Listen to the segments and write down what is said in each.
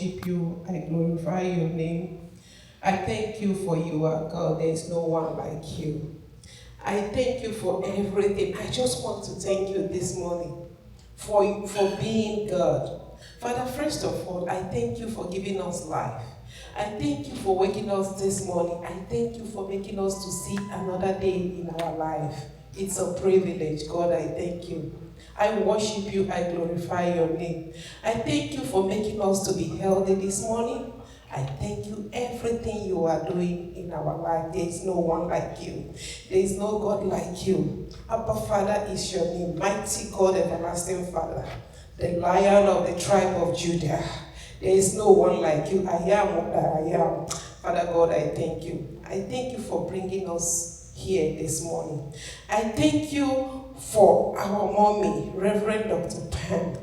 You, I glorify your name. I thank you for you are God. There is no one like you. I thank you for everything. I just want to thank you this morning for being God. Father, first of all, I thank you for giving us life. I thank you for waking us this morning. I thank you for making us to see another day in our life. It's a privilege. God, I thank you. I worship you. I glorify your name. I thank you for making us to be healthy this morning. I thank you everything you are doing in our life. There is no one like you. There is no God like you. Abba Father is your name. Mighty God, everlasting Father. The Lion of the tribe of Judah. There is no one like you. I am what I am. Father God, I thank you. I thank you for bringing us here this morning. I thank you for our mommy, Reverend Dr. Pam.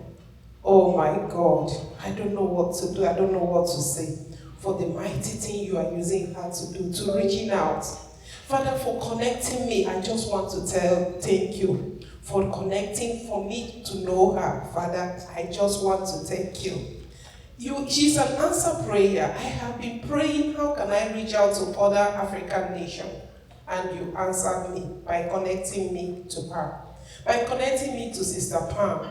Oh my God, I don't know what to do. I don't know what to say for the mighty thing you are using her to do, to reaching out. Father, for connecting me, I just want to thank you for connecting for me to know her. Father, I just want to thank you. She's an answer prayer. I have been praying, how can I reach out to other African nations? And you answered me by connecting me to her. By connecting me to Sister Pam.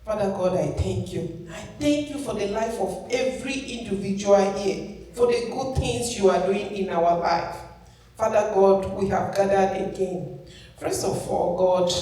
Father God, I thank you. I thank you for the life of every individual here, for the good things you are doing in our life. Father God, we have gathered again. First of all, God,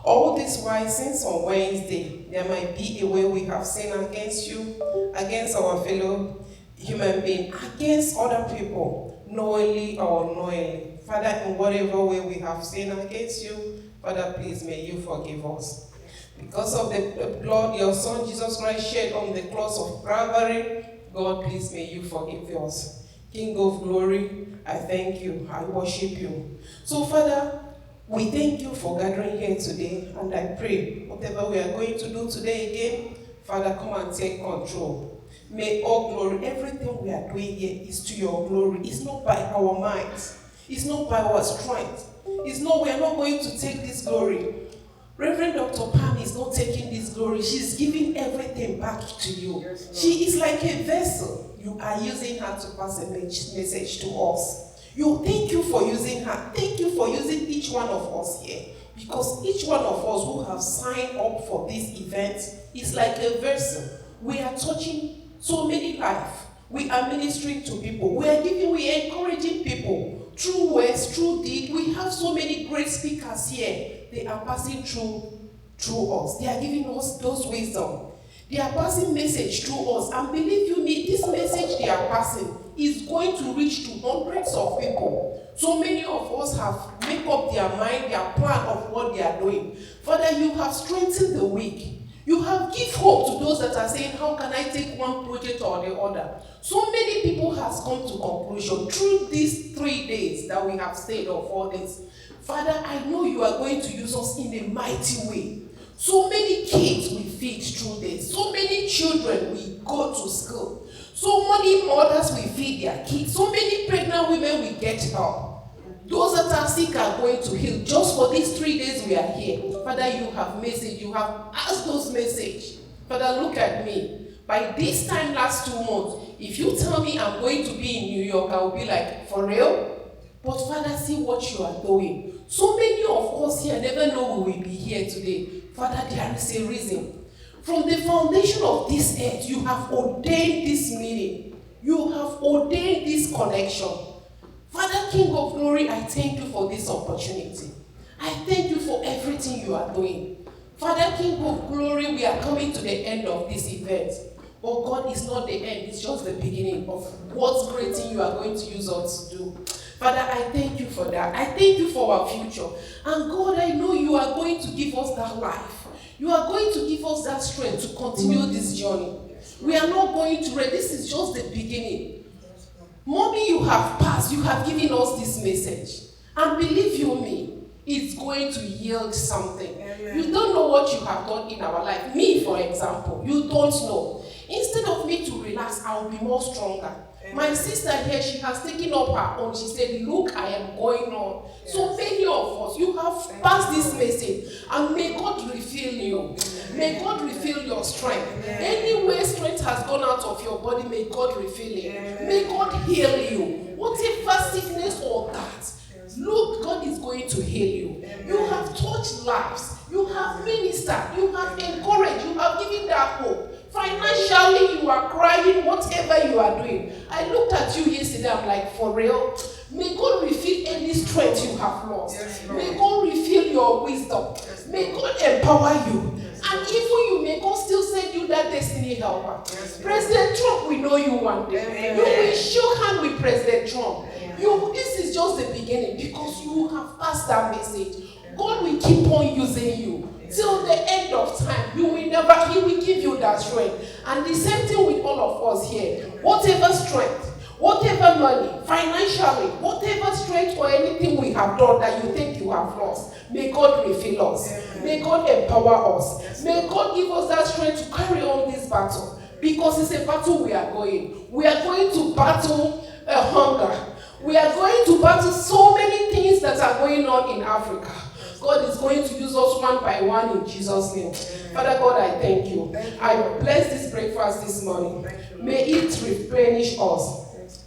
all this while, since on Wednesday, there might be a way we have sinned against you, against our fellow human being, against other people, knowingly or unknowingly. Father, in whatever way we have sinned against you, Father, please may you forgive us. Because of the blood your Son Jesus Christ shed on the cross of Calvary, God, please may you forgive us. King of glory, I thank you. I worship you. So, Father, we thank you for gathering here today, and I pray whatever we are going to do today again, Father, come and take control. May all glory, everything we are doing here is to your glory. It's not by our minds. It's not by our strength. We are not going to take this glory. Reverend Dr. Pam is not taking this glory. She's giving everything back to you. Yes, she is like a vessel. You are using her to pass a message to us. Thank you for using her. Thank you for using each one of us here. Because each one of us who have signed up for this event is like a vessel. We are touching so many lives. We are ministering to people. We are encouraging people through words, through deed. We have so many great speakers here. They are passing through us. They are giving us those wisdom. They are passing message through us. And believe you me, this message they are passing is going to reach to hundreds of people. So many of us have made up their mind, their plan of what they are doing. Father, you have strengthened the weak. You have give hope to those that are saying, how can I take one project or the other? So many people has come to conclusion through these 3 days that we have stayed, or 4 days. Father, I know you are going to use us in a mighty way. So many kids we feed through this. So many children we go to school. So many mothers we feed their kids. So many pregnant women we get help. Those that are sick are going to heal. Just for these 3 days we are here. Father, you have message. You have asked those message. Father, look at me. By this time last 2 months, if you tell me I'm going to be in New York, I will be like, for real? But Father, see what you are doing. So many of us here never know we will be here today. Father, there is a reason. From the foundation of this earth, you have ordained this meeting. You have ordained this connection. Father, King of glory, I thank you for this opportunity. I thank you for everything you are doing. Father, King of glory, we are coming to the end of this event. But God, is not the end, it's just the beginning of what great thing you are going to use us to do. Father, I thank you for that. I thank you for our future. And God, I know you are going to give us that life. You are going to give us that strength to continue this journey. We are not going to read. This is just the beginning. Mommy, you have passed. You have given us this message. And believe you me, it's going to yield something. Amen. You don't know what you have done in our life. Me, for example, you don't know. Instead of me to relax, I'll be more stronger. My sister here, she has taken up her own. She said, look, I am going on. So many of us, you have passed this message, and may God refill you. May God refill your strength. Anywhere strength has gone out of your body, may God refill it. May God heal you. Whatever sickness or that, look, God is going to heal you. You have touched lives. You have ministered. You have encouraged. You have given that hope. Financially, you are crying, whatever you are doing. I looked at you yesterday, I'm like, for real? May God refill any strength you have lost. May God refill your wisdom. May God empower you. And even you, may God still send you that destiny helper. President Trump, we know you one day. You will shook hand with President Trump. This is just the beginning, because you have passed that message. God will keep on using you till the end of time. He will give you that strength. And the same thing with all of us here. Whatever strength, whatever money, financially, whatever strength or anything we have done that you think you have lost, may God refill us. May God empower us. May God give us that strength to carry on this battle. Because it's a battle we are going. We are going to battle hunger. We are going to battle so many things that are going on in Africa. God is going to use us one by one in Jesus' name. Father God, I thank you. I bless this breakfast this morning. May it replenish us.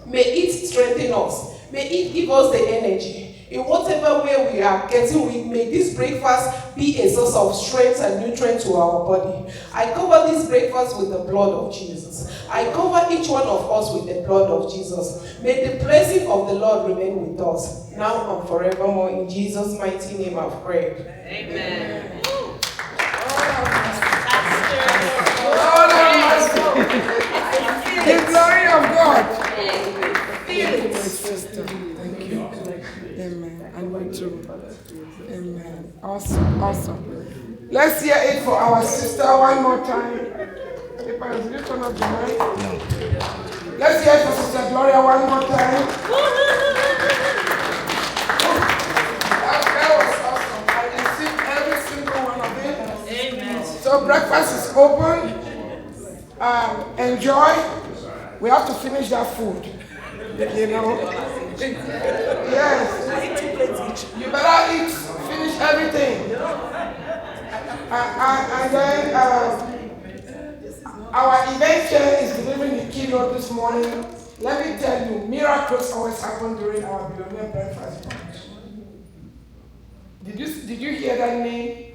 May it strengthen us. May it give us the energy. In whatever way we are getting weak, may this breakfast be a source of strength and nutrient to our body. I cover this breakfast with the blood of Jesus. I cover each one of us with the blood of Jesus. May the blessing of the Lord remain with us, now and forevermore. In Jesus' mighty name I've prayed. Amen. The glory of God. Feel it, my sister. Thank you. Amen. I want to. Amen. Awesome. Awesome. Let's hear it for our sister one more time. Let's hear it for Sister Gloria one more time. That was awesome. I received every single one of them. Amen. So breakfast is open. Enjoy. We have to finish that food. You know? Yes. You better eat, finish everything. And then our event chair is delivering the keynote this morning. Let me tell you, miracles always happen during our Billionaire breakfast brunch. Did you hear that name?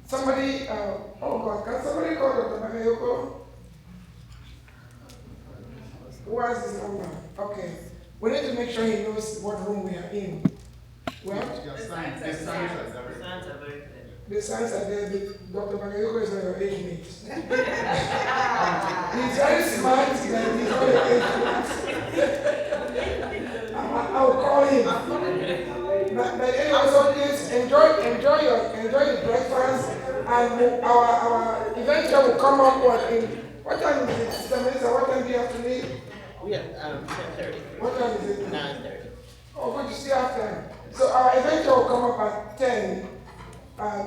Somebody, oh God, can somebody call Dr. Bakayoko? Who has his number? Okay. We need to make sure he knows what room we are in. Well, the signs are very clear. The signs are there, but Dr. Bakayoko is not your age mate. He's very smart, but he's not your age mate. I will call him. But anyway, so please enjoy the breakfast, and our event will come up what time is it, Sister Melissa? What time do you have to leave? We have 10:30. What time is it? 9:30. Oh, good to see you after. So our event will come up at 10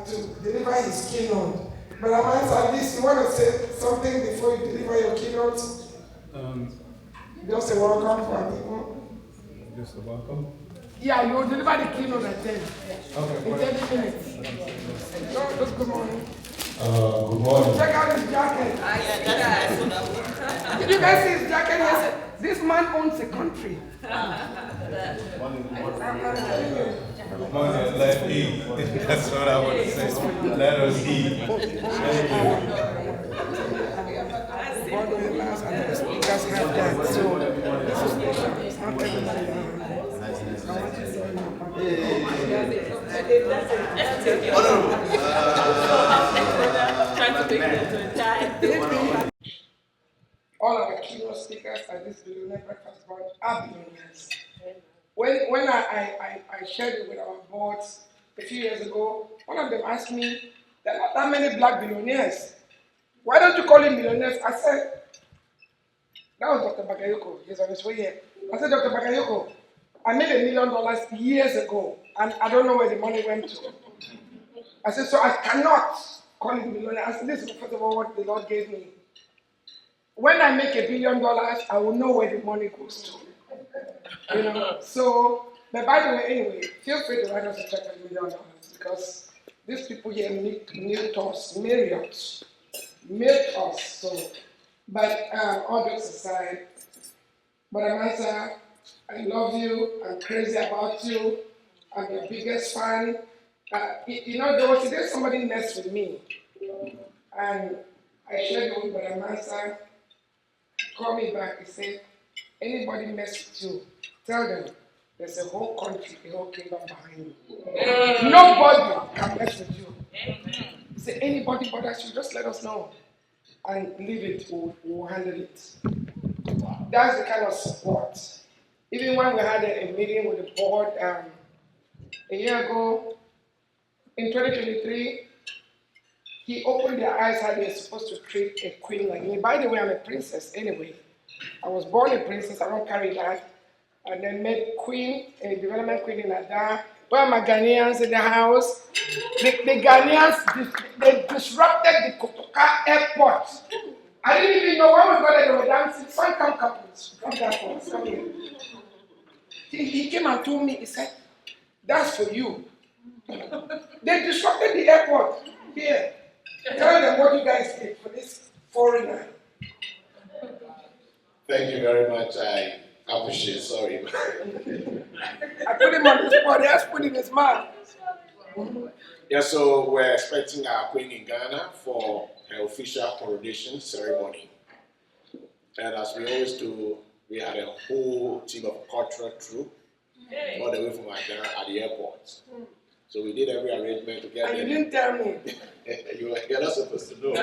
to deliver his keynote. But Amanda, at least you want to say something before you deliver your keynote? Just a welcome for people. Just a welcome. Yeah, you will deliver the keynote at 10. Okay. In 30 minutes. No, just good morning. Good morning. Check out his jacket. Did you guys see his jacket? Yes. This man owns a country. Good morning. Let eat. That's what I want to say. Let us eat. Thank you. God will last, and the speakers have that. So this is not everybody. All our keynote speakers at this Billionaire Breakfast Brunch are billionaires. When I shared it with our boards a few years ago, one of them asked me, there are not that many black billionaires. Why don't you call him billionaires? I said, that was Dr. Bakayoko. He's on his way here. I said, Dr. Bakayoko, I made $1 million years ago, and I don't know where the money went to. I said, so I cannot call him billionaire. I said, this is first of all what the Lord gave me. when I make $1 billion, I will know where the money goes to. So, but by the way, anyway, feel free to write us a check for $1 million because these people here milk us, millions, milk us. So, but all jokes aside, but Amasa, I love you. I'm crazy about you. I'm your biggest fan. There's somebody next with me, and I shared it with Amasa. Call me back. He said, anybody mess with you, tell them there's a whole country, a whole kingdom behind you. Nobody can mess with you. He said, anybody bothers you, just let us know. And leave it, we'll handle it. That's the kind of support. Even when we had a meeting with the board a year ago, in 2023, he opened their eyes how they're supposed to treat a queen like me. By the way, I'm a princess anyway. I was born a princess, I don't carry that. And then met queen, a development queen in Ada. Where are my Ghanaians in the house? The Ghanaians, they disrupted the Kotoka airport. I didn't even know when we got there, they were dancing. Some couples, come down for us, come here. He came and told me, he said, that's for you. They disrupted the airport. Here. Tell them what you guys did for this foreigner. Thank you very much. I appreciate it. Sorry. I put him on the spot. He has put in his mouth. Yeah, so we're expecting our queen in Ghana for her official coronation ceremony. And as we always do, we had a whole team of cultural troupe all the way from Accra at the airport. So we did every arrangement to get And them. you didn't tell me. You're not supposed to know.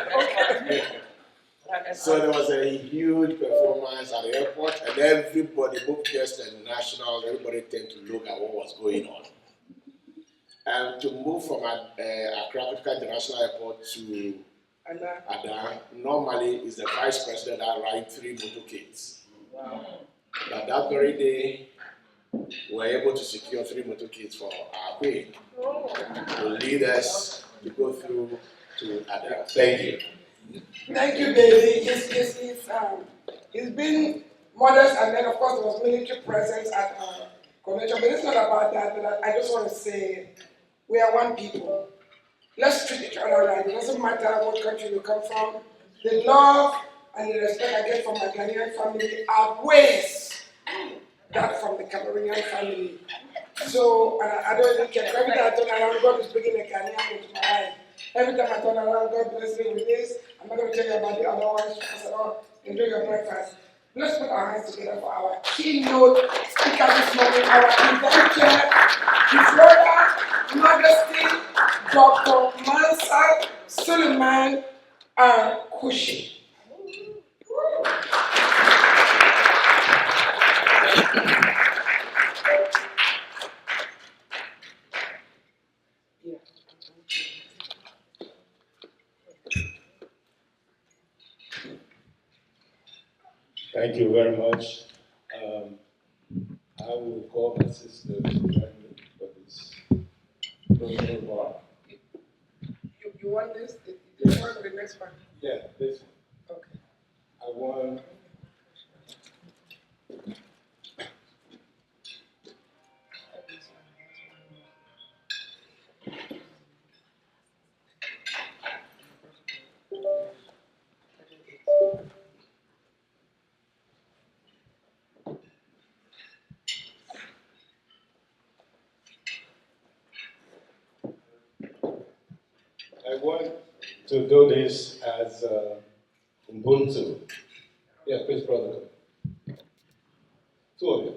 So there was a huge performance at the airport, and everybody, both guests and nationals, everybody tended to look at what was going on. And to move from Accra International Airport to Ada, normally is the vice president that rides 3 motorcades. Wow. But that very day, we were able to secure 3 motorcades for our queen to lead us to go through to Ada. Thank you. Thank you, baby. He's been modest, and then, of course, there was military presence at our convention. But it's not about that. But I just want to say, we are one people. Let's treat each other right. It doesn't matter what country you come from. The love and the respect I get from my Ghanaian family outweighs that from the Cameroonian family. So, and I don't even care. Every time I turn around, God is bringing a Ghanaian into my life. Every time I turn around, God bless me with this. I'm not going to tell you about the other ones. I said, oh, enjoy your breakfast. Let's put our hands together for our keynote speaker this morning, our inventor, His Royal Majesty, Dr. Mansa Suleiman Kushi. Thank you very much. I will call my sister to join me for this little bar. You want this? You want the next one? Yeah, this one. Okay. I want. I want to do this as Ubuntu. Yeah, please, brother. 2 of you.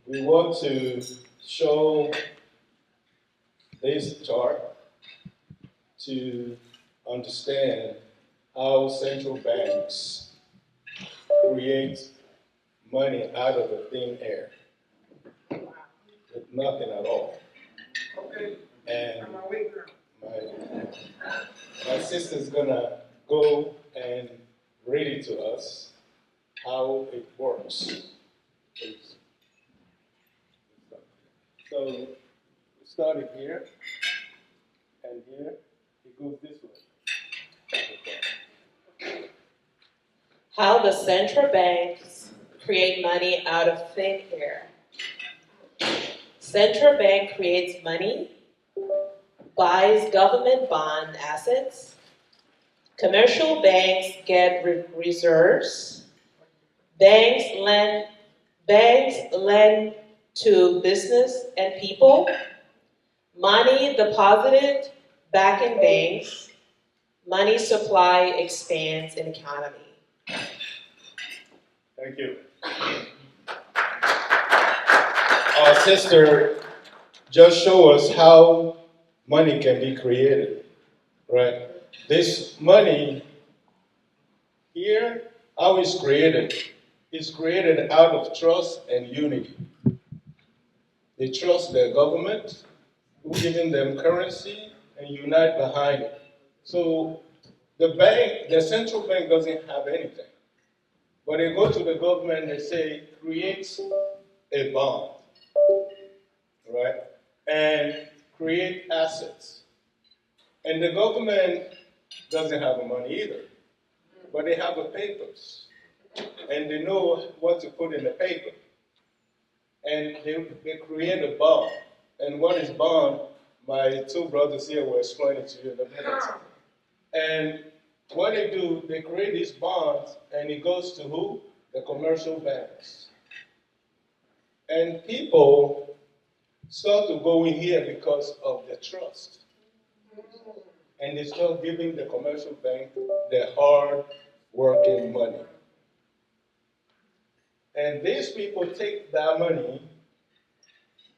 We want to show this chart to understand how central banks create money out of the thin air with nothing at all. Okay. And I'm awake now. my sister's gonna go and read it to us how it works. So, starting goes this way. How the central banks create money out of thin air. Central bank creates money, buys government bond assets, commercial banks get reserves, banks lend to business and people, money deposited back in banks, money supply expands in economy. Thank you. Our sister just showed us how money can be created, right? This money here, how it's created, is created out of trust and unity. They trust their government, who giving them currency, and unite behind it. So the central bank doesn't have anything. But they go to the government and they say, create a bond, right? And create assets. And the government doesn't have the money either, but they have the papers. And they know what to put in the paper. And they create a bond. And what is bond? My two brothers here will explain it to you in a minute. And what they do, they create these bonds, and it goes to who? The commercial banks. And people start to go in here because of the trust. And they start giving the commercial bank their hard working money. And these people take that money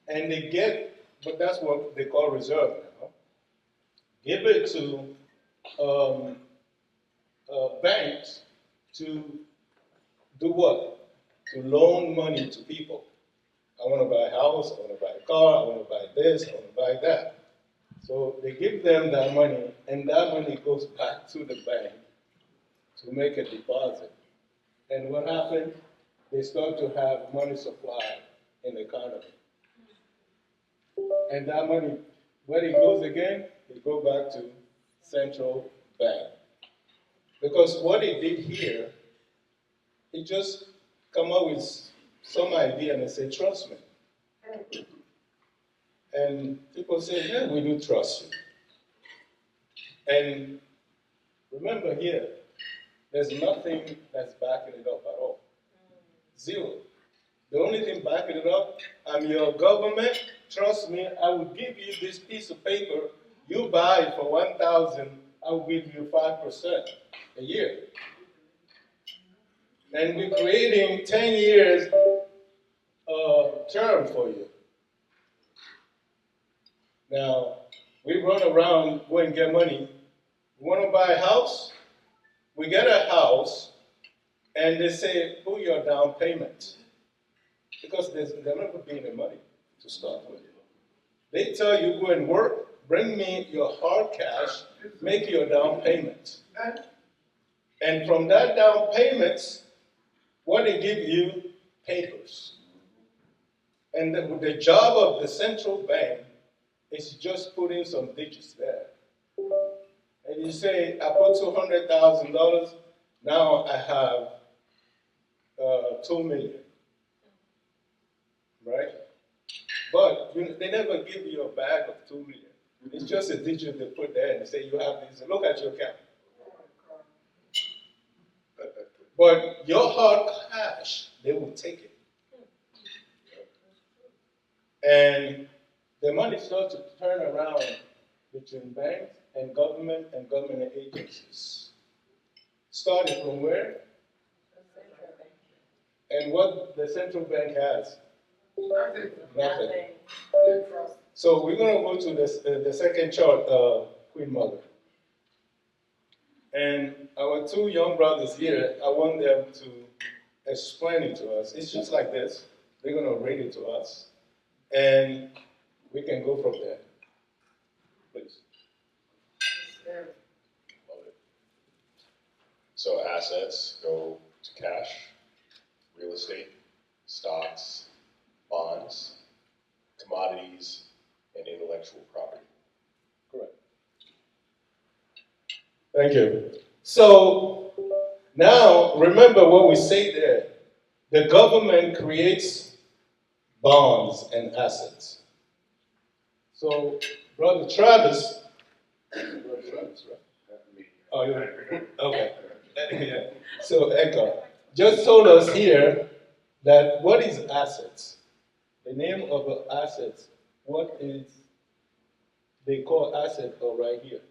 and they get, but that's what they call reserve now, give it to banks to do what? To loan money to people. I want to buy a house, I want to buy a car, I want to buy this, I want to buy that. So they give them that money, and that money goes back to the bank to make a deposit. And what happens? They start to have money supply in the economy. And that money, where it goes again, it goes back to central bank. Because what it did here, it just come up with some idea and they say, trust me. And people say, yeah, we do trust you. And remember here, there's nothing that's backing it up at all. Zero. The only thing backing it up, I'm your government. Trust me, I will give you this piece of paper. You buy it for 1,000, I will give you 5% a year. And we're creating 10 years term for you. Now, we run around, go and get money. We want to buy a house. We get a house, and they say, put your down payment. Because there's never been any money to start with. They tell you, go and work, bring me your hard cash, make your down payment. And from that down payment, what they give you? Papers. And the job of the central bank is just putting some digits there. And you say, I put $200,000, now I have $2 million, right? But they never give you a bag of $2 million. It's just a digit they put there and they say, you have this, look at your account. But your hard cash, they will take it. And the money starts to turn around between banks and government agencies. Starting from where? And what the central bank has? Nothing. So we're going to go to the second chart, Queen Mother. And our two young brothers here, I want them to explain it to us. It's just like this. They're going to read it to us. And we can go from there. Please. So assets go to cash, real estate, stocks, bonds, commodities, and intellectual property. Correct. Thank you. So now remember what we say there. The government creates bonds and assets. So, Brother Travis, right? Oh, you're okay. Yeah. So, Echo just told us here that what is assets? The name of the assets. What is they call asset or right here?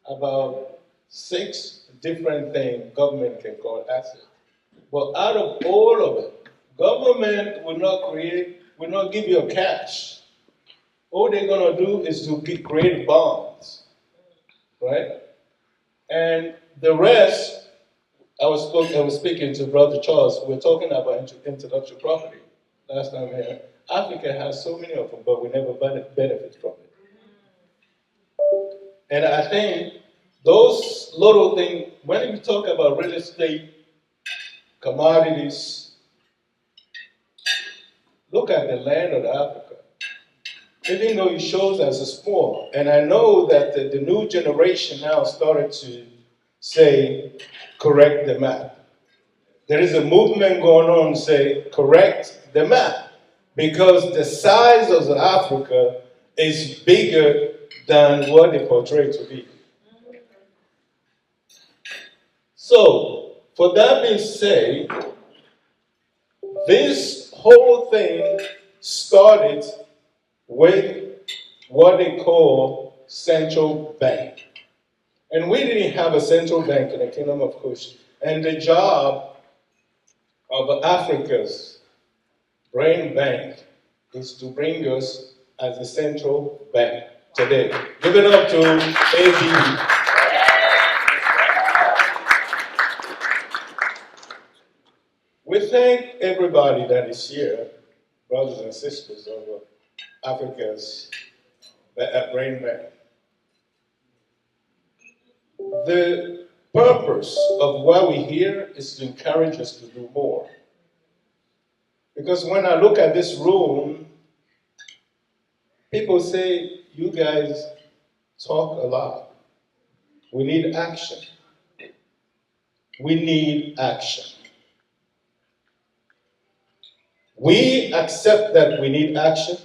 About 6 different things government can call assets. But out of all of it, government will not give you cash. All they're gonna do is to create bonds, right? And the rest, I was speaking to Brother Charles. We were talking about intellectual property last time here. Africa has so many of them, but we never benefit from it. And I think those little things, when you talk about real estate, commodities, look at the land of Africa. Even though it shows as a small, and I know that the new generation now started to say, correct the map. There is a movement going on to say, correct the map. Because the size of Africa is bigger than what they portray to be. So, for that being said, this whole thing started with what they call central bank. And we didn't have a central bank in the Kingdom of Kush. And the job of Africa's brain bank is to bring us as a central bank today. Give it up to ABU. We thank everybody that is here, brothers and sisters of Africa's brain bank. The purpose of why we're here is to encourage us to do more. Because when I look at this room, people say, you guys talk a lot. We need action. We need action. We accept that we need action,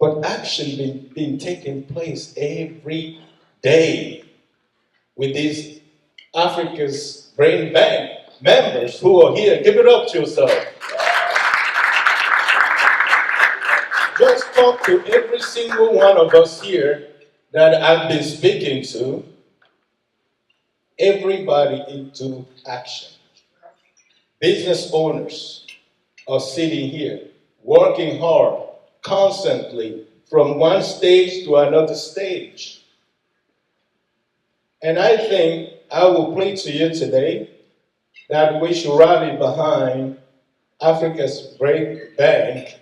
but action being taking place every day with these Africa's Brain Bank members who are here. Give it up to yourself. Just talk to every single one of us here that I've been speaking to. Everybody into action. Business owners are sitting here, working hard, constantly, from one stage to another stage. And I think I will play to you today that we should rally behind Africa's Brain Bank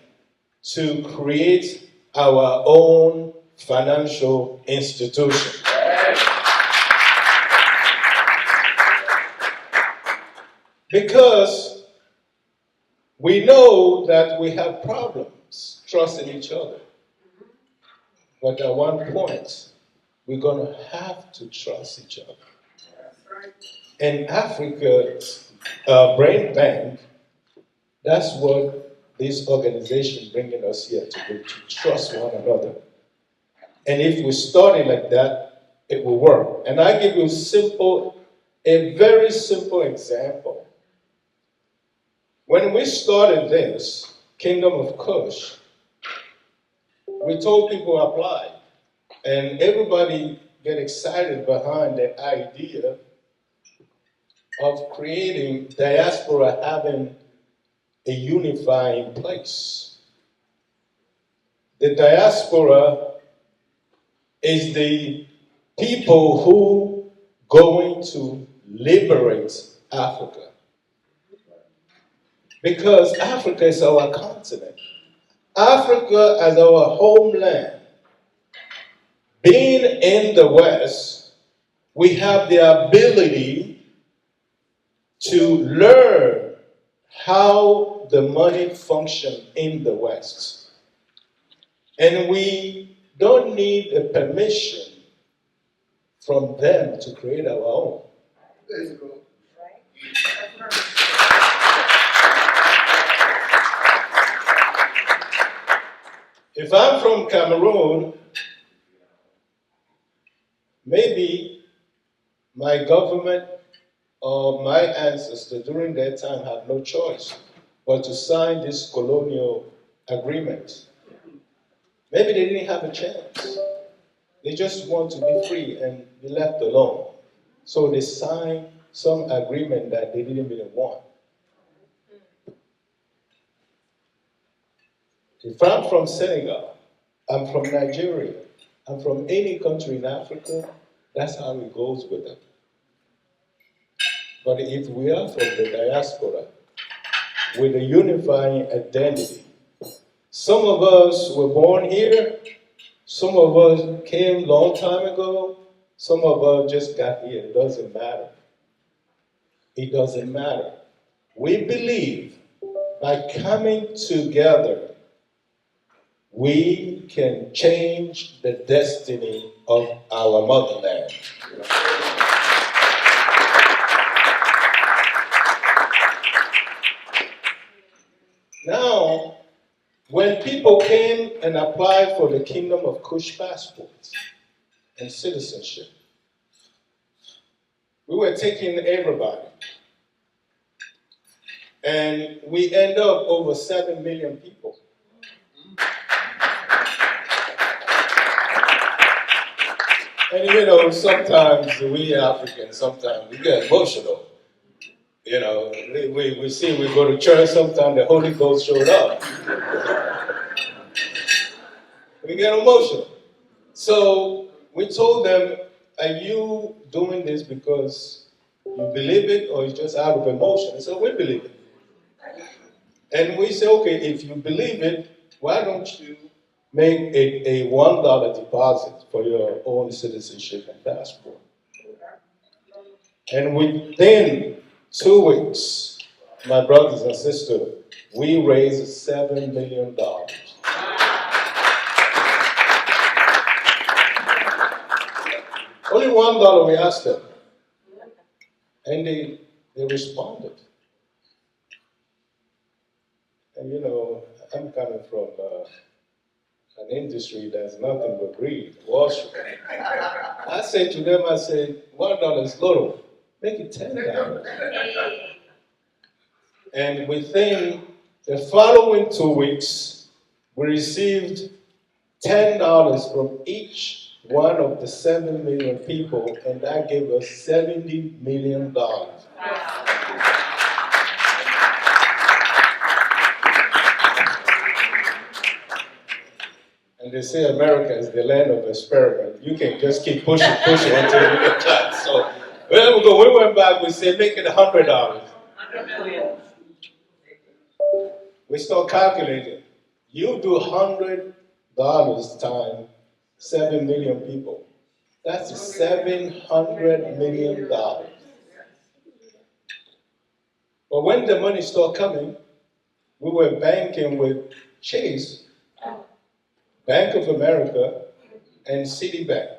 to create our own financial institution. Because we know that we have problems trusting each other. But at one point, we're going to have to trust each other. And Africa's Brain Bank, that's what this organization bringing us here to do, to trust one another. And if we start it like that, it will work. And I give you a very simple example. When we started this Kingdom of Kush, we told people apply. And everybody get excited behind the idea of creating diaspora having a unifying place. The diaspora is the people who going to liberate Africa. Because Africa is our continent. Africa as our homeland. Being in the West, we have the ability to learn how the money functions in the West. And we don't need a permission from them to create our own. There you go. If I'm from Cameroon, maybe my government or my ancestors during that time had no choice but to sign this colonial agreement. Maybe they didn't have a chance. They just want to be free and be left alone. So they signed some agreement that they didn't really want. If I'm from Senegal, I'm from Nigeria, I'm from any country in Africa, that's how it goes with them. But if we are from the diaspora, with a unifying identity, some of us were born here, some of us came a long time ago, some of us just got here. It doesn't matter. It doesn't matter. We believe by coming together, we can change the destiny of our motherland. Now, when people came and applied for the Kingdom of Kush passports and citizenship, we were taking everybody. And we end up over 7 million people. And you know, sometimes we Africans, sometimes we get emotional. You know, we see we go to church, sometimes the Holy Ghost showed up. We get emotional. So we told them, are you doing this because you believe it or it's just out of emotion? So we believe it. And we say, okay, if you believe it, why don't you make a $1 deposit for your own citizenship and passport? And within 2 weeks, my brothers and sisters, we raised $7 million. Only $1 we asked them. And they responded. And you know, I'm coming from an industry that's nothing but greed, Wall Street. I say to them, I say, $1 is little, make it $10. And within the following 2 weeks, we received $10 from each one of the 7 million people, and that gave us $70 million. And they say America is the land of experiment. You can just keep pushing until you get cut. So where we go, we went back, we said, make it $100. $100 million. We start calculating. You do $100 times 7 million people. That's $700 million. But when the money started coming, we were banking with Chase, Bank of America, and Citibank.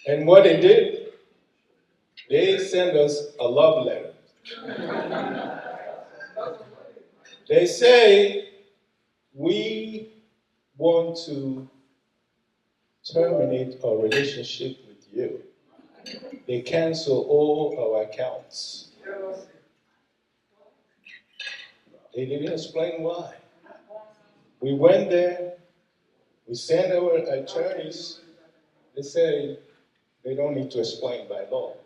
And what they did, they sent us a love letter. They say, we want to terminate our relationship with you. They cancel all our accounts. They didn't explain why. We went there, we sent our attorneys, they say they don't need to explain by law.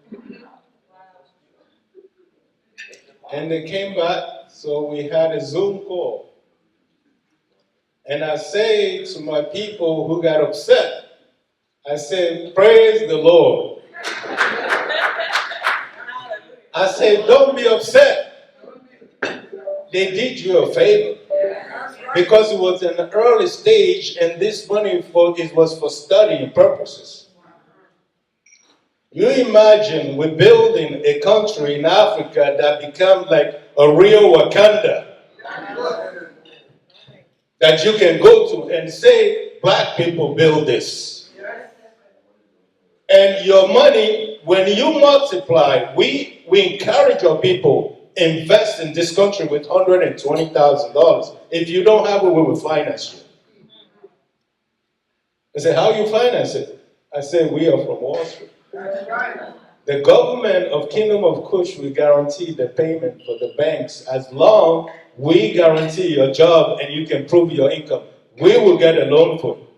And they came back, so we had a Zoom call. And I say to my people who got upset, I said, praise the Lord. I said, don't be upset. They did you a favor. Because it was in an early stage and this money was for studying purposes. You imagine we're building a country in Africa that becomes like a real Wakanda. That you can go to and say, black people build this. And your money, when you multiply, we encourage our people invest in this country with $120,000. If you don't have it, we will finance you. I say, how you finance it? I say, we are from Wall Street. The government of Kingdom of Kush will guarantee the payment for the banks as long we guarantee your job and you can prove your income. We will get a loan for you.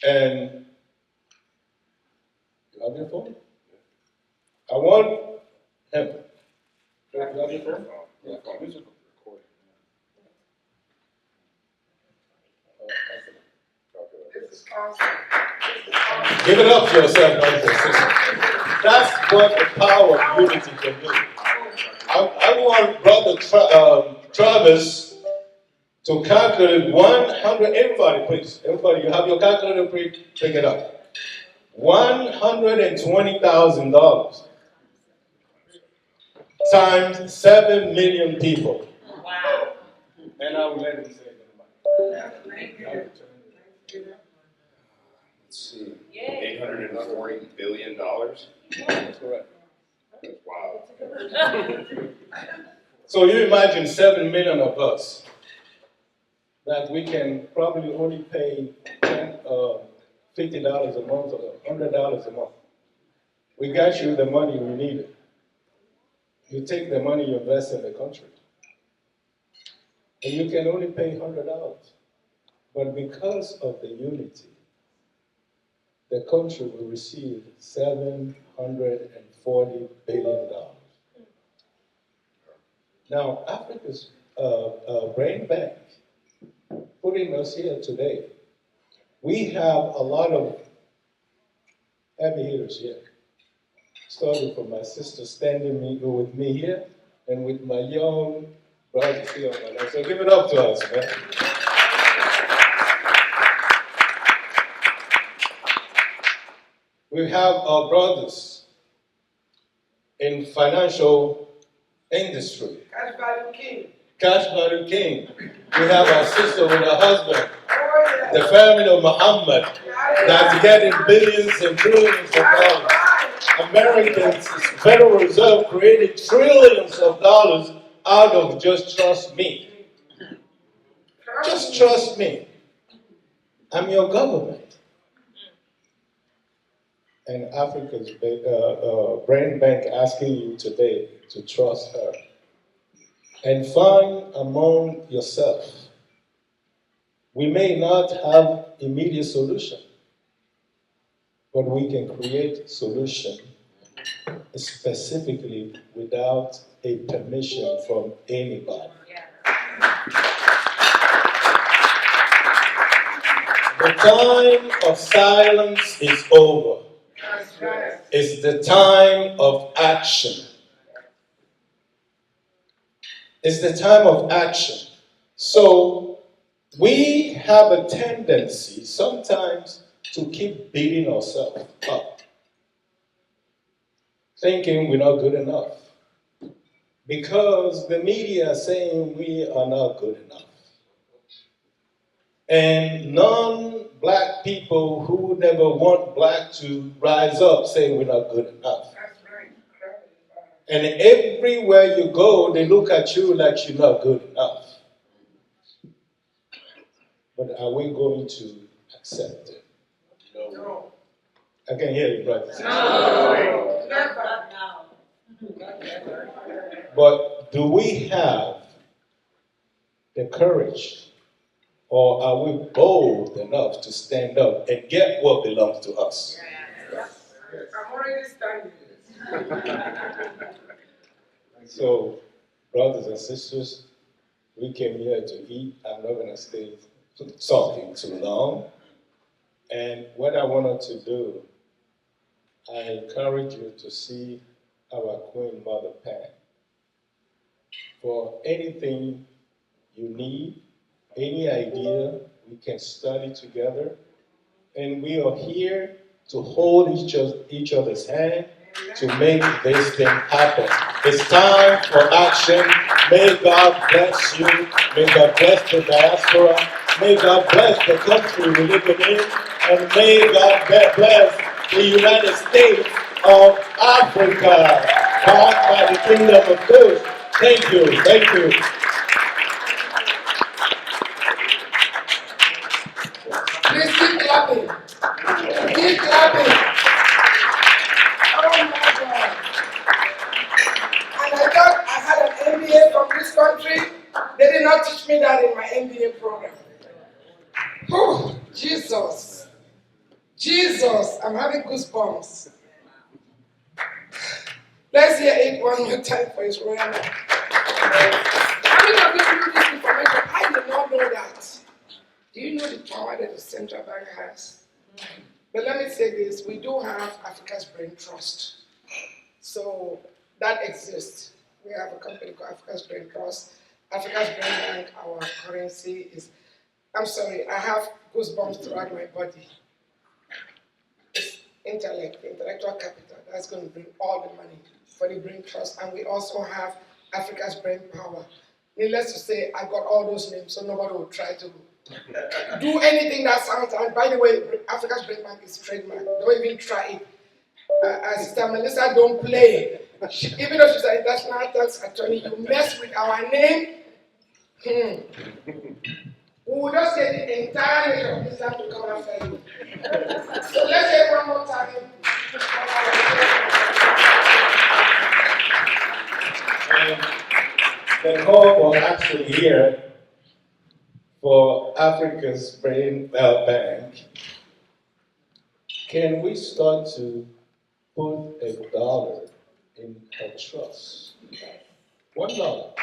And you have your phone? I want him. You have your phone? Yeah, musical. This is awesome. This is awesome. Give it up for yourself, brothers and sisters. That's what the power of unity can do. I want Brother Travis to calculate 100. Everybody, please. Everybody, you have your calculator, please pick it up. $120,000 times 7 million people. Wow. And I will let him say it. Let's see, $840 billion? That's correct. Wow. So you imagine 7 million of us that we can probably only pay $50 a month or $100 a month. We got you the money we needed. You take the money you invest in the country, and you can only pay $100. But because of the unity, the country will receive $740 billion. Now, Africa's brain bank putting us here today. We have a lot of heavy hitters here. Starting from my sister standing with me here, and with my young brothers here on my left. So give it up to us, man. We have our brothers in financial industry. Cash value king. Cash Value King. We have our sister with her husband, Oh, yeah. the family of Muhammad, that's getting billions and trillions of dollars. Americans, Federal Reserve created trillions of dollars out of just trust me. Just trust me. I'm your government. And Africa's brain bank asking you today to trust her. And find among yourself. We may not have immediate solution, but we can create solution specifically without a permission from anybody. The time of silence is over. That's right. It's the time of action. It's the time of action. So we have a tendency sometimes to keep beating ourselves up, thinking we're not good enough. Because the media is saying we are not good enough. And non-black people who never want black to rise up say we're not good enough. That's right. And everywhere you go, they look at you like you're not good enough. But are we going to accept it? No. I can hear you, brothers. No. Never. But do we have the courage, or are we bold enough to stand up and get what belongs to us? I'm already standing. So, brothers and sisters, we came here to eat. I'm not going to stay talking too long. And what I wanted to do, I encourage you to see our Queen Mother Pan. For anything you need, any idea, we can study together. And we are here to hold each other's hand to make this thing happen. It's time for action. May God bless you. May God bless the diaspora. May God bless the country we're living in. And may God bless the United States of Africa, backed by the Kingdom of Kush. Thank you, thank you. Please keep clapping. Keep clapping. Oh my God. And I thought I had an MBA from this country. They did not teach me that in my MBA program. Oh, Jesus. Jesus. I'm having goosebumps. Let's hear it one more time for His royal name. How many of you know this information? I did not know that. Do you know the power that the central bank has? But let me say this, we do have Africa's Brain Trust. So that exists. We have a company called Africa's Brain Trust. Africa's Brain Bank, our currency is, I'm sorry, I have goosebumps throughout my body. It's intellect, intellectual capital. That's going to bring all the money for the Brain Trust. And we also have Africa's Brain Power. Needless to say, I got all those names, so nobody will try to do anything that sounds. And by the way, Africa's Brain Bank is trademark. Don't even try it. Sister Melissa, don't play. Even though she's an international tax attorney, you mess with our name. We will just get the entire nation of Islam to come after you. So let's say one more time. The call was actually here for Africa's Brain Bank. Can we start to put $1 in a trust? $1.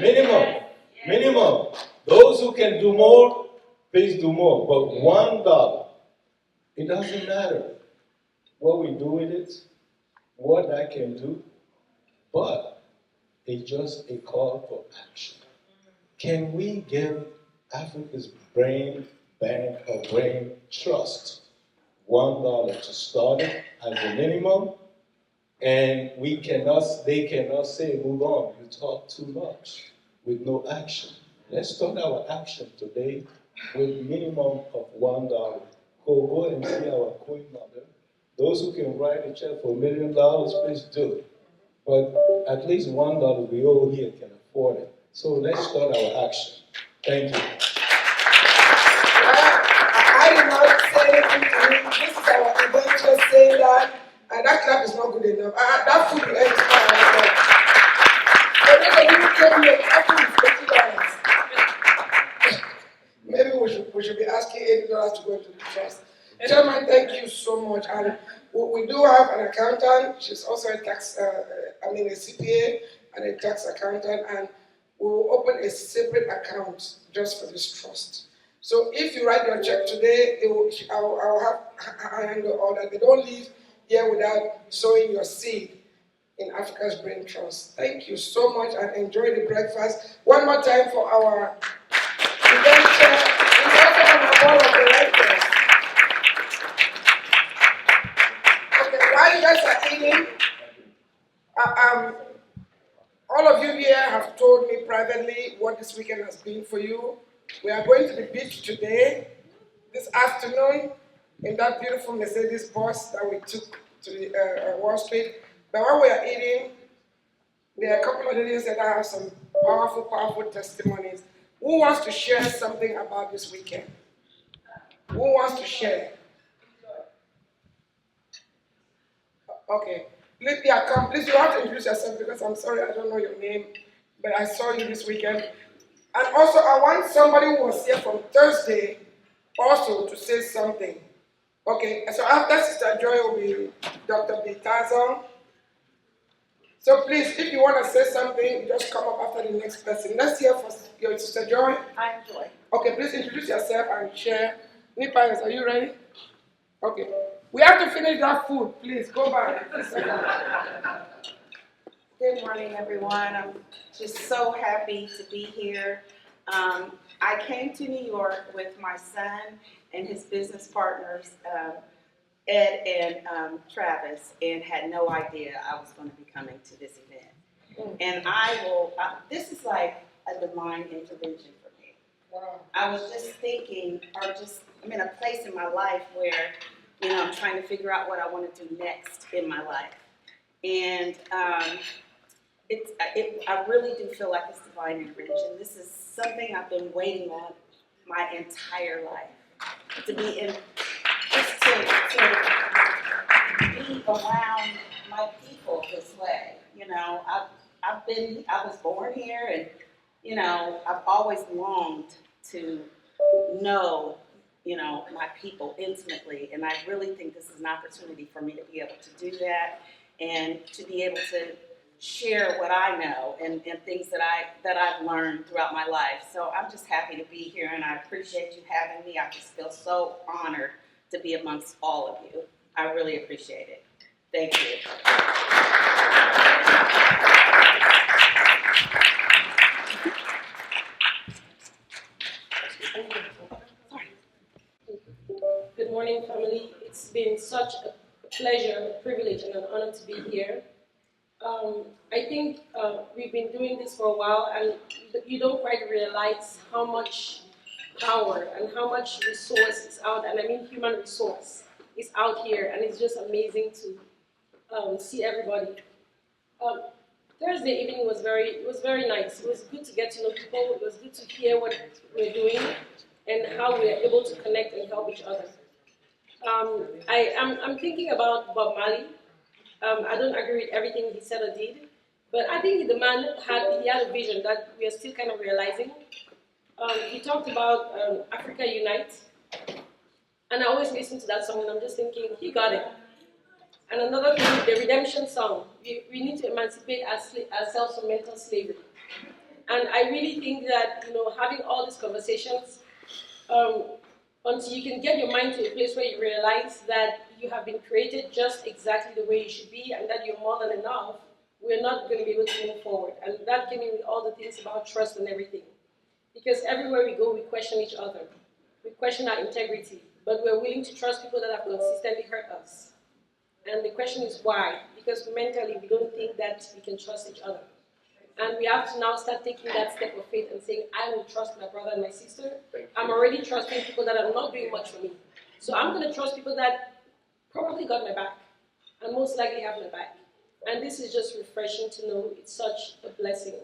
Minimum. Minimum. Those who can do more, please do more. But $1. It doesn't matter what we do with it, what I can do, but it's just a call for action. Can we give Africa's Brain Bank or Brain Trust $1 to start it as a minimum? And they cannot say, move on, you talk too much, with no action. Let's start our action today with minimum of $1. Go and see our Queen Mother. Those who can write a check for $1 million, please do it. But at least $1 we all here can afford it. So let's start our action. Thank you. I did not say anything to him. This is our evangelist saying that. And that clap is not good enough. That food will enter my mouth. So those of you who came here, that food is $50. Maybe we should be asking $80 to go into the trust. Chairman, thank you so much. And we do have an accountant. She's also a CPA and a tax accountant. And we will open a separate account just for this trust. So if you write your check today, I will have handle all that. They don't leave here without sowing your seed in Africa's Brain Trust. Thank you so much and enjoy the breakfast. One more time for our event chair. We also have our board of directors. Okay, while you guys are eating, all of you here have told me privately what this weekend has been for you. We are going to the beach today, this afternoon, in that beautiful Mercedes bus that we took to the Wall Street. But while we are eating, there are a couple of ladies that have some powerful, powerful testimonies. Who wants to share something about this weekend? Who wants to share? Okay. Please, come. Please, you have to introduce yourself because I'm sorry I don't know your name, but I saw you this weekend. And also, I want somebody who was here from Thursday also to say something. Okay, so after Sister Joy will be Dr. Bitazon. So please, if you want to say something, just come up after the next person. Let's hear from your Sister Joy. I'm Joy. Okay, please introduce yourself and share. Nipas, are you ready? Okay. We have to finish that food. Please, go back. Good morning, everyone. I'm just so happy to be here. I came to New York with my son and his business partners, Ed and Travis, and had no idea I was going to be coming to this event. And this is like a divine intervention for me. Wow. I was just thinking, I'm in a place in my life where, I'm trying to figure out what I want to do next in my life. And I really do feel like it's divine intervention. This is something I've been waiting on my entire life. To be in, just to be around my people this way. I was born here, and I've always longed to know, my people intimately, and I really think this is an opportunity for me to be able to do that and to be able to share what I know and things that I've learned throughout my life. So I'm just happy to be here, and I appreciate you having me. I just feel so honored to be amongst all of you. I really appreciate it. Thank you. Good morning, family. It's been such a pleasure, a privilege, and an honor to be here. I think we've been doing this for a while, and you don't quite realize how much power and how much resource is out, and I mean human resource, is out here, and it's just amazing to see everybody. Um, Thursday evening was very nice. It was good to get to know people. It was good to hear what we're doing and how we are able to connect and help each other. I'm thinking about Bob Marley. I don't agree with everything he said or did, but I think the man had a vision that we are still kind of realizing. He talked about Africa Unite, and I always listen to that song, and I'm just thinking, he got it. And another thing, the redemption song. We need to emancipate ourselves from mental slavery. And I really think that, having all these conversations, until you can get your mind to a place where you realize that you have been created just exactly the way you should be and that you're more than enough, we're not going to be able to move forward. And that came in with all the things about trust and everything. Because everywhere we go, we question each other. We question our integrity. But we're willing to trust people that have consistently hurt us. And the question is why? Because mentally, we don't think that we can trust each other. And we have to now start taking that step of faith and saying, I will trust my brother and my sister. I'm already trusting people that are not doing much for me. So I'm going to trust people that probably got my back and most likely have my back. And this is just refreshing to know. It's such a blessing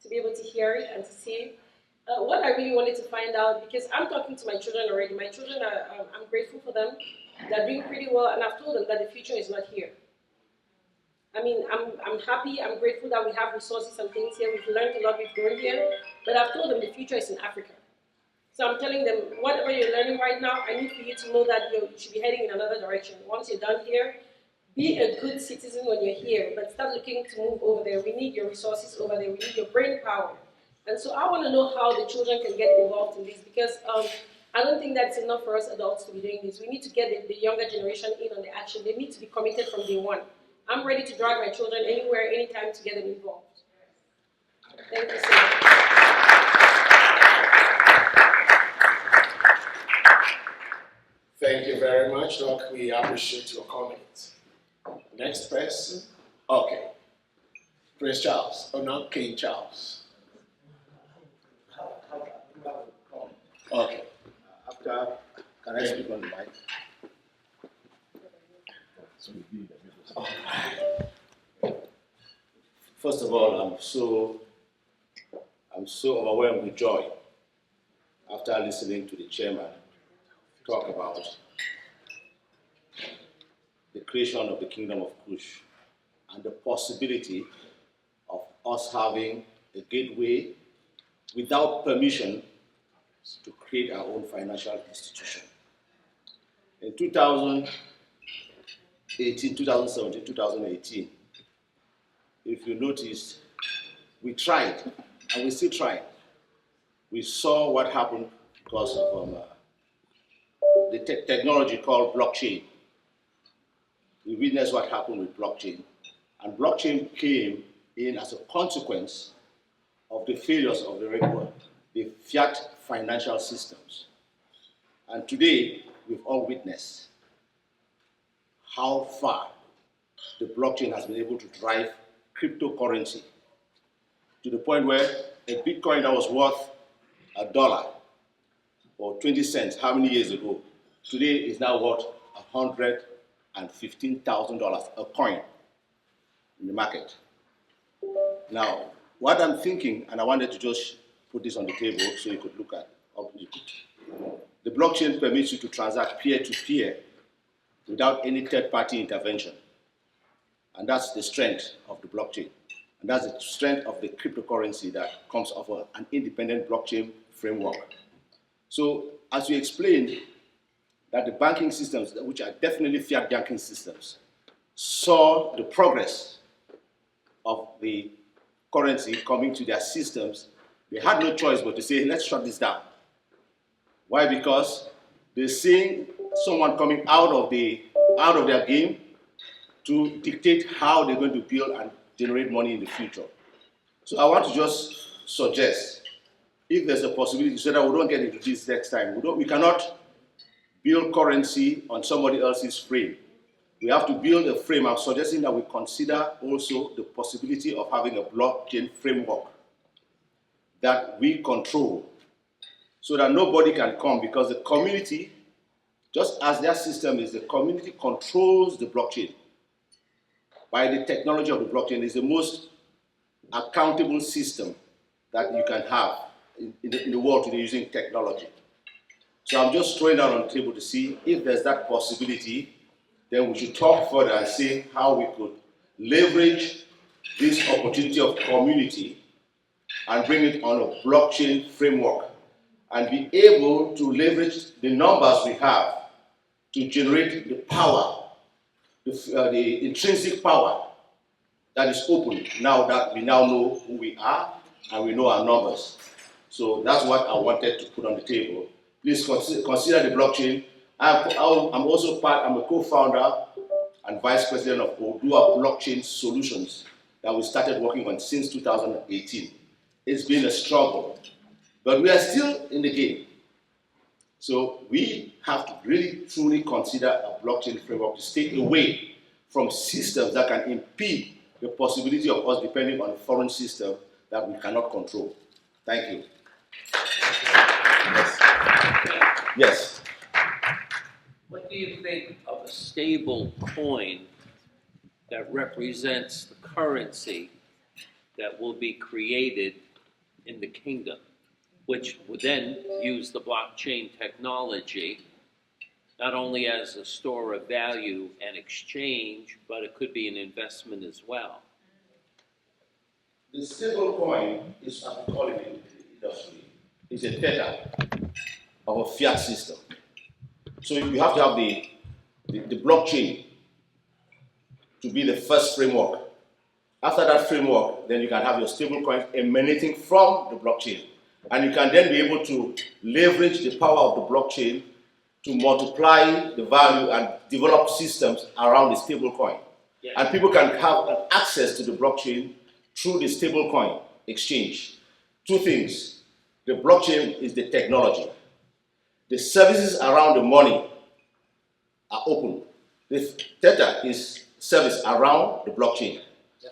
to be able to hear it and to see it. What I really wanted to find out, because I'm talking to my children already. My children, I'm grateful for them. They're doing pretty well, and I've told them that the future is not here. I mean, I'm happy, I'm grateful that we have resources and things here. We've learned a lot, we've grown here. But I've told them the future is in Africa. So I'm telling them, whatever you're learning right now, I need for you to know that you should be heading in another direction. Once you're done here, be a good citizen when you're here, but start looking to move over there. We need your resources over there. We need your brain power. And so I want to know how the children can get involved in this, because I don't think that's enough for us adults to be doing this. We need to get the younger generation in on the action. They need to be committed from day one. I'm ready to drag my children anywhere, anytime to get them involved. Thank you so much. Thank you very much, Doc. We appreciate your comment. Next person. Okay. Prince Charles. Oh, not King Charles. Okay. After, can I speak on the mic? First of all, I'm so overwhelmed with joy after listening to the chairman talk about the creation of the Kingdom of Kush and the possibility of us having a gateway without permission to create our own financial institution. In 2018, 2017, 2018, if you noticed, we tried, and we still try. We saw what happened because of the technology called blockchain. We witnessed what happened with blockchain. And blockchain came in as a consequence of the failures of the fiat financial systems. And today, we've all witnessed how far the blockchain has been able to drive cryptocurrency to the point where a Bitcoin that was worth $1 or 20 cents how many years ago, today is now worth $115,000 a coin in the market. Now, what I'm thinking, and I wanted to just put this on the table so you could look at the blockchain permits you to transact peer-to-peer without any third-party intervention. And that's the strength of the blockchain. And that's the strength of the cryptocurrency that comes off an independent blockchain framework. So, as we explained, that the banking systems, which are definitely fiat banking systems, saw the progress of the currency coming to their systems, they had no choice but to say, let's shut this down. Why? Because they're seeing someone coming out of their game to dictate how they're going to build and generate money in the future. So I want to just suggest, if there's a possibility, so that we don't get into this next time, we cannot build currency on somebody else's frame. We have to build a frame. I'm suggesting that we consider also the possibility of having a blockchain framework that we control so that nobody can come, because the community, just as their system is, the community controls the blockchain. By the technology of the blockchain is the most accountable system that you can have in the world today using technology. So I'm just throwing that on the table to see if there's that possibility. Then we should talk further and see how we could leverage this opportunity of community and bring it on a blockchain framework and be able to leverage the numbers we have to generate the power, the intrinsic power that is open now that we now know who we are and we know our numbers. So that's what I wanted to put on the table. Please consider the blockchain. I'm a co-founder and vice president of Odua Blockchain Solutions that we started working on since 2018. It's been a struggle, but we are still in the game. So we have to really truly consider a blockchain framework to stay away from systems that can impede the possibility of us depending on a foreign system that we cannot control. Thank you. Yes. What do you think of a stable coin that represents the currency that will be created in the kingdom, which would then use the blockchain technology not only as a store of value and exchange, but it could be an investment as well? The stable coin is, as we call it in the industry, is a theta of a fiat system. So you have to have the blockchain to be the first framework. After that framework, then you can have your stable coins emanating from the blockchain. And you can then be able to leverage the power of the blockchain to multiply the value and develop systems around the stable coin. Yeah. And people can have access to the blockchain through the stable coin exchange. Two things. The blockchain is the technology. The services around the money are open. The theta is service around the blockchain.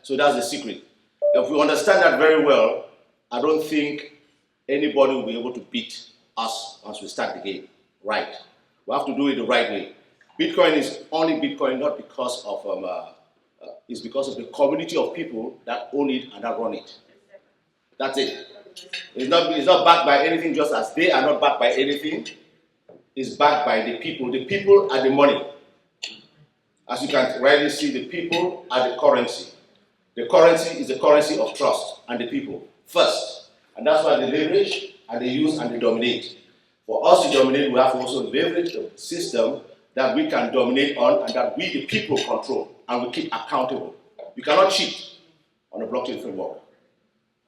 So that's the secret. If we understand that very well, I don't think anybody will be able to beat us once we start the game. Right. We have to do it the right way. Bitcoin is only Bitcoin not because of it's because of the community of people that own it and that run it. That's it. It's not backed by anything, just as they are not backed by anything. It's backed by the people. The people are the money. As you can rightly see, the people are the currency. The currency is the currency of trust and the people first. And that's why they leverage and they use and they dominate. For us to dominate, we have to also leverage the system that we can dominate on and that we, the people, control and we keep accountable. You cannot cheat on a blockchain framework.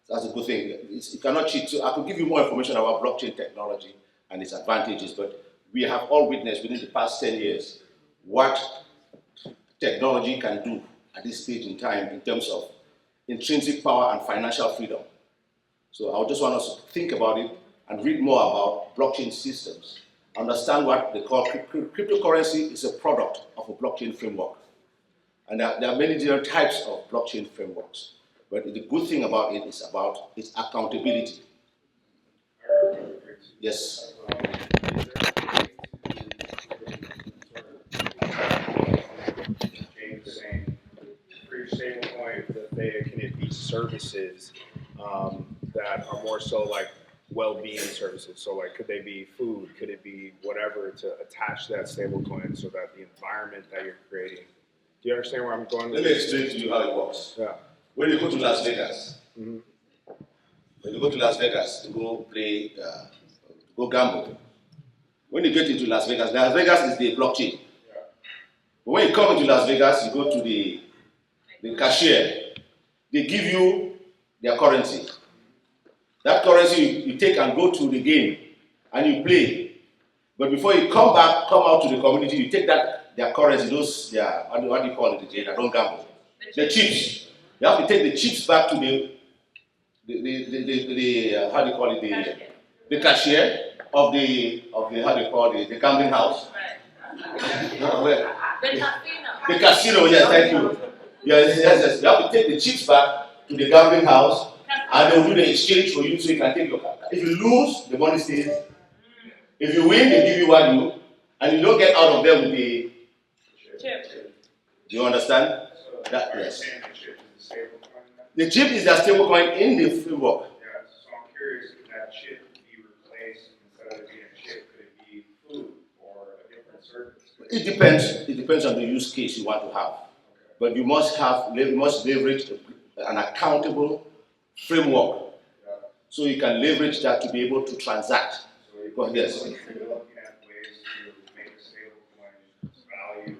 That's a good thing. You cannot cheat. So I could give you more information about blockchain technology and its advantages, but we have all witnessed within the past 10 years what technology can do at this stage in time in terms of intrinsic power and financial freedom. So I just want us to think about it and read more about blockchain systems. Understand what they call cryptocurrency is a product of a blockchain framework. And there are many different types of blockchain frameworks. But the good thing about it is about its accountability. Yes. services that are more so like well-being services? So like, could they be food? Could it be whatever to attach that stable coin so that the environment that you're creating? Do you understand where I'm going? Let me explain to you how it works. Yeah. When you go to Las Vegas, Mm-hmm. when you go to Las Vegas to go play, go gamble, when you get into Las Vegas is the blockchain. But when you come into Las Vegas, you go to the cashier. They give you their currency. That currency you take and go to the game and you play. But before you come out to the community, you take their currency, those what do you call it again? I don't gamble. The chips. You have to take the chips back to the how do you call it, the cashier of the how do you call it, the gambling house. The casino, yes, thank you. Yes. You have to take the chips back to the gambling house and they will do the exchange for you so you can take your card. If you lose, the money stays. If you win, they give you value and you don't get out of there with the chip. Do you understand? That, yes. The chip is the stable coin in the framework. Yeah, so I'm curious if that chip could be replaced instead of it being a chip, could it be food or a different service? It depends. It depends on the use case you want to have. But you must leverage an accountable framework so you can leverage that to be able to transact. So yes. You're looking at ways to make a stable coin value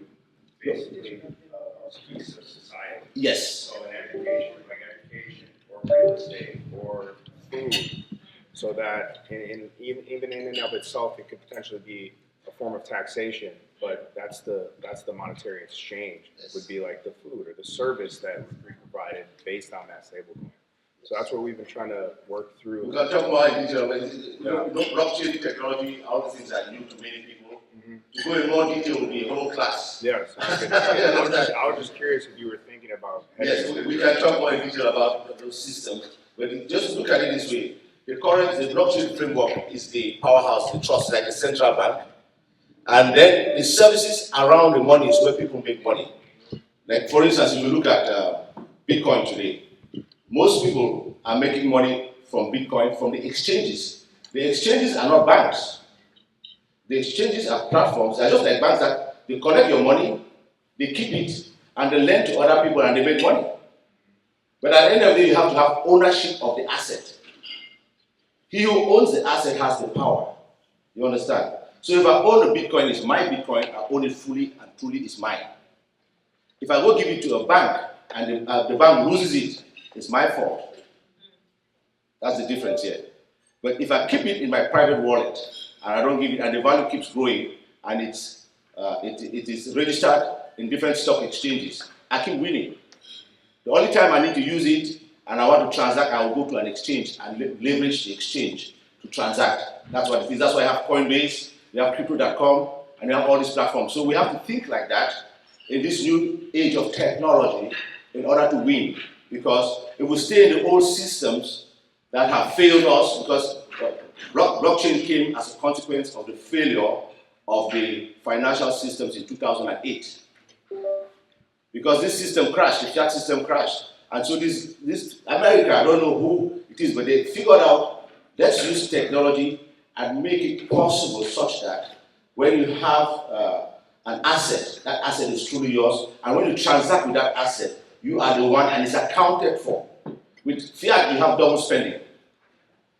basically a piece of society. Yes. So in education, like education or real estate or food, so that even in and of itself, it could potentially be a form of taxation. But that's the monetary exchange. It would be like the food or the service that would be provided based on that stablecoin. So that's what we've been trying to work through. We can talk more in detail. Blockchain technology, all the things are new to many people. Mm-hmm. To go in more detail would be a whole class. Yes. I was just curious if you were thinking about. Yes, we can talk more in detail about those systems. But just look at it this way: the blockchain framework is the powerhouse, the trust, like the central bank. And then the services around the money is where people make money. Like for instance, if you look at Bitcoin today, most people are making money from Bitcoin from the exchanges. The exchanges are not banks. The exchanges are platforms. They're just like banks that they collect your money, they keep it, and they lend to other people and they make money. But at the end of the day, you have to have ownership of the asset. He who owns the asset has the power. You understand? So if I own a Bitcoin, it's my Bitcoin, I own it fully and truly it's mine. If I go give it to a bank and the bank loses it, it's my fault. That's the difference here. But if I keep it in my private wallet and I don't give it, and the value keeps growing, and it is registered in different stock exchanges, I keep winning. The only time I need to use it and I want to transact, I will go to an exchange and leverage the exchange to transact. That's what it is. That's why I have Coinbase. We have crypto.com, and we have all these platforms. So we have to think like that in this new age of technology in order to win. Because if we stay in the old systems that have failed us, because blockchain came as a consequence of the failure of the financial systems in 2008. Because this system crashed, the fiat system crashed. And so this America, I don't know who it is, but they figured out, let's use technology and make it possible such that when you have an asset, that asset is truly yours, and when you transact with that asset, you are the one and it's accounted for. With fiat, you have double spending.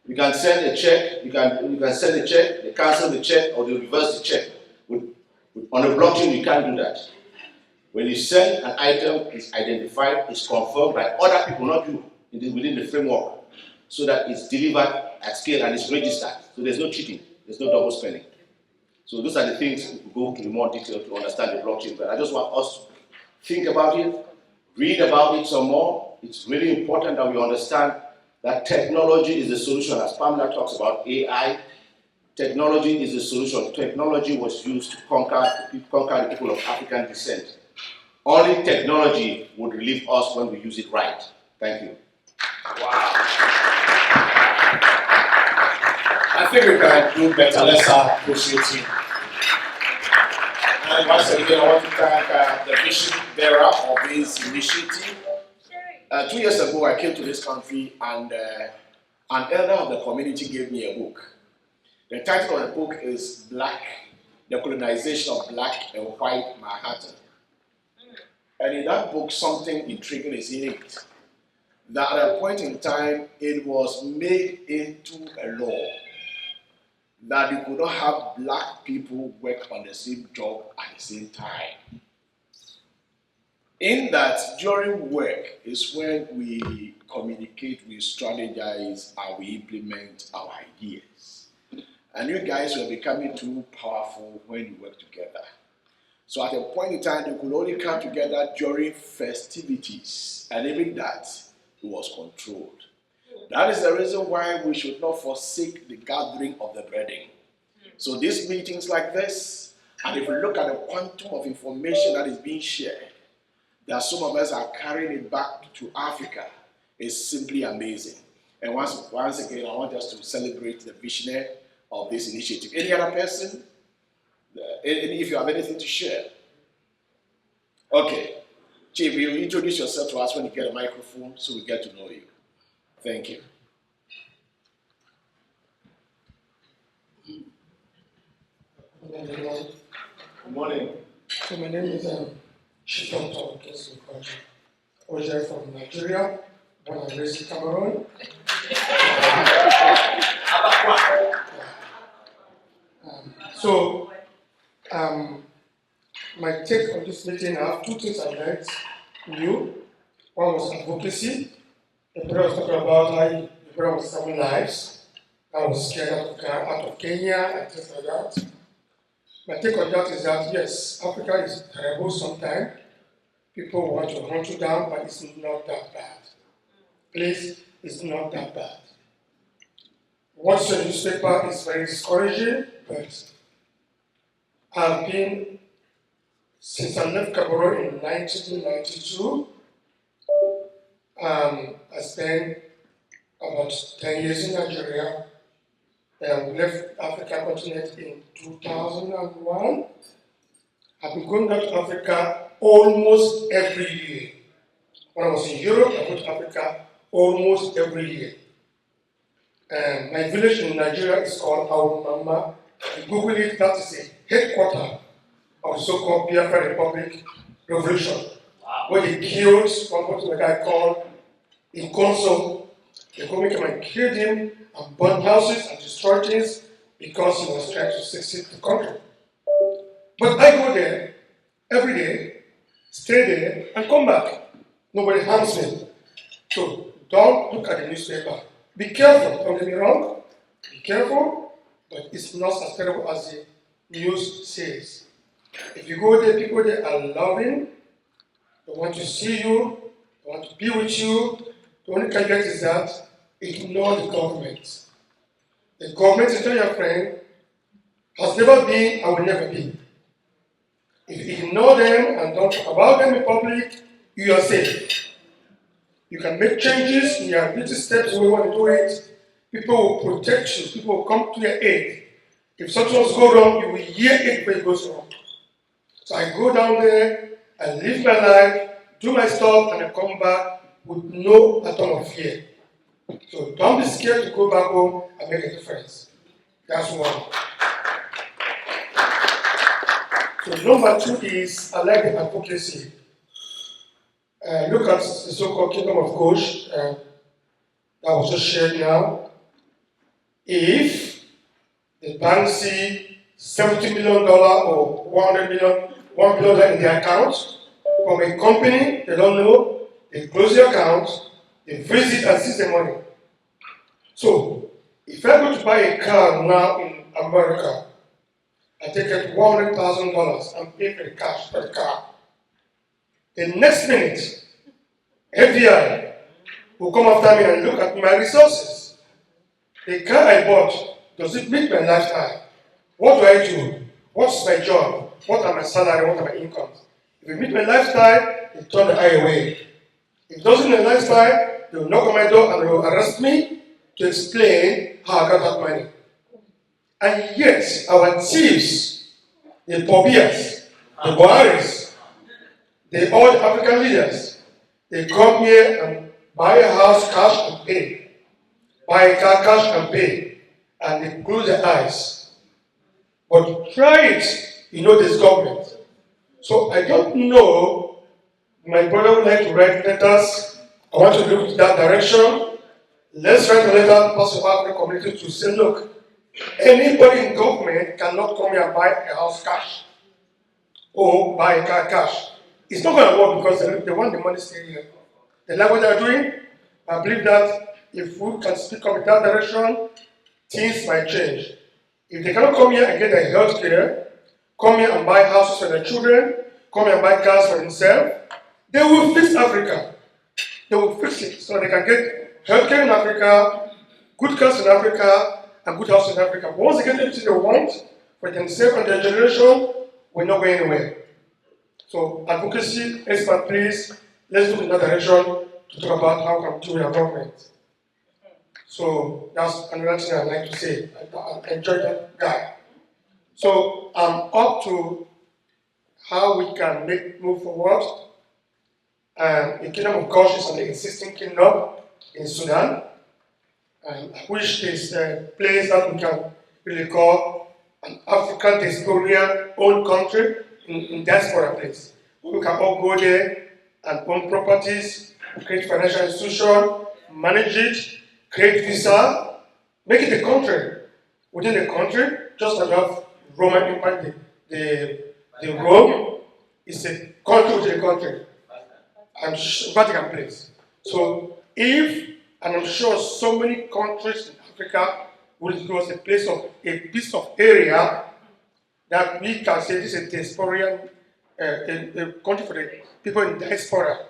You can send a check, you can send a check, they cancel the check, or they reverse the check. On a blockchain, you can't do that. When you send an item, it's identified, it's confirmed by other people, not you, within the framework, so that it's delivered at scale and it's registered. So there's no cheating, there's no double spending. So those are the things we go into more detail to understand the blockchain. But I just want us to think about it, read about it some more. It's really important that we understand that technology is the solution. As Pamela talks about AI, technology is the solution. Technology was used to conquer the people of African descent. Only technology would relieve us when we use it right. Thank you. Wow. I think we can do better. Let's appreciate him. And once again, I want to thank the vision bearer of this initiative, 2 years ago, I came to this country, and an elder of the community gave me a book. The title of the book is Black, the Colonization of Black and White Manhattan. And in that book, something intriguing is in it. That at a point in time, it was made into a law that you could not have black people work on the same job at the same time. In that, during work is when we communicate, we strategize, and we implement our ideas. And you guys were becoming too powerful when you work together. So at a point in time, they could only come together during festivities, and even that, it was controlled. That is the reason why we should not forsake the gathering of the brethren. So these meetings like this, and if you look at the quantum of information that is being shared, that some of us are carrying it back to Africa, is simply amazing. And once again, I want us to celebrate the visionary of this initiative. Any other person? If you have anything to share. Okay. Chief, you introduce yourself to us when you get a microphone so we get to know you. Thank you. Good morning. So my name is Chief Doctor Kessie Kwaji. Originally from Nigeria, born and raised in Cameroon. My take on this meeting, I have two things I learned new. One was advocacy. The brother was talking about how the brother was saving lives. I was scared out of Kenya and things like that. My take on that is that yes, Africa is terrible sometimes. People want to hunt you down, but it's not that bad. Please, it's not that bad. Watching the newspaper is very discouraging, but I've been, since I left Cameroon in 1992, I spent about 10 years in Nigeria. I left Africa continent in 2001. I've been going back to Africa almost every year. When I was in Europe, I went to Africa almost every year. My village in Nigeria is called Awumama. If you Google it, that is the headquarters of the so-called Biafra Republic Revolution, where they killed one particular guy called Inkonso. The government came and killed him and burned houses and destroyed things because he was trying to succeed the country. But I go there every day, stay there, and come back. Nobody harms me. So don't look at the newspaper. Be careful, don't get me wrong. Be careful, but it's not as terrible as the news says. If you go there, people there are loving, they want to see you, they want to be with you. The only caveat is that ignore the government. The government, to tell your friend, has never been and will never be. If you ignore them and don't talk about them in public, you are safe. You can make changes in your little steps where you want to do it. People will protect you. People will come to your aid. If something goes wrong, you will hear it when it goes wrong. So I go down there, I live my life, do my stuff, and I come back with no atom of fear. So don't be scared to go back home and make a difference. That's one. So number two is, I like the advocacy. Look at the so-called Kingdom of Ghosh that was just shared now. If the bank see $70 million or $1 billion in their account from a company they don't know, they close the account, they freeze it and seize the money. So, if I go to buy a car now in America, I take it $100,000 and pay for the cash for the car. The next minute, FBI will come after me and look at my resources. The car I bought, does it meet my lifestyle? What do I do? What's my job? What are my salary? What are my incomes? If it meets my lifestyle, they turn the eye away. If it doesn't meet my lifestyle, they will knock on my door and they will arrest me to explain how I got that money. And yet, our thieves, the Pobias, the Buharis, all the African leaders, They come here and buy a house cash and pay, buy a car cash and pay, and they close their eyes. But try it, this government. So I don't know, my brother would like to write letters. I want to look in that direction. Let's write a letter, pass to our community to say, look, anybody in government cannot come here and buy a house cash or buy a car cash. It's not going to work because they want the money stay here. They like what they're doing. I believe that if we can speak up in that direction, things might change. If they cannot come here and get their health care, come here and buy houses for their children, come here and buy cars for themselves, they will fix Africa. They will fix it so they can get health care in Africa, good cars in Africa, and good houses in Africa. But once they get everything they want for themselves and their generation, we're not going anywhere. So advocacy, expert, please, let's move in that direction to talk about how we can do your government. So that's another thing I'd like to say. I enjoy that guy. So I'm up to how we can move forward. The Kingdom of God is an existing kingdom in Sudan, which is a place that we can really call an African diaspora owned country in diaspora place. We can all go there and own properties, create financial institution, manage it, create visa, make it a country within the country, just like that Roman Empire, the Rome is a country within a country, and Vatican place. So if, and I'm sure so many countries in Africa will give us a piece of area that we can say this is a diasporian, a country for the people in diaspora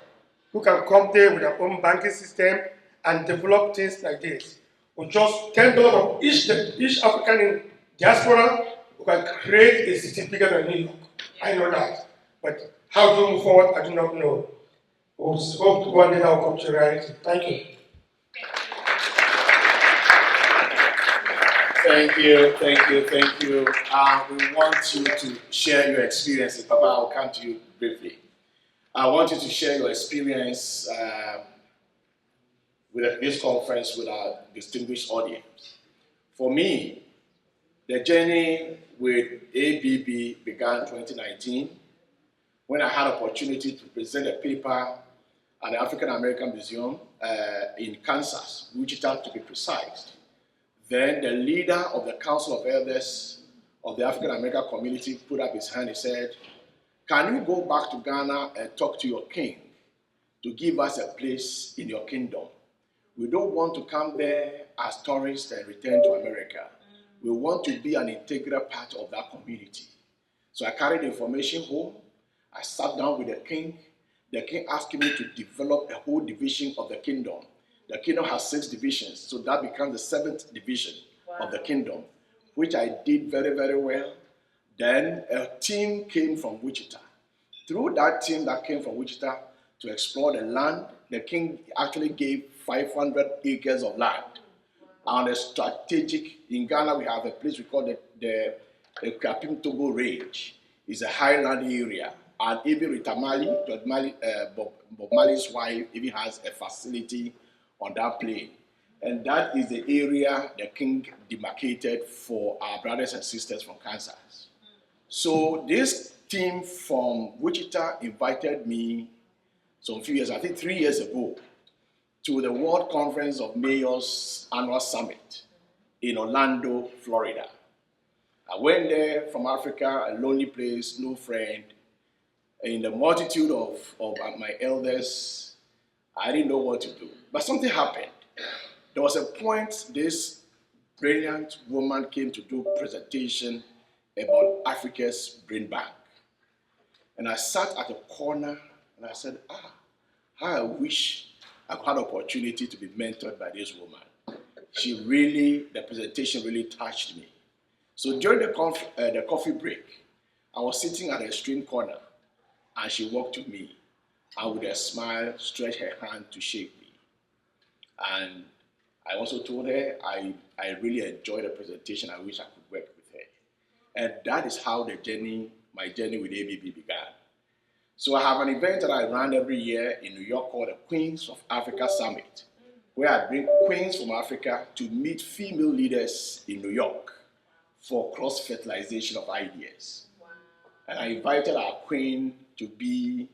who can come there with their own banking system and develop things like this. With just $10 of each African in diaspora, we can create a city bigger than New York. I know that. But how to move forward, I do not know. We hope one day that will come to reality. Thank you. Thank you, thank you, thank you. We want you to share your experiences. Papa, I'll come to you briefly. I want you to share your experience with this conference with our distinguished audience. For me, the journey with ABB began 2019 when I had opportunity to present a paper at the African American Museum in Kansas, Wichita to be precise. Then the leader of the Council of Elders of the African American community put up his hand and said, "Can you go back to Ghana and talk to your king to give us a place in your kingdom? We don't want to come there as tourists and return to America. We want to be an integral part of that community." So I carried the information home. I sat down with the king. The king asked me to develop a whole division of the kingdom. The kingdom has 6 divisions, so that becomes the 7th division of the kingdom, which I did very, very well. Then a team came from Wichita. Through that team that came from Wichita to explore the land, the king actually gave 500 acres of land. And a strategic, in Ghana we have a place we call the Kapim Togo Range. It's a highland area. And even Ritamali, Bob Marley's wife, even has a facility on that plain. And that is the area the king demarcated for our brothers and sisters from Kansas. So this team from Wichita invited me some few years, I think 3 years ago, to the World Conference of Mayors Annual Summit in Orlando, Florida. I went there from Africa, a lonely place, no friend. In the multitude of my elders, I didn't know what to do. But something happened. There was a point this brilliant woman came to do a presentation about Africa's brain bank. And I sat at a corner and I said, how I wish I had an opportunity to be mentored by this woman. The presentation really touched me. So during the coffee break, I was sitting at the extreme corner and she walked to me and with a smile stretched her hand to shake me. And I also told her I really enjoyed the presentation. I wish I could work with her. And that is how my journey with ABB began. So I have an event that I run every year in New York called the Queens of Africa Summit, where I bring queens from Africa to meet female leaders in New York for cross-fertilization of ideas. Wow. And I invited our queen to be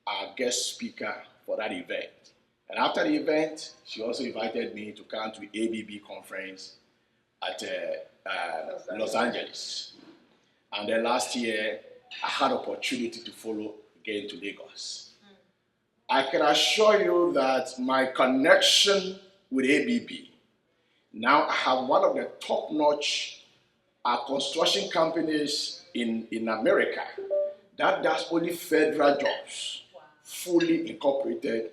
our guest speaker for that event. And after the event, she also invited me to come to ABB conference at Los Angeles. And then last year, I had opportunity to follow again to Lagos. I can assure you that my connection with ABB, now I have one of the top-notch construction companies in America that does only federal jobs, fully incorporated,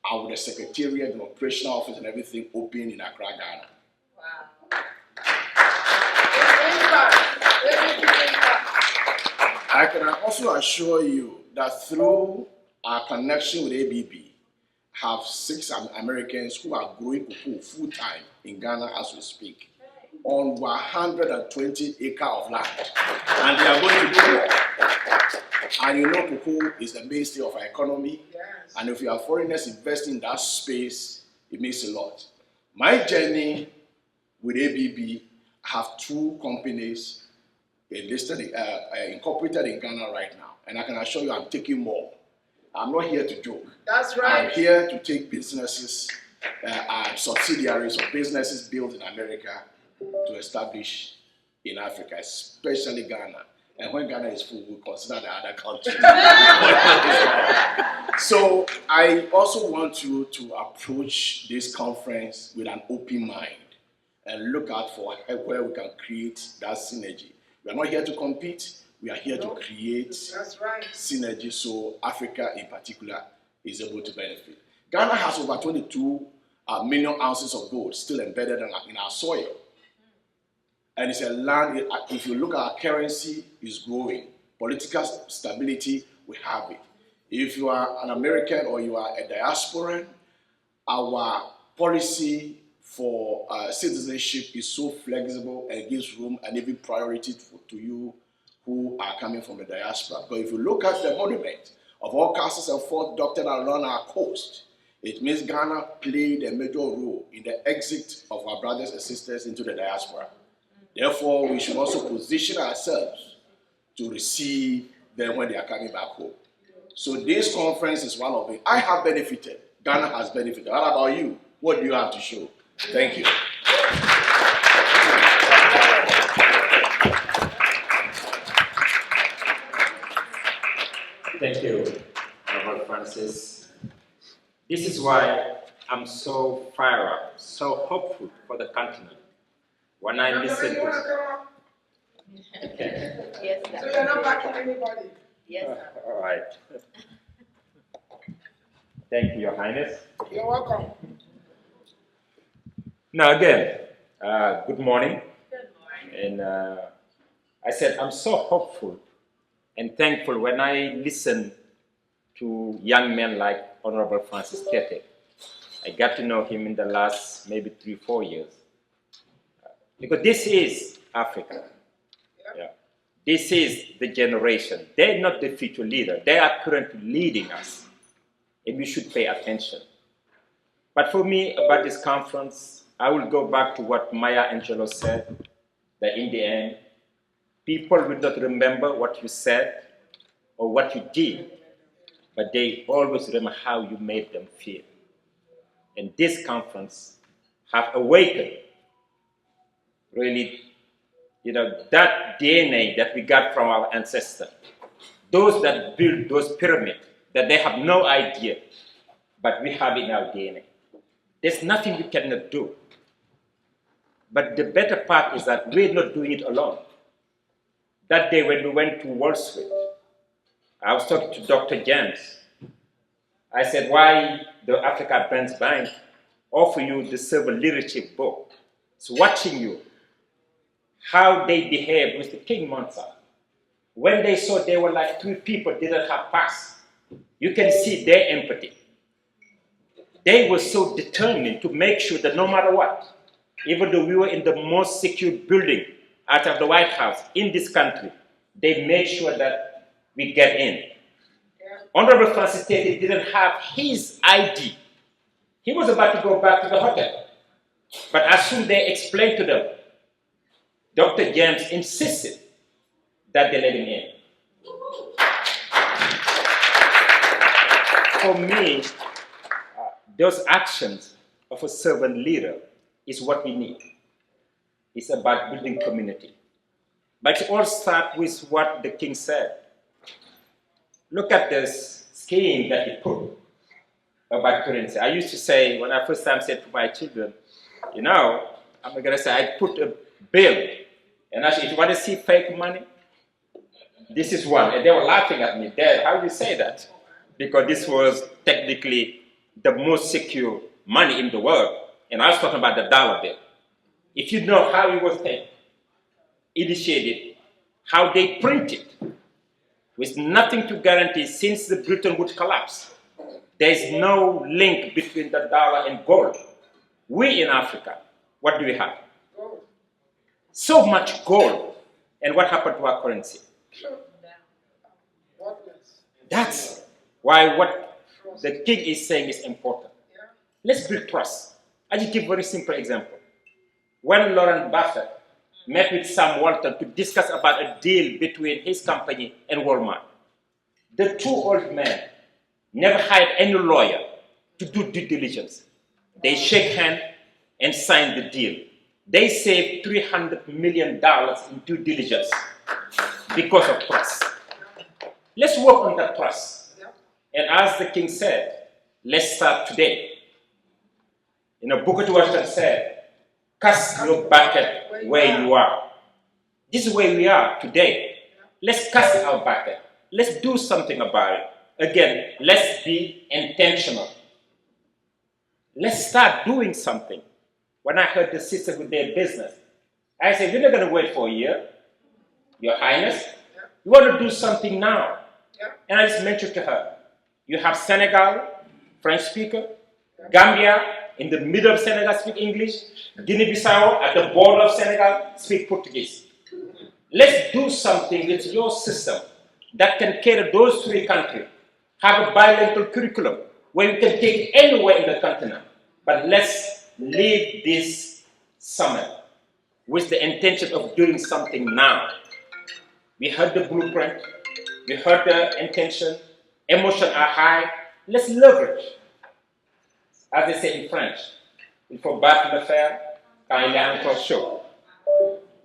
and with the secretariat and operational office and everything open in Accra, Ghana. Wow. I can also assure you that through our connection with ABB, have 6 Americans who are growing cocoa full-time in Ghana as we speak, on 120 acres of land. And they are going to do more. And you know cocoa is the mainstay of our economy. Yes. And if you are foreigners investing in that space, it means a lot. My journey with ABB, I have 2 companies listed, incorporated in Ghana right now. And I can assure you I'm taking more. I'm not here to joke. That's right. I'm here to take businesses, subsidiaries of businesses built in America to establish in Africa, especially Ghana. And when Ghana is full, we'll consider the other countries. So I also want you to approach this conference with an open mind and look out for where we can create that synergy. We are not here to compete. We are here to create synergy so Africa in particular is able to benefit. Ghana has over 22 million ounces of gold still embedded in our soil. And it's a land, if you look at our currency, it's growing. Political stability, we have it. If you are an American or you are a diasporan, our policy for citizenship is so flexible and gives room and even priority to you who are coming from the diaspora. But if you look at the monument of all castles and forts dotted around our coast, it means Ghana played a major role in the exit of our brothers and sisters into the diaspora. Therefore, we should also position ourselves to receive them when they are coming back home. So this conference is one of it. I have benefited. Ghana has benefited. What about you? What do you have to show? Thank you. Thank you, Robert Francis. This is why I'm so fired up, so hopeful for the continent. When I listen to... Yes, so you're not backing anybody? Yes, all right. Thank you, Your Highness. You're welcome. Now again, good morning. Good morning. And I said I'm so hopeful and thankful when I listen to young men like Honorable Francis Kete. I got to know him in the last maybe 3-4 years. Because this is Africa. Yeah. This is the generation. They're not the future leader. They are currently leading us. And we should pay attention. But for me, about this conference, I will go back to what Maya Angelou said, that in the end, people will not remember what you said or what you did, but they always remember how you made them feel. And this conference have awakened really, that DNA that we got from our ancestors. Those that built those pyramids, that they have no idea, but we have it in our DNA. There's nothing we cannot do. But the better part is that we're not doing it alone. That day when we went to Wall Street, I was talking to Dr. James. I said, why the Africa Branch Bank offer you the Silver Leadership book? It's watching you, how they behave with the King Monza. When they saw they were like 3 people didn't have pass, you can see their empathy. They were so determined to make sure that no matter what, even though we were in the most secure building out of the White House in this country, they made sure that we get in. Honorable Francis Tate didn't have his ID. He was about to go back to the hotel. But as soon as they explained to them, Dr. James insisted that they let him in. For me, those actions of a servant leader is what we need. It's about building community. But it all starts with what the king said. Look at this scheme that he put about currency. I used to say, when I first time said to my children, you know, I'm going to say, I put a bill, and I said, if you want to see fake money, this is one. And they were laughing at me. Dad, how do you say that? Because this was technically the most secure money in the world. And I was talking about the dollar bill. If you know how it was initiated, how they printed, with nothing to guarantee since the Bretton Woods collapse, there is no link between the dollar and gold. We in Africa, what do we have? So much gold. And what happened to our currency? That's why what the king is saying is important. Let's build trust. I just give a very simple example. When Warren Buffett met with Sam Walton to discuss about a deal between his company and Walmart, the two old men never hired any lawyer to do due diligence. They shake hands and sign the deal. They saved $300 million in due diligence because of trust. Let's work on that trust. And as the king said, let's start today. You know, Booker T. Washington said, cast your bucket where you are. This is where we are today. Let's cast our bucket. Let's do something about it. Again, let's be intentional. Let's start doing something. When I heard the sisters with their business, I said, we're not going to wait for a year. Your Highness, we want to do something now. And I just mentioned to her, you have Senegal, French speaker, Gambia, in the middle of Senegal, speak English, Guinea-Bissau, at the border of Senegal, speak Portuguese. Let's do something with your system that can cater those three countries, have a bilingual curriculum where you can take it anywhere in the continent. But let's leave this summit with the intention of doing something now. We heard the blueprint, we heard the intention, emotions are high. Let's leverage. As they say in French, il faut battre le fer quand il est encore chaud.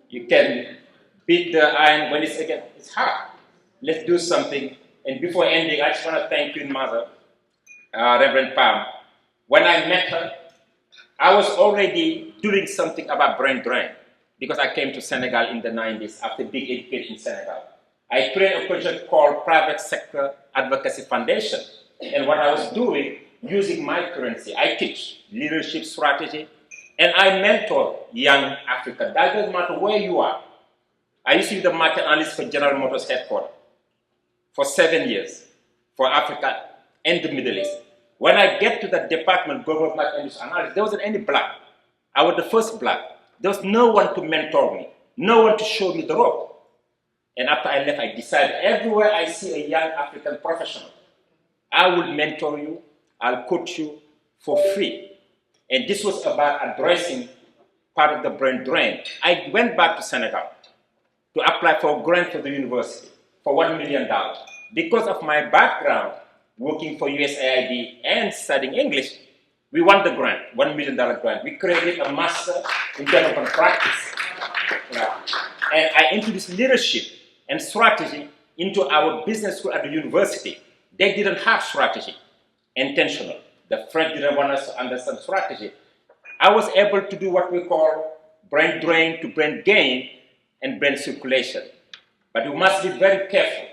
You can beat the iron when it's hot. Let's do something. And before ending, I just want to thank Queen Mother, Reverend Pam. When I met her, I was already doing something about brain drain because I came to Senegal in the 90s after being educated in Senegal. I created a project called Private Sector Advocacy Foundation. And what I was doing, using my currency, I teach leadership strategy, and I mentor young Africans. That doesn't matter where you are. I used to be the market analyst for General Motors headquarters for 7 years for Africa and the Middle East. When I get to the department, global market industry analysis, there wasn't any black. I was the first black. There was no one to mentor me, no one to show me the rope. And after I left, I decided everywhere I see a young African professional, I will mentor you, I'll coach you for free. And this was about addressing part of the brain drain. I went back to Senegal to apply for a grant for the university for $1 million. Because of my background, working for USAID and studying English, we won the grant, $1 million grant. We created a master in development practice. And I introduced leadership and strategy into our business school at the university. They didn't have strategy, intentional. The French didn't want us to understand strategy. I was able to do what we call brain drain to brain gain and brain circulation. But we must be very careful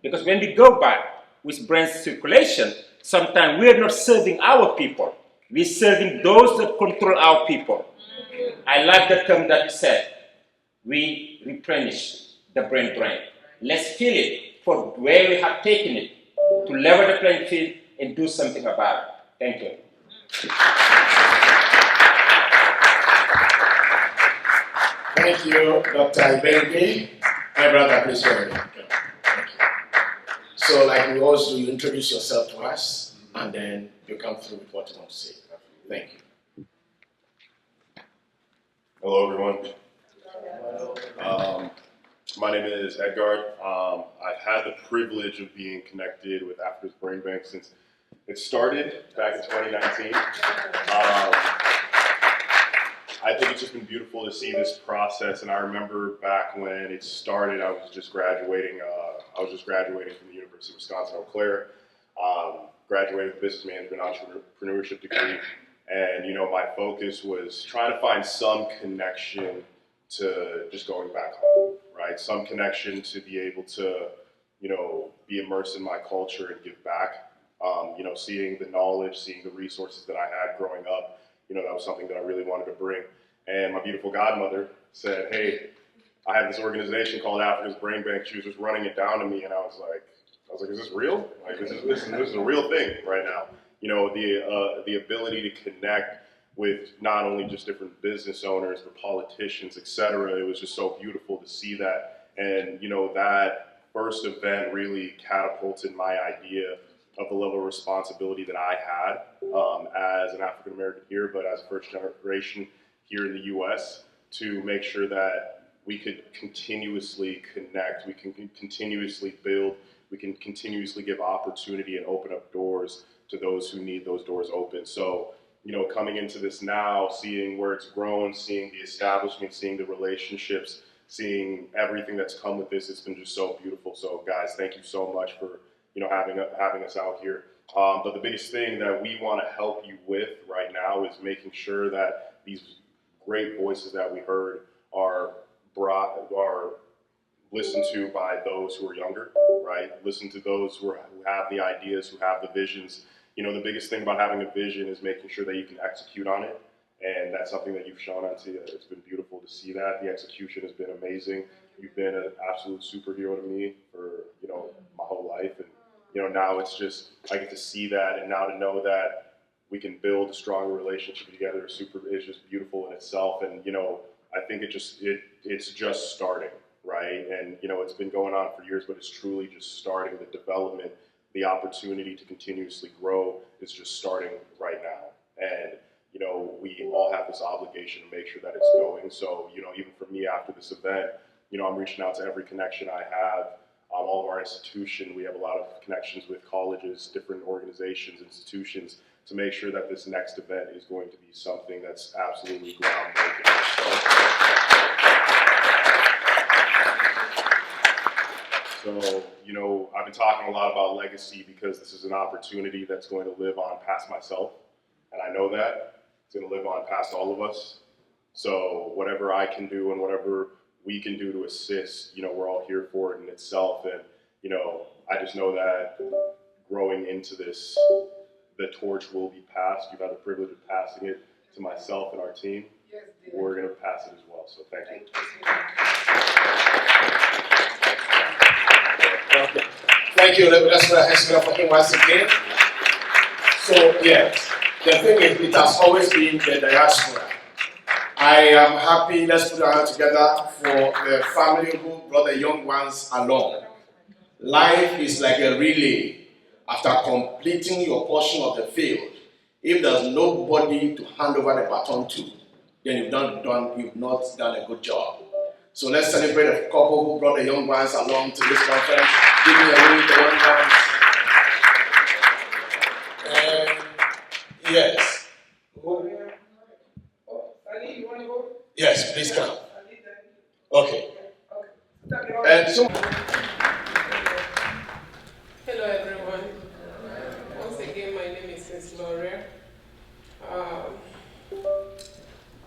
because when we go back with brain circulation, sometimes we are not serving our people. We're serving those that control our people. I like the term that you said. We replenish the brain drain. Let's feel it for where we have taken it to level the playing field and do something about it. Thank you. Thank you, Dr. Ibenki. My brother, please join me. So like we always do, you introduce yourself to us, and then you come through with what you want to say. Thank you. Hello, everyone. My name is Edgar. I've had the privilege of being connected with Africa's Brain Bank since it started back in 2019. I think it's just been beautiful to see this process, and I remember back when it started, I was just graduating. From the University of Wisconsin-Eau Claire. Graduated with a business management entrepreneurship degree, and my focus was trying to find some connection to just going back home, right? Some connection to be able to, be immersed in my culture and give back. Seeing the knowledge, seeing the resources that I had growing up, that was something that I really wanted to bring. And my beautiful godmother said, "Hey, I have this organization called Africa's Brain Bank." She was just running it down to me, and I was like, "Is this real? Like, this is a real thing right now." The ability to connect with not only just different business owners, but politicians, etc. It was just so beautiful to see that. And, that first event really catapulted my idea of the level of responsibility that I had as an African American here, but as a first generation here in the US, to make sure that we could continuously connect, we can continuously build, we can continuously give opportunity and open up doors to those who need those doors open. So, coming into this now, seeing where it's grown, seeing the establishment, seeing the relationships, seeing everything that's come with this, it's been just so beautiful. So guys, thank you so much for, having us out here. But the biggest thing that we want to help you with right now is making sure that these great voices that we heard are listened to by those who are younger, right? Listen to those who have the ideas, who have the visions. The biggest thing about having a vision is making sure that you can execute on it. And that's something that you've shown on to. It's been beautiful to see that. The execution has been amazing. You've been an absolute superhero to me for, my whole life. And, now it's just, I get to see that, and now to know that we can build a stronger relationship together is just beautiful in itself. And, I think it's just starting, right? And, it's been going on for years, but it's truly just starting. The development, the opportunity to continuously grow is just starting right now. And, we all have this obligation to make sure that it's going. So, even for me after this event, I'm reaching out to every connection I have. All of our institution, we have a lot of connections with colleges, different organizations, institutions, to make sure that this next event is going to be something that's absolutely groundbreaking. So, I've been talking a lot about legacy because this is an opportunity that's going to live on past myself. And I know that it's going to live on past all of us. So whatever I can do and whatever we can do to assist, we're all here for it in itself. And, I just know that growing into this, the torch will be passed. You've had the privilege of passing it to myself and our team. Yes, we're going to pass it as well. So thank you. Okay. Thank you. Let's put our hands together for him once again. So, yes, the thing is, it has always been the diaspora. I am happy, let's put our hands together for the family who brought the young ones along. Life is like a relay. After completing your portion of the field, if there's nobody to hand over the baton to, then you've not done a good job. So let's celebrate a couple who brought the young ones along to this conference. Give me a wave, the young ones. Yes. Yes, please come. Okay. And so. Hello, everyone. Once again, my name is Ms. Laura.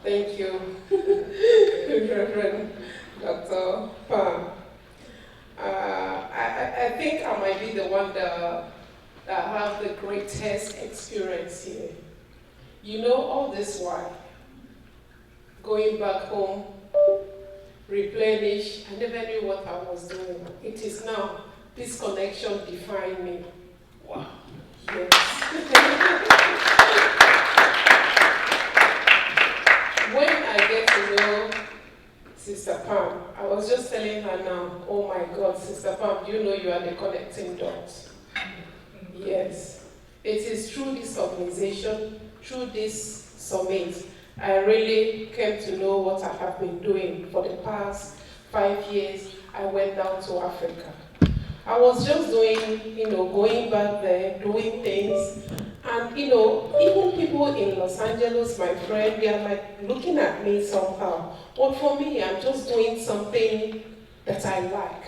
Thank you, Reverend Dr. Pam. I think I might be the one that have the greatest experience here. All this while, going back home, replenish, I never knew what I was doing. It is now, this connection defined me. Wow. Yes. When I get to know Sister Pam. I was just telling her now, oh my God, Sister Pam, do you know you are the connecting dot? Yes. It is through this organization, through this summit, I really came to know what I have been doing for the past 5 years. I went down to Africa. I was just doing, going back there, doing things. And, even people in Los Angeles, my friend, they are like looking at me somehow. But for me, I'm just doing something that I like.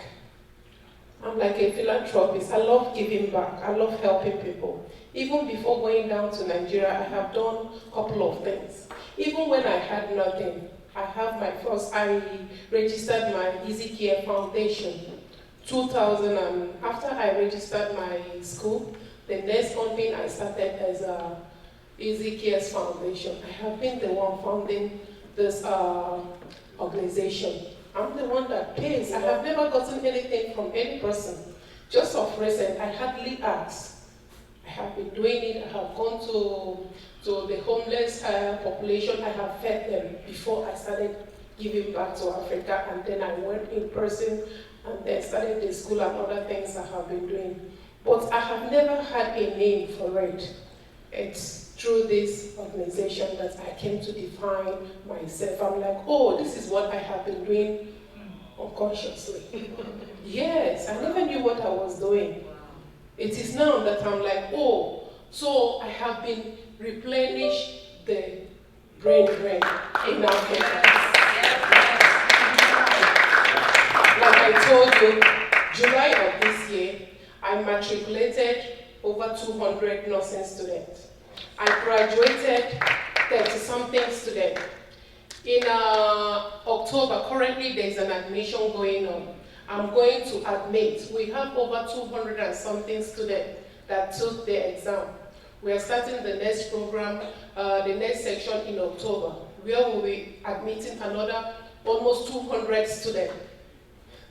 I'm like a philanthropist. I love giving back. I love helping people. Even before going down to Nigeria, I have done a couple of things. Even when I had nothing, I registered my Easy Care Foundation. 2000, after I registered my school, the next company I started as a Easy Cares Foundation. I have been the one founding this organization. I'm the one that pays. I have never gotten anything from any person. Just of recent, I hardly ask. I have been doing it. I have gone to the homeless population. I have fed them before I started giving back to Africa, and then I went in person and then started the school and other things I have been doing. But I have never had a name for it. It's through this organization that I came to define myself. I'm like, oh, this is what I have been doing unconsciously. Yes, I never knew what I was doing. It is now that I'm like, oh, so I have been replenished the brain drain in Africa. Like I told you, July of this year, I matriculated over 200 nursing students. I graduated 30-something students. In October, currently there's an admission going on. I'm going to admit, we have over 200 and something students that took the exam. We are starting the next program, the next section in October, where we'll be admitting another almost 200 students.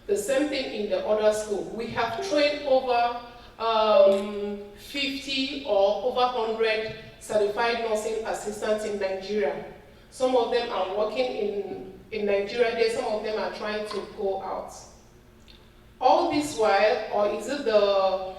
The same thing in the other school. We have trained over 50 or over 100 certified nursing assistants in Nigeria. Some of them are working in Nigeria there, some of them are trying to go out. All this while, or is it the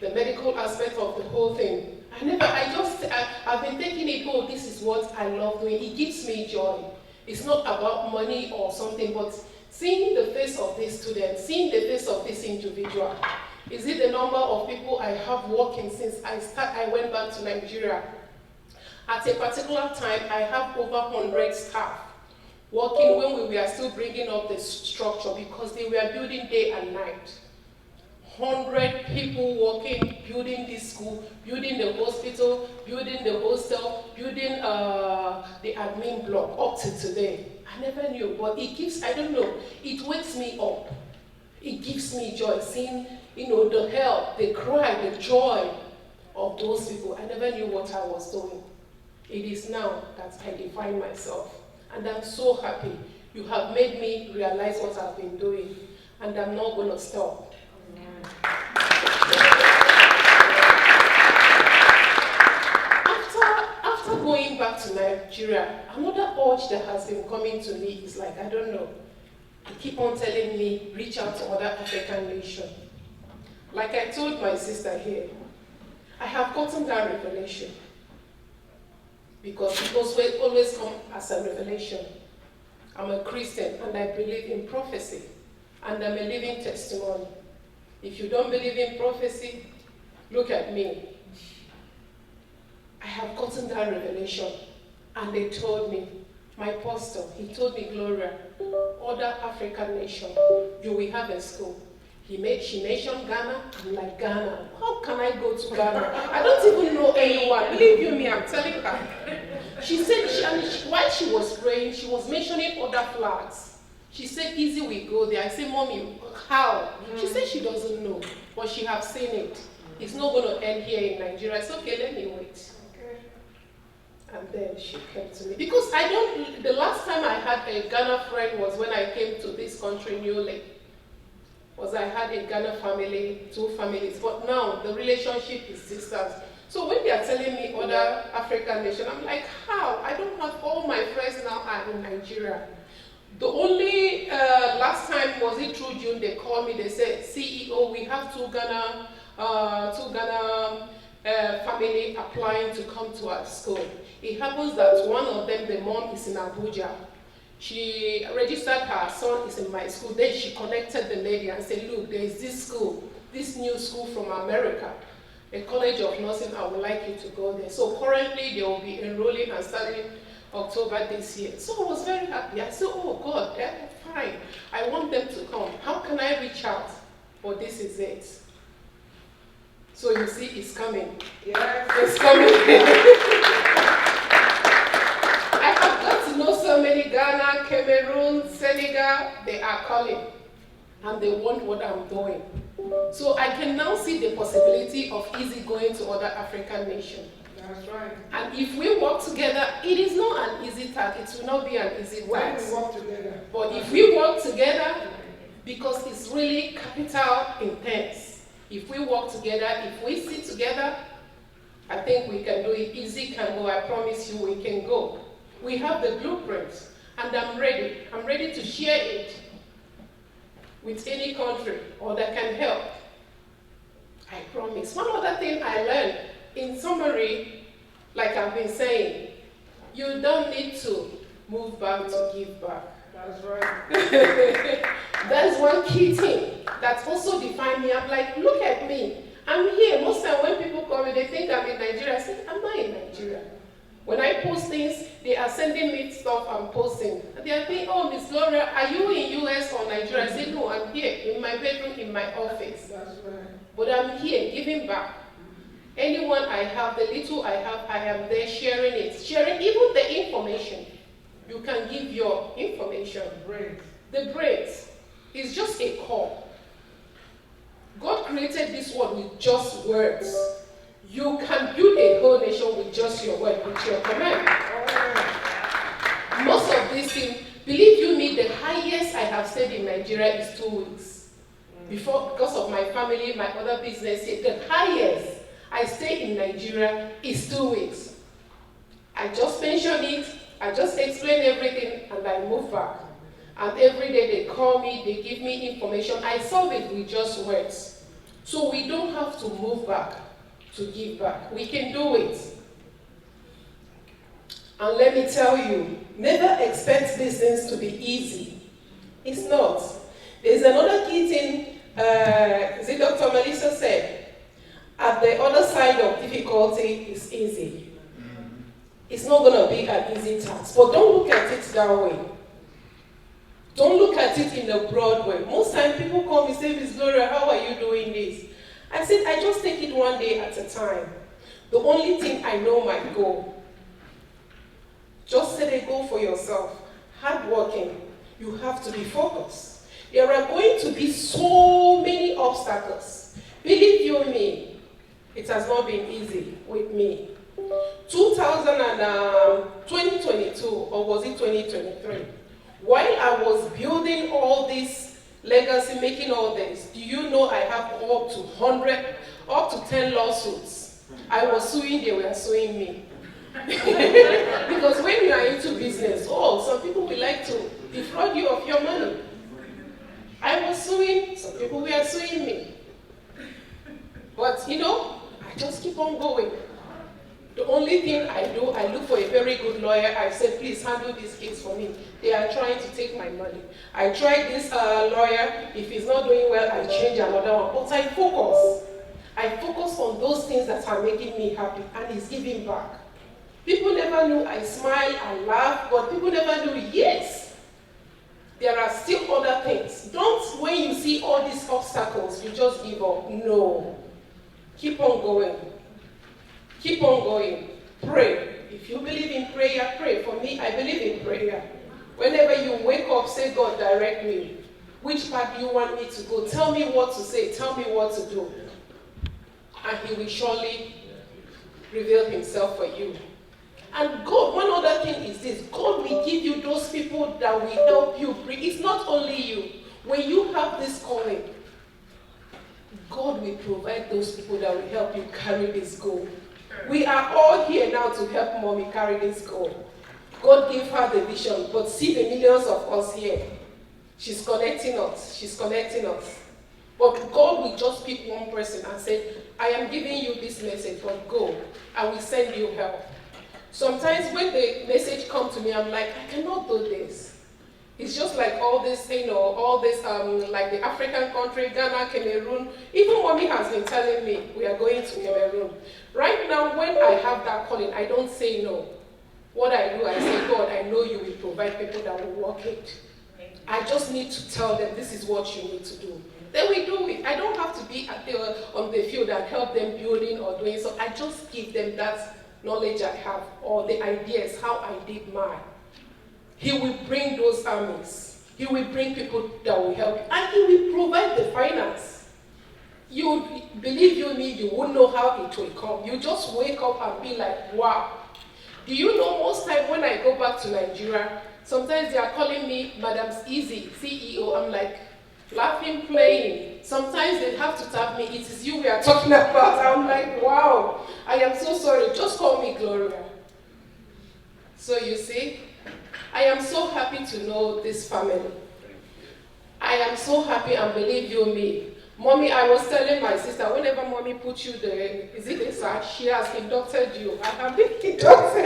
medical aspect of the whole thing? I've been thinking it, oh, this is what I love doing. It gives me joy. It's not about money or something, but seeing the face of this student, seeing the face of this individual. Is it the number of people I have working since I went back to Nigeria? At a particular time, I have over 100 staff working when we were still bringing up the structure because they were building day and night. 100 people working, building this school, building the hospital, building the hostel, building the admin block up to today. I never knew, but it gives, I don't know, it wakes me up. It gives me joy, seeing, the help, the cry, the joy of those people. I never knew what I was doing. It is now that I define myself. And I'm so happy. You have made me realize what I've been doing. And I'm not going to stop. After going back to Nigeria, another urge that has been coming to me is like, I don't know. They keep on telling me, reach out to other African nations. Like I told my sister here, I have gotten that revelation. Because it always come as a revelation. I'm a Christian and I believe in prophecy. And I'm a living testimony. If you don't believe in prophecy, look at me. I have gotten that revelation. And they told me, my pastor, he told me, Gloria, other African nations, you will have a school. She mentioned Ghana. I'm like, Ghana? How can I go to Ghana? I don't even know anyone. Believe you me, I'm telling her. She said, while she was praying, she was mentioning other flags. She said, easy, we go there. I said, Mommy, how? She said she doesn't know, but she has seen it. It's not going to end here in Nigeria. I said, okay, let me wait. And then she came to me. Because the last time I had a Ghana friend was when I came to this country newly. I had a Ghana family, 2 families, but now the relationship is distance. So when they are telling me other African nations, I'm like, how? I don't have all my friends now are in Nigeria. The only last time was it through June, they called me, they said, CEO, we have two Ghana family applying to come to our school. It happens that one of them, the mom is in Abuja. She registered her son is in my school. Then she connected the lady and said, look, there is this school, this new school from America, a college of nursing, I would like you to go there. So currently they will be enrolling and starting October this year. So I was very happy. I said, oh God, they're fine. I want them to come. How can I reach out? But this is it. So you see, it's coming. Yes. It's coming. I have got to know so many Ghana, Cameroon, Senegal, they are calling. And they want what I'm doing. So I can now see the possibility of easy going to other African nations. That's right. And if we work together, it is not an easy task. It will not be an easy When task. we work together. But if we work together, because it's really capital intense, if we work together, if we sit together, I think we can do it. Easy can go. I promise you we can go. We have the blueprint, and I'm ready. I'm ready to share it with any country or that can help. I promise. One other thing I learned, in summary, like I've been saying, you don't need to move back to give back. That's right. That's one key thing that also defines me. I'm like, look at me. I'm here. Most time when people call me, they think I'm in Nigeria. I say, I'm not in Nigeria. When I post things, they are sending me stuff I'm posting. And they are thinking, oh, Miss Gloria, are you in US or Nigeria? I say, no, I'm here in my bedroom, in my office. That's right. But I'm here giving back. Anyone I have, the little I have, I am there sharing it. Sharing even the information. You can give your information. The brains is just a call. God created this world with just words. You can build a whole nation with just your word, with your command. Most of these things, believe you me, the highest I have stayed in Nigeria is 2 weeks. Before, because of my family, my other business, the highest I stay in Nigeria is 2 weeks. I just mention it, I just explain everything, and I move back. And every day they call me, they give me information. I solve it with just words. So we don't have to move back to give back. We can do it. And let me tell you, never expect business to be easy. It's not. There's another key thing, Dr. Melissa said, at the other side of difficulty is easy. It's not going to be an easy task. But don't look at it that way. Don't look at it in a broad way. Most times people call me and say, Miss Gloria, how are you doing this? I said, I just take it one day at a time. The only thing I know my goal. Just set a goal for yourself. Hardworking. You have to be focused. There are going to be so many obstacles. Believe you me, it has not been easy with me. 2022, or was it 2023? While I was building all this legacy, making all this, do you know I have up to 100, up to 10 lawsuits? I was suing, they were suing me. Because when you are into business, some people will like to defraud you of your money. I was suing, some people were suing me. But I just keep on going. The only thing I do, I look for a very good lawyer. I said, please handle this case for me. They are trying to take my money. I tried this lawyer. If he's not doing well, I change another one. But I focus. I focus on those things that are making me happy, and it's giving back. People never knew I smile and laugh, but people never knew, yes, there are still other things. Don't, when you see all these obstacles, you just give up. No. Keep on going. Keep on going. Pray. If you believe in prayer, pray. For me, I believe in prayer. Whenever you wake up, say, God, direct me. Which path do you want me to go? Tell me what to say. Tell me what to do. And he will surely reveal himself for you. And God, one other thing is this. God will give you those people that will help you bring. It's not only you. When you have this calling, God will provide those people that will help you carry this goal. We are all here now to help mommy carry this goal. God gave her the vision, but see the millions of us here. She's connecting us. She's connecting us. But God will just pick one person and say, I am giving you this message, but go. I will send you help. Sometimes when the message comes to me, I'm like, I cannot do this. It's just like all this, all this, like the African country, Ghana, Cameroon. Even mommy has been telling me we are going to Cameroon. Right now, when I have that calling, I don't say no. What I do, I say, God, I know you will provide people that will work it. I just need to tell them this is what you need to do. Then we do it. I don't have to be on the field and help them building or doing so. I just give them that knowledge I have or the ideas, how I did mine. He will bring those armies. He will bring people that will help you. And he will provide the finance. You believe you need, you won't know how it will come. You just wake up and be like, wow. Do you know most time when I go back to Nigeria, sometimes they are calling me Madam's Easy, CEO. I'm like, laughing, playing. Sometimes they have to tap me, it is you we are talking about. I'm like, wow, I am so sorry. Just call me Gloria. So you see, I am so happy to know this family. I am so happy, and believe you me. Mommy, I was telling my sister, whenever mommy puts you there, is it a search? She has inducted you. I have been inducted.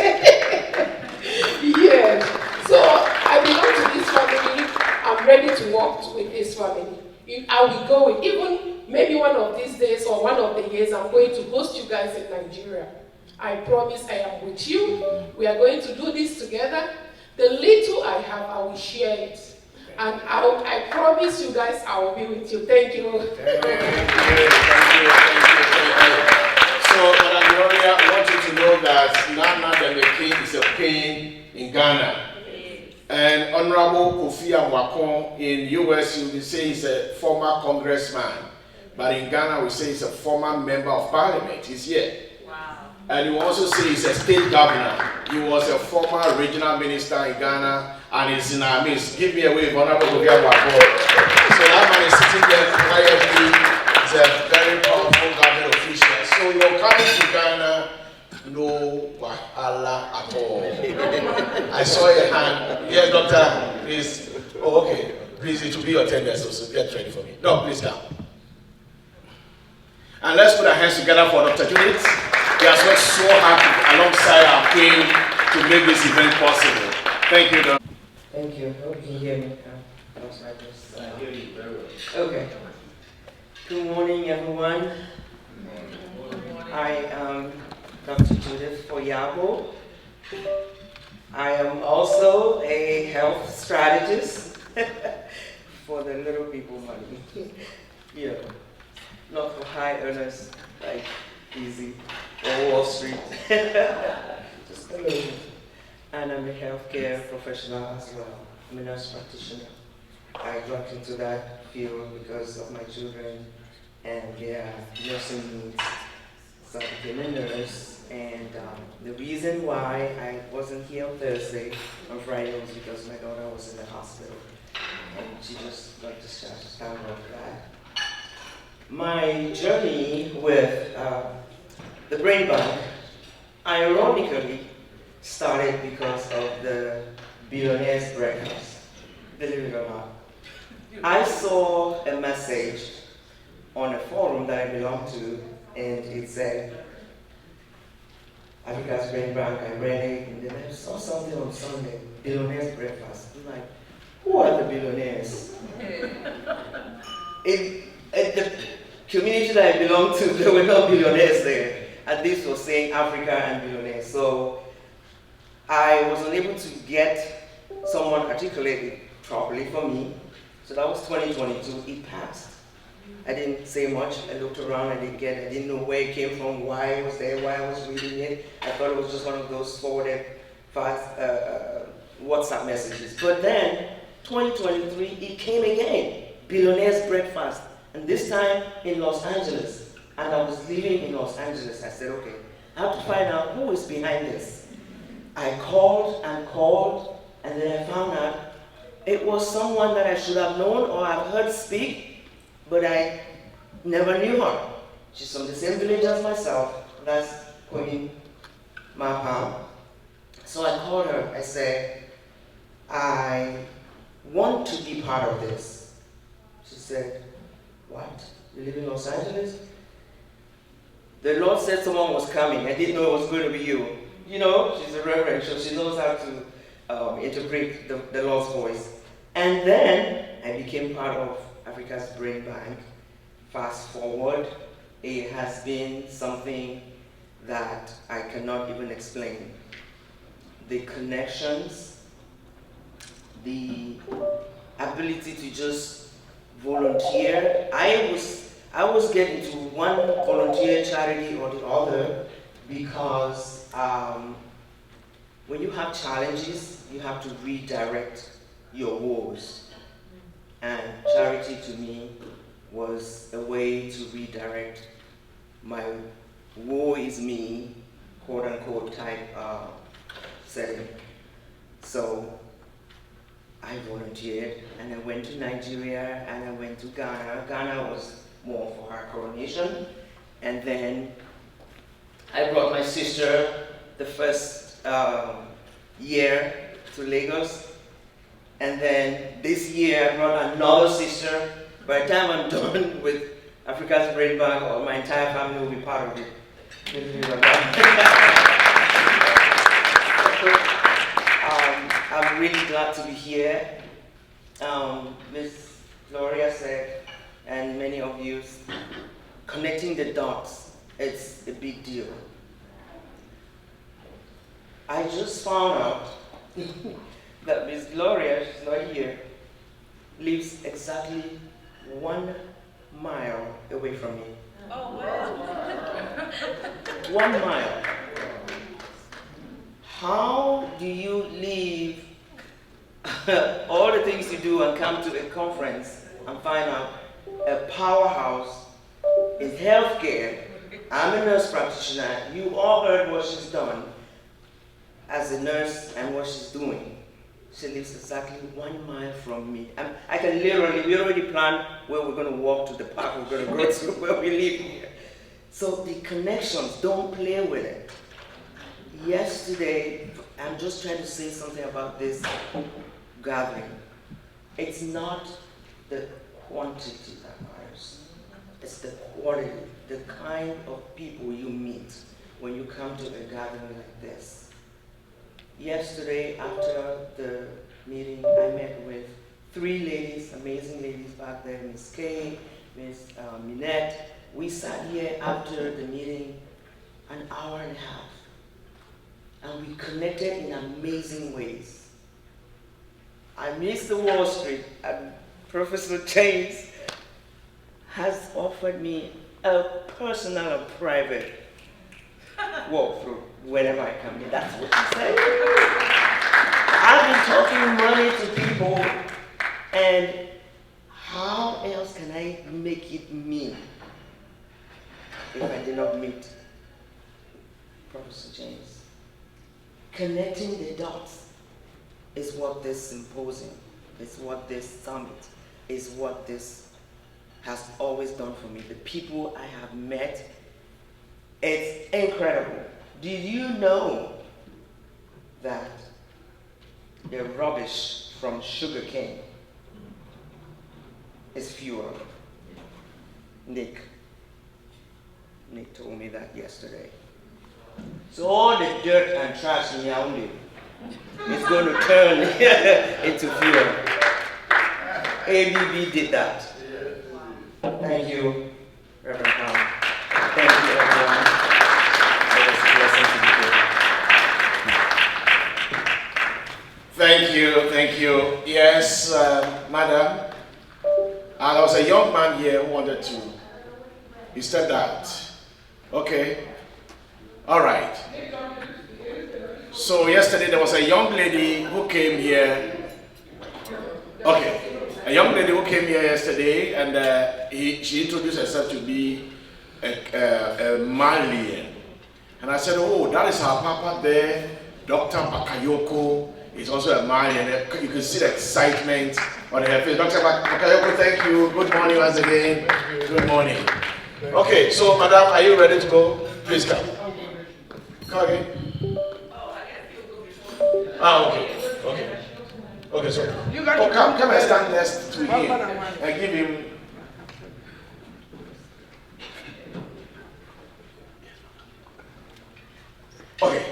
Yes. So I belong to this family. I'm ready to work with this family. I will go with, even maybe one of these days or one of the years, I'm going to host you guys in Nigeria. I promise I am with you. We are going to do this together. The little I have, I will share it. And I promise you guys I will be with you. Thank you. Thank you. So, Madam Gloria, I want you to know that Nana Demeke is a pain in Ghana. And Honorable Kofi Amwakon in US, you will say he's a former congressman. But in Ghana, we say he's a former member of parliament. He's here. Wow. And you also say he's a state governor. He was a former regional minister in Ghana. And he's in our midst. Give me a wave, Honorable Kofi Amwakon. So that man is sitting there quietly. He's a very powerful government official. So you're coming to Ghana, no wahala at all. I saw your hand. Yes, doctor, please. Oh, okay. Please, it will be your attendance, so get ready for me. No, please come. And let's put our hands together for Dr. Judith. He has worked so hard alongside our queen to make this event possible. Thank you, Doctor. Thank you. I hope you can hear me. I hear you very well. Okay. Good morning, everyone. I am Dr. Judith Foyabo. I am also a health strategist for the little people money. Yeah, not for high earners like Easy or Wall Street. Just a little. And I'm a healthcare professional as well. I'm a nurse practitioner. I got into that field because of my children and their nursing needs. So I became a nurse, and the reason why I wasn't here on Thursday, on Friday, was because my daughter was in the hospital, and she just got discharged. Thank God for that. My journey with the brain bank, ironically, started because of the Billionaire's breakfast. Believe it or not. I saw a message on a forum that I belong to, and it said, Africa's Brain Bank. I read it, and then I saw something on Sunday, Billionaire's breakfast. I'm like, who are the billionaires? in the community that I belong to, there were no billionaires there. And this was saying Africa and billionaires. So I was unable to get someone articulated properly for me. So that was 2022. It passed. I didn't say much. I looked around. I didn't know where it came from, why it was there, why I was reading it. I thought it was just one of those forwarded WhatsApp messages. But then, 2023, it came again. Billionaire's breakfast. And this time in Los Angeles. And I was living in Los Angeles. I said, okay, I have to find out who is behind this. I called and called, and then I found out it was someone that I should have known or I've heard speak, but I never knew her. She's from the same village as myself. That's Queen Maham. So I called her, I said, I want to be part of this. She said, what? You live in Los Angeles? The Lord said someone was coming. I didn't know it was going to be you. You know, she's a reverend, so she knows how to interpret the Lord's voice. And then I became part of Africa's Brain Bank. Fast forward, it has been something that I cannot even explain. The connections, the ability to just volunteer. I was getting to one volunteer charity or the other because when you have challenges, you have to redirect your woes. And charity to me was a way to redirect my woe is me, quote unquote type setting. So I volunteered and I went to Nigeria and I went to Ghana. Ghana was more for her coronation. And then I brought my sister the first year to Lagos. And then this year I brought another sister. By the time I'm done with Africa's Brain Bank, or my entire family will be part of it. I'm really glad to be here. Ms. Gloria said, and many of you, connecting the dots, it's a big deal. I just found out that Ms. Gloria, she's not here, lives exactly 1 mile away from me. Oh, wow. 1 mile. How do you leave all the things you do and come to a conference and find out a powerhouse in healthcare? I'm a nurse practitioner. You all heard what she's done as a nurse and what she's doing. She lives exactly 1 mile from me. I can literally, we already planned where we're going to walk to the park, we're going to go to where we live here. So the connections, don't play with it. Yesterday, I'm just trying to say something about this gathering. It's not the quantity that matters. It's the quality, the kind of people you meet when you come to a gathering like this. Yesterday, after the meeting, I met with 3 ladies, amazing ladies back there, Miss Kay, Miss Minette. We sat here after the meeting an hour and a half, and we connected in amazing ways. I missed the Wall Street, and Professor James has offered me a personal and private walkthrough whenever I come here. That's what she said. I've been talking money to people, and how else can I make it mean if I did not meet Professor James? Connecting the dots is what this symposium, is what this summit, is what this has always done for me. The people I have met, it's incredible. Did you know that the rubbish from sugarcane is fuel? Nick told me that yesterday. So all the dirt and trash in Yaoundé is going to turn into fuel. ABB did that. Thank you, Reverend Tom. Thank you, everyone. It was a blessing to be here. Thank you. Yes, madam. And there was a young man here who wanted to. He stepped out. Okay. All right. So yesterday there was a young lady who came here. Okay. A young lady who came here yesterday, and she introduced herself to be a Malian. And I said, oh, that is our papa there, Dr. Bakayoko. Is also a Malian. You can see the excitement on her face. Dr. Bakayoko, thank you. Good morning once again. Good morning. Okay, so madam, are you ready to go? Please come. Come again. Ah, okay. Okay. Okay, so. You got Oh, to come and together. stand next to One him. man and one. And give him. Okay.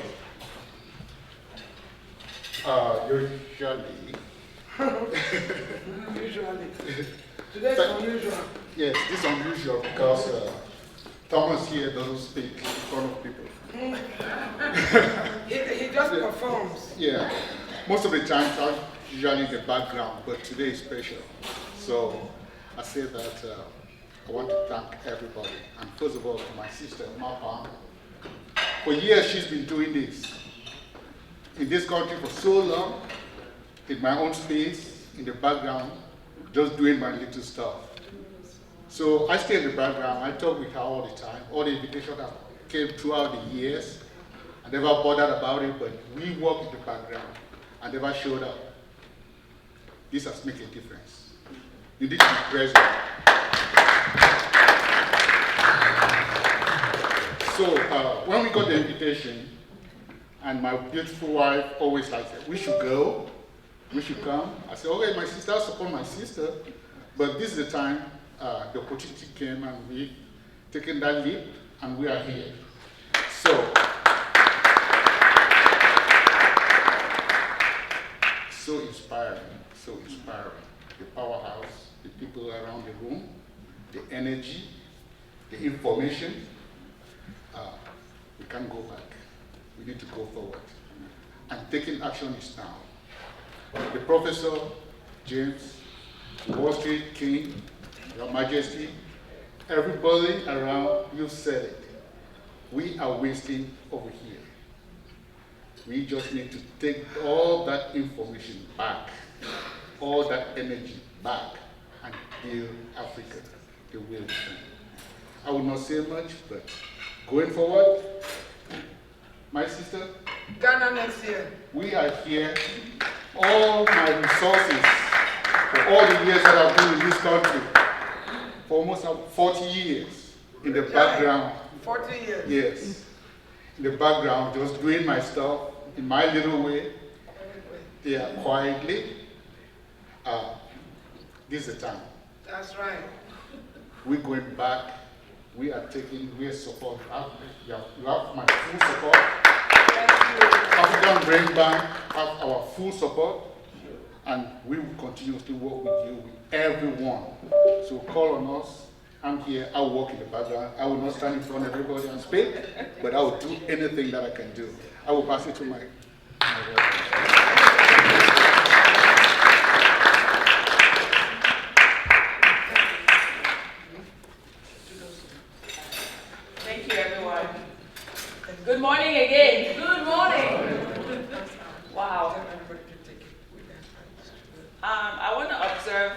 Usually. Today's unusual. Yes, this is unusual because Thomas here doesn't speak in front of people. He just performs. Yeah, most of the times I'm usually in the background, but today is special. So I say that I want to thank everybody, and first of all to my sister, Mapa. For years she's been doing this in this country for so long, in my own space, in the background, just doing my little stuff. So I stay in the background, I talk with her all the time, all the invitations that came throughout the years. I never bothered about it, but we work in the background. I never showed up. This has made a difference. You need to be present. So when we got the invitation, and my beautiful wife always like said, we should go, we should come. I said, okay, my sister, I support my sister, but this is the time the opportunity came and we've taken that leap and we are here. So inspiring, so inspiring. The powerhouse, the people around the room, the energy, the information. We can't go back. We need to go forward. And taking action is now. The Professor, James, Wall Street King, Your Majesty, everybody around, you said it. We are wasting over here. We just need to take all that information back, all that energy back, and build Africa the way it is. I will not say much, but going forward, my sister, Ghana next year. we are here. All my resources for all the years that I've been in this country, for almost 40 years in the background. 40 years. Yes. In the background, just doing my stuff in my little way. Yeah, quietly. This is the time. That's right. We're going back. We are support. You have my full support. African Brain Bank have our full support, and we will continuously work with you, with everyone. So call on us. I'm here. I'll work in the background. I will not stand in front of everybody and speak, but I will do anything that I can do. I will pass it to my Thank you, everyone. Good morning again. Good morning. Wow. I want to observe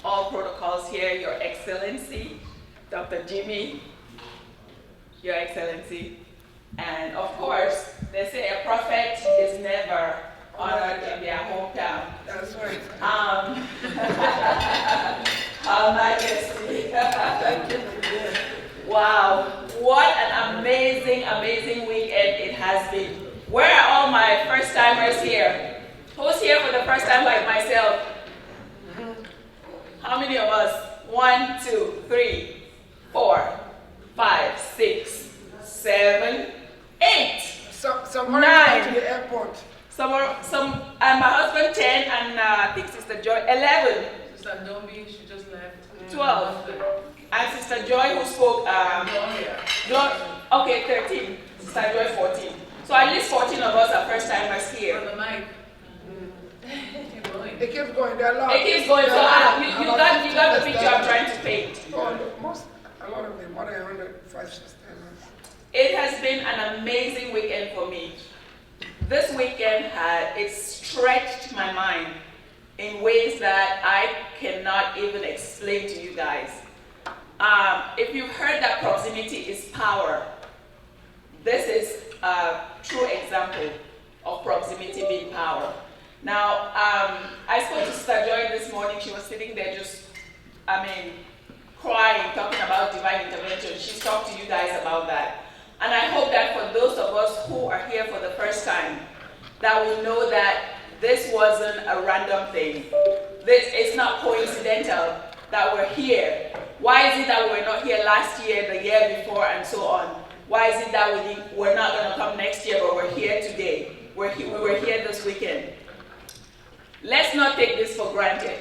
all protocols here, Your Excellency, Dr. Jimmy, Your Excellency, and of course, they say a prophet is never honored in their hometown. That's right. Her Majesty. Wow, what an amazing, amazing weekend it has been. Where are all my first-timers here? Who's here for the first time like myself? How many of us? 1, 2, 3, 4, 5, 6, 7, 8, Some 9. to the airport. And my husband 10, and I think Sister Joy 11. Sister Ndomi, she just left. 12. And Sister Joy who spoke. Okay, 13. Sister Joy 14. So at least 14 of us are first timers here. On the mic. It keeps going. There are a lot. It keeps going. So you got the picture I'm trying to paint. A lot of them, more than 105 systems. It has been an amazing weekend for me. This weekend it stretched my mind in ways that I cannot even explain to you guys. If you've heard that proximity is power, this is a true example of proximity being power. Now, I spoke to Sister Joy this morning. She was sitting there just, crying, talking about divine intervention. She's talked to you guys about that. And I hope that for those of us who are here for the first time, that we know that this wasn't a random thing. It's not coincidental that we're here. Why is it that we're not here last year, the year before, and so on? Why is it that we're not going to come next year, but we're here today? We were here this weekend. Let's not take this for granted.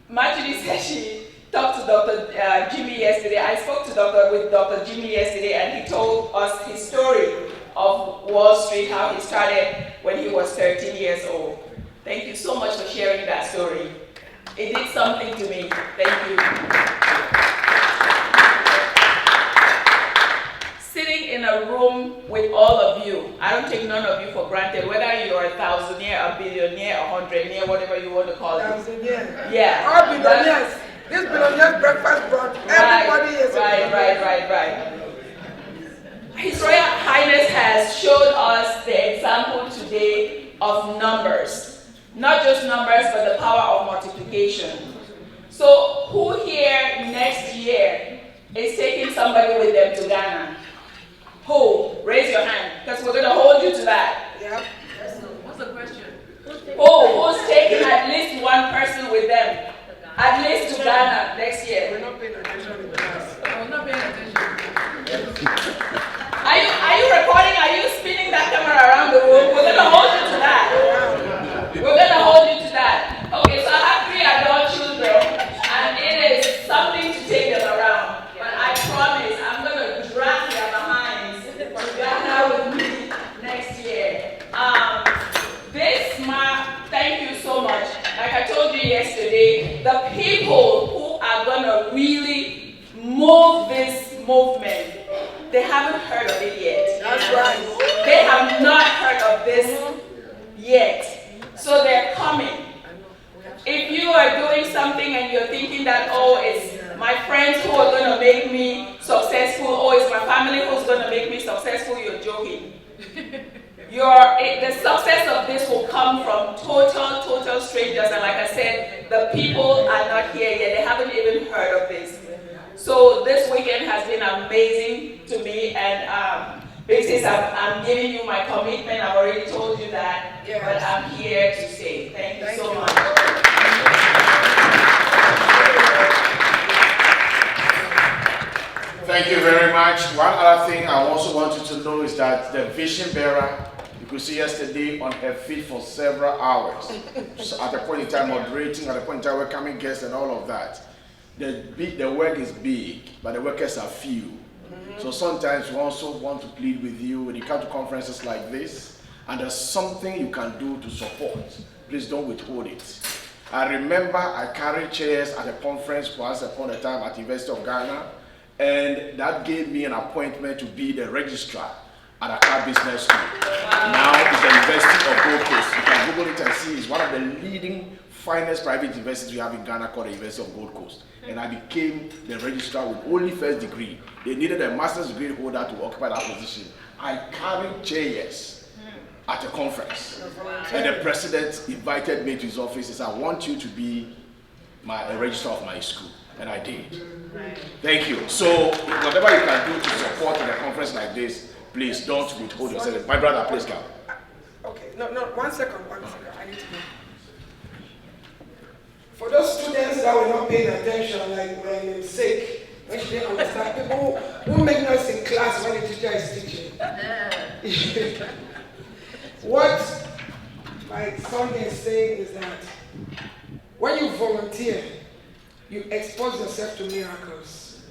Marjorie said she talked to Dr. Jimmy yesterday. I spoke to with Dr. Jimmy yesterday, and he told us his story of Wall Street, how he started when he was 13 years old. Thank you so much for sharing that story. It did something to me. Thank you. Sitting in a room with all of you, I don't take none of you for granted, whether you're a thousandaire, a billionaire, a hundredaire, whatever you want to call it. Thousandaire. Yeah. All billionaires. This billionaire's breakfast brunch. Everybody is Right. His Royal Highness has showed us the example today of numbers. Not just numbers, but the power of multiplication. So who here next year is taking somebody with them to Ghana? Who? Raise your hand, because we're going to hold you to that. Yeah. What's the question? Who's taking at least one person with them? At least to Ghana next year. We're not paying attention in class. I'm not paying attention. Are you recording? Are you spinning that camera around the room? We're going to hold you to that. We're going to hold you to that. Okay, so I have 3 adult children, and it is something to take them around. But I promise I'm going to drag their behinds to Ghana with me next year. Thank you so much. Like I told you yesterday, the people who are going to really move this movement, they haven't heard of it yet. That's right. They have not heard of this yet. So they're coming. If you are doing something and you're thinking that, oh, it's my friends who are going to make me successful, or it's my family who's going to make me successful, you're joking. The success of this will come from total strangers. And like I said, the people are not here yet. They haven't even heard of this. So this weekend has been amazing to me. And because I'm giving you my commitment, I've already told you that. Yes. But I'm here to say thank you so much. Thank you very much. One other thing I also want you to know is that the vision bearer, you could see yesterday on her feet for several hours. So at the point in time moderating, at the point in time welcoming guests and all of that. The work is big, but the workers are few. So sometimes we also want to plead with you when you come to conferences like this, and there's something you can do to support. Please don't withhold it. I remember I carried chairs at a conference once upon a time at the University of Ghana, and that gave me an appointment to be the registrar at Accra Business School. Wow. Now it's the University of Gold Coast. You can Google it and see it's one of the leading finest private universities we have in Ghana called the University of Gold Coast. And I became the registrar with only first degree. They needed a master's degree holder to occupy that position. I carried chairs at a conference. And the president invited me to his office and said, I want you to be a registrar of my school. And I did. Thank you. So whatever you can do to support in a conference like this, please don't withhold yourself. My brother, please come. Okay, no, 1 second. I need to know. For those students that were not paying attention, like my namesake, when she didn't understand, people who make noise in class when the teacher is teaching. What my son is saying is that when you volunteer, you expose yourself to miracles.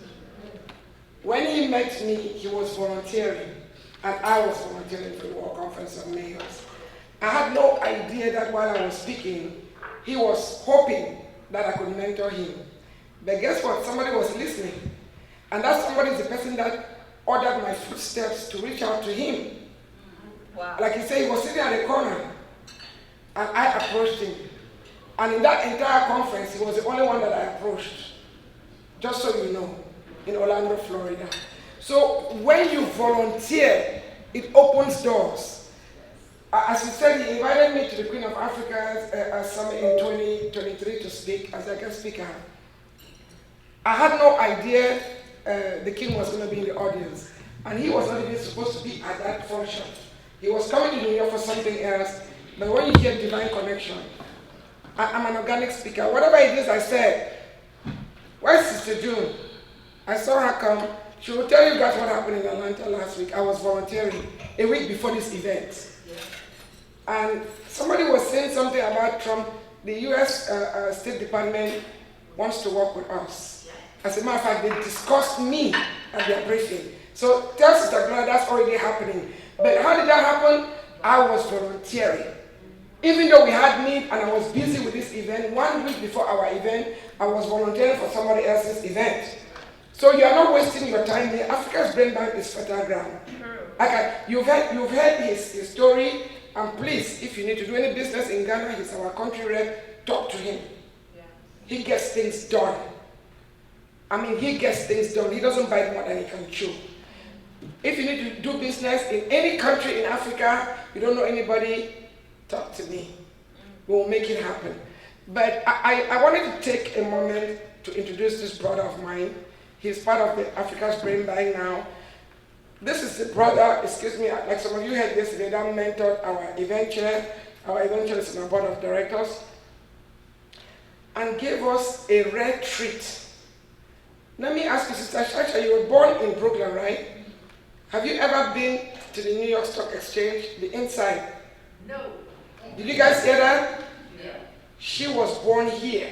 When he met me, he was volunteering, and I was volunteering for the World Conference of Mayors. I had no idea that while I was speaking, he was hoping that I could mentor him. But guess what? Somebody was listening. And that somebody is the person that ordered my footsteps to reach out to him. Wow. Like he said, he was sitting at the corner, and I approached him. And in that entire conference, he was the only one that I approached. Just so you know, in Orlando, Florida. So when you volunteer, it opens doors. As he said, he invited me to the Queen of Africa's summit in 2023 to speak as a guest speaker. I had no idea the king was going to be in the audience. and he was not even supposed to be at that function. He was coming to New York for something else, but when you hear divine connection, I'm an organic speaker. Whatever it is I said, where's Sister June? I saw her come. She will tell you guys what happened in Atlanta last week. I was volunteering a week before this event. And somebody was saying something about Trump. The US State Department wants to work with us. As a matter of fact, they discussed me at their briefing. So tell Sister Gloria that's already happening. But how did that happen? I was volunteering. Even though we had need and I was busy with this event, 1 week before our event, I was volunteering for somebody else's event. So you are not wasting your time here. Africa's Brain Bank is fertile ground. You've heard his story, and please, if you need to do any business in Ghana, he's our country rep, talk to him. Yeah. He gets things done. I mean, he gets things done. He doesn't bite more than he can chew. If you need to do business in any country in Africa, you don't know anybody, talk to me. We will make it happen. But I wanted to take a moment to introduce this brother of mine. He's part of the Africa's Brain Bank now. This is the brother, excuse me, like some of you heard yesterday, that mentored our event chair. Our event chair is in our board of directors. And gave us a rare treat. Let me ask you, Sister Shasha, you were born in Brooklyn, right? Have you ever been to the New York Stock Exchange, the inside? No. Did you guys hear that? Yeah. She was born here.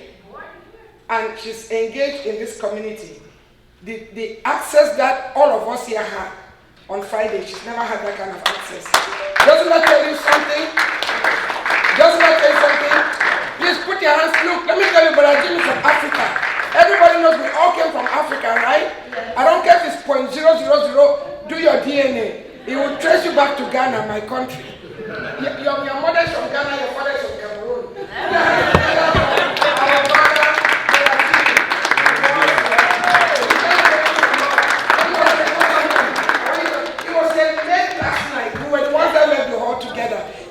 And she's engaged in this community. The access that all of us here had on Friday, she's never had that kind of access. Doesn't that tell you something? Doesn't that tell you something? Please put your hands, look, let me tell you, but Jimmy from Africa. Everybody knows we all came from Africa, right? Yes. I don't care if it's 0.000, do your DNA. It will trace you back to Ghana, my country. Your mother is from Ghana, your father is from Cameroon.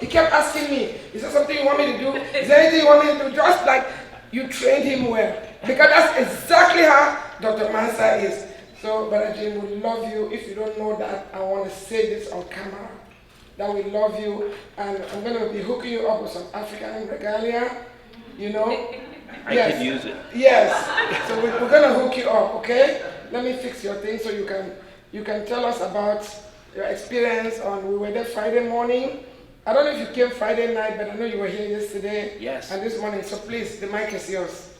He kept asking me, is there something you want me to do? Is there anything you want me to do? Just like you trained him well. Because that's exactly how Dr. Mansa is. So, Brother Jim, we love you. If you don't know that, I want to say this on camera. That we love you. And I'm going to be hooking you up with some African regalia. You know? I could use it. Yes. So we're going to hook you up, okay? Let me fix your thing so you can tell us about your experience on, we were there Friday morning. I don't know if you came Friday night, but I know you were here yesterday. Yes. And this morning, so please, the mic is yours.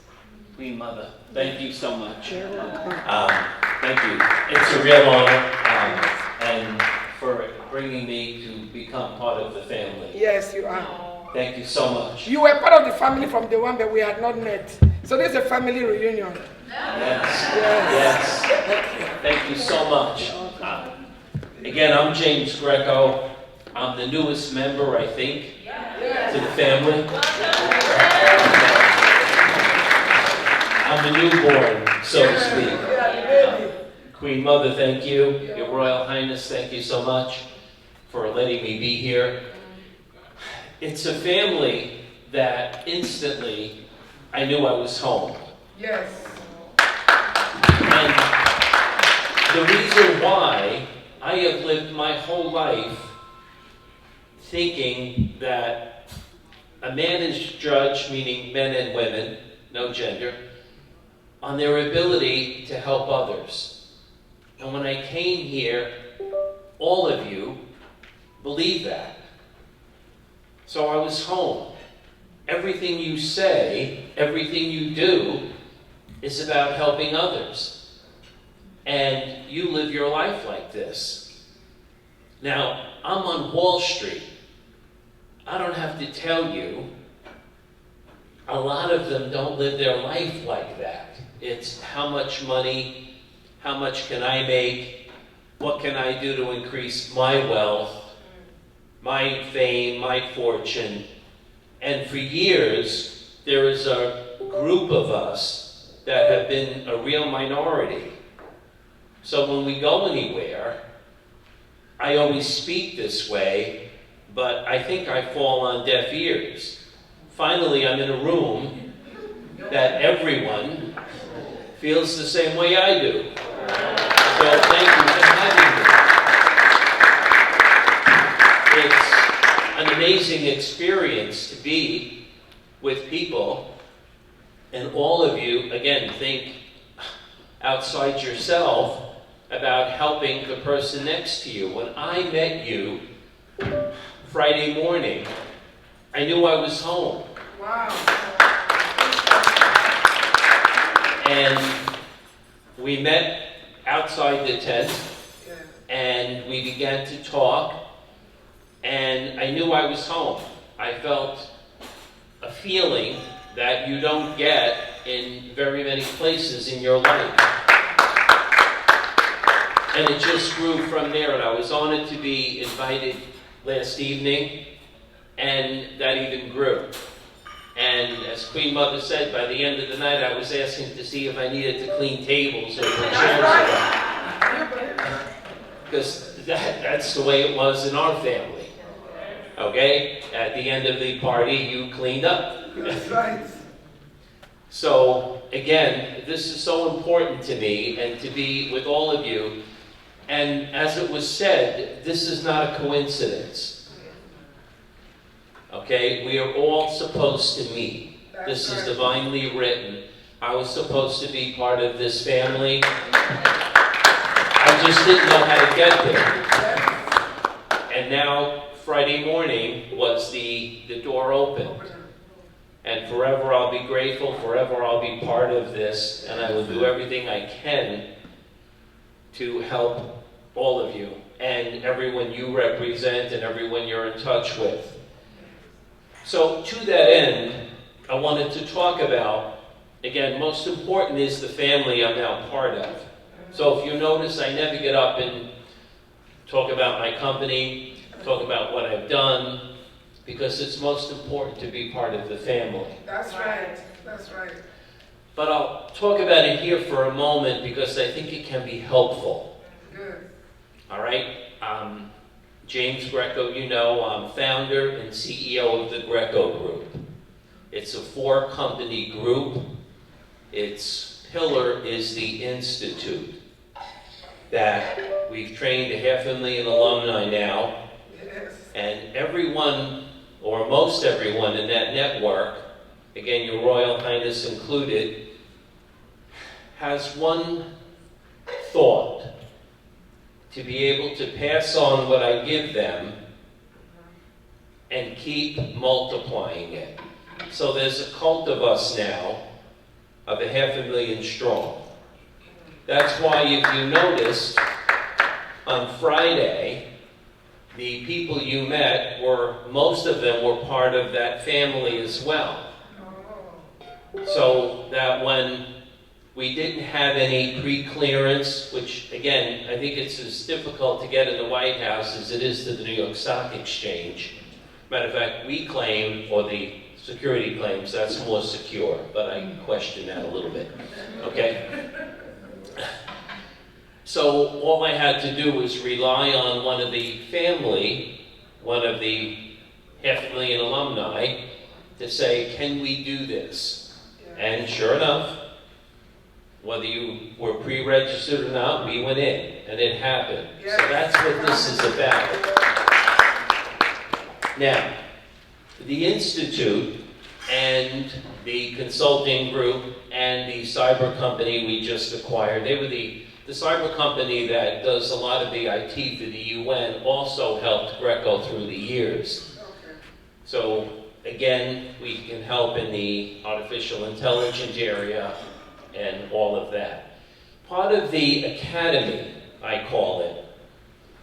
Queen Mother, thank you so much. You're welcome. Thank you. It's a real honor, and for bringing me to become part of the family. Yes, you are. Thank you so much. You were part of the family from the one that we had not met. So this is a family reunion. Yes. Yes. Yes. Thank you so much. Again, I'm James Greco. I'm the newest member, I think, to the family. I'm the newborn, so to speak. Queen Mother, thank you. Your Royal Highness, thank you so much for letting me be here. It's a family that instantly I knew I was home. Yes. And the reason why I have lived my whole life thinking that a man is judged, meaning men and women, no gender, on their ability to help others. And when I came here, all of you believe that. So I was home. Everything you say, everything you do is about helping others. And you live your life like this. Now, I'm on Wall Street. I don't have to tell you, a lot of them don't live their life like that. It's how much money, how much can I make, what can I do to increase my wealth, my fame, my fortune. And for years, there is a group of us that have been a real minority. So when we go anywhere, I always speak this way, but I think I fall on deaf ears. Finally, I'm in a room that everyone feels the same way I do. So thank you for having me. amazing experience to be with people, and all of you, again, think outside yourself about helping the person next to you. When I met you Friday morning, I knew I was home. Wow. And we met outside the tent, and we began to talk, and I knew I was home. I felt a feeling that you don't get in very many places in your life. And it just grew from there, and I was honored to be invited last evening, and that even grew. And as Queen Mother said, by the end of the night, I was asking to see if I needed to clean tables or put chairs around. Because that's the way it was in our family. Okay? At the end of the party, you cleaned up. That's right. So, again, this is so important to me and to be with all of you. And as it was said, this is not a coincidence. Okay? We are all supposed to meet. This is divinely written. I was supposed to be part of this family. I just didn't know how to get there. And now, Friday morning was the door opened. And forever I'll be grateful, forever I'll be part of this, and I will do everything I can to help all of you and everyone you represent and everyone you're in touch with. So to that end, I wanted to talk about, again, most important is the family I'm now part of. So if you notice, I never get up and talk about my company, talk about what I've done, because it's most important to be part of the family. That's right. That's right. But I'll talk about it here for a moment because I think it can be helpful. Good. All right? James Greco, you know, I'm founder and CEO of the Greco Group. It's a 4-company group. Its pillar is the Institute that we've trained 500,000 alumni now. Yes. And everyone, or most everyone in that network, again, Your Royal Highness included, has one thought: to be able to pass on what I give them and keep multiplying it. So there's a cult of us now of 500,000 strong. That's why, if you noticed, on Friday, the people you met most of them were part of that family as well. So that when we didn't have any pre-clearance, which again, I think it's as difficult to get in the White House as it is to the New York Stock Exchange. Matter of fact, we claim, or the security claims, that's more secure, but I question that a little bit, okay? So all I had to do was rely on one of the family, one of the 500,000 alumni, to say, can we do this? And sure enough, whether you were pre-registered or not, we went in, and it happened. So that's what this is about. Now, the Institute and the consulting group and the cyber company we just acquired, they were the cyber company that does a lot of the IT for the UN, also helped Greco through the years. So again, we can help in the artificial intelligence area and all of that. Part of the academy, I call it,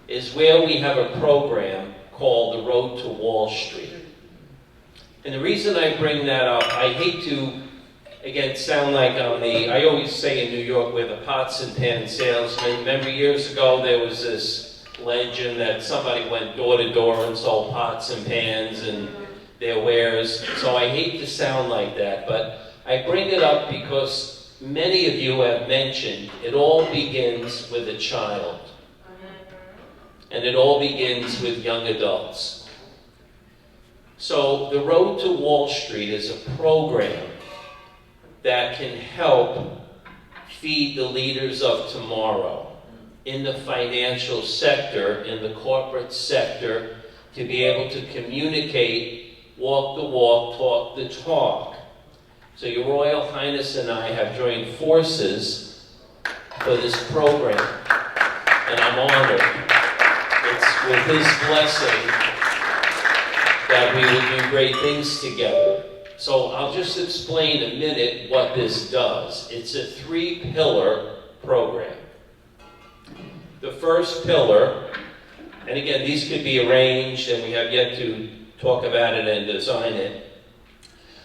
is where we have a program called the Road to Wall Street. And the reason I bring that up, I hate to, again, sound like I always say in New York, we're the pots and pan salesman. Remember years ago there was this legend that somebody went door to door and sold pots and pans and their wares. So I hate to sound like that, but I bring it up because many of you have mentioned it all begins with a child. And it all begins with young adults. So the Road to Wall Street is a program that can help feed the leaders of tomorrow in the financial sector, in the corporate sector, to be able to communicate, walk the walk, talk the talk. So Your Royal Highness and I have joined forces for this program, and I'm honored. It's with his blessing that we will do great things together. So I'll just explain a minute what this does. It's a 3-pillar program. The first pillar, and again, these could be arranged, and we have yet to talk about it and design it.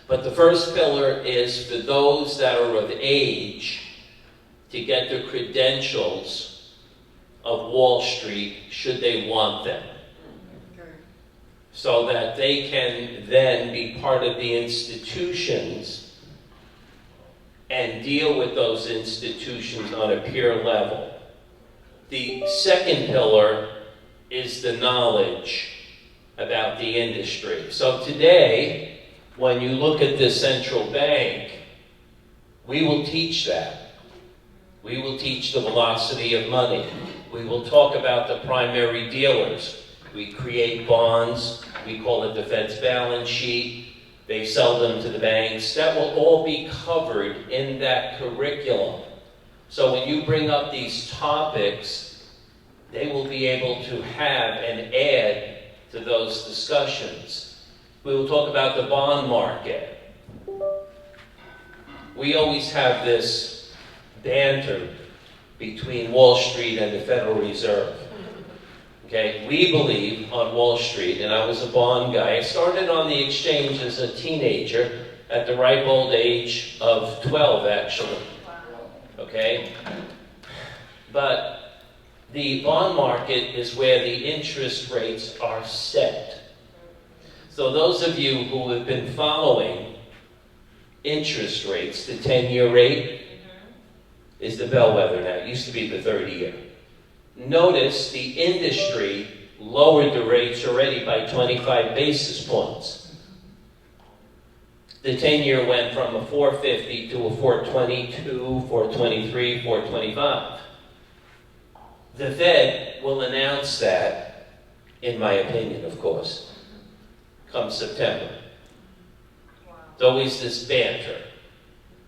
But the first pillar is for those that are of age to get the credentials of Wall Street, should they want them, so that they can then be part of the institutions and deal with those institutions on a peer level. The second pillar is the knowledge about the industry. So today, when you look at the central bank, we will teach that. We will teach the velocity of money. We will talk about the primary dealers. We create bonds. We call it the Fed's balance sheet. They sell them to the banks. That will all be covered in that curriculum. So when you bring up these topics, they will be able to have and add to those discussions. We will talk about the bond market. We always have this banter between Wall Street and the Federal Reserve. Okay, we believe on Wall Street, and I was a bond guy. I started on the exchange as a teenager at the ripe old age of 12, actually. Okay? But the bond market is where the interest rates are set. So those of you who have been following interest rates, the 10-year rate is the bellwether now. It used to be the 30-year. Notice the industry lowered the rates already by 25 basis points. The 10-year went from a 450 to a 422, 423, 425. The Fed will announce that, in my opinion, of course, come September. It's always this banter.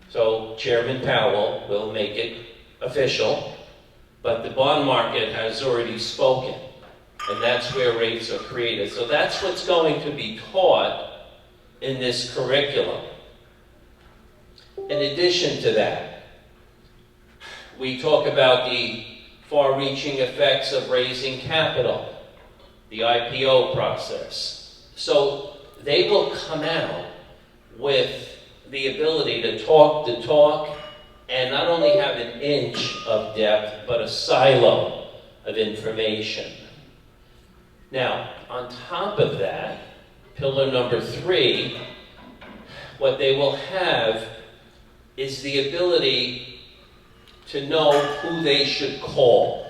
So Chairman Powell will make it official, but the bond market has already spoken, and that's where rates are created. So that's what's going to be taught in this curriculum. In addition to that, we talk about the far-reaching effects of raising capital, the IPO process. So they will come out with the ability to talk the talk and not only have an inch of depth, but a silo of information. Now, on top of that, pillar number 3, what they will have is the ability to know who they should call.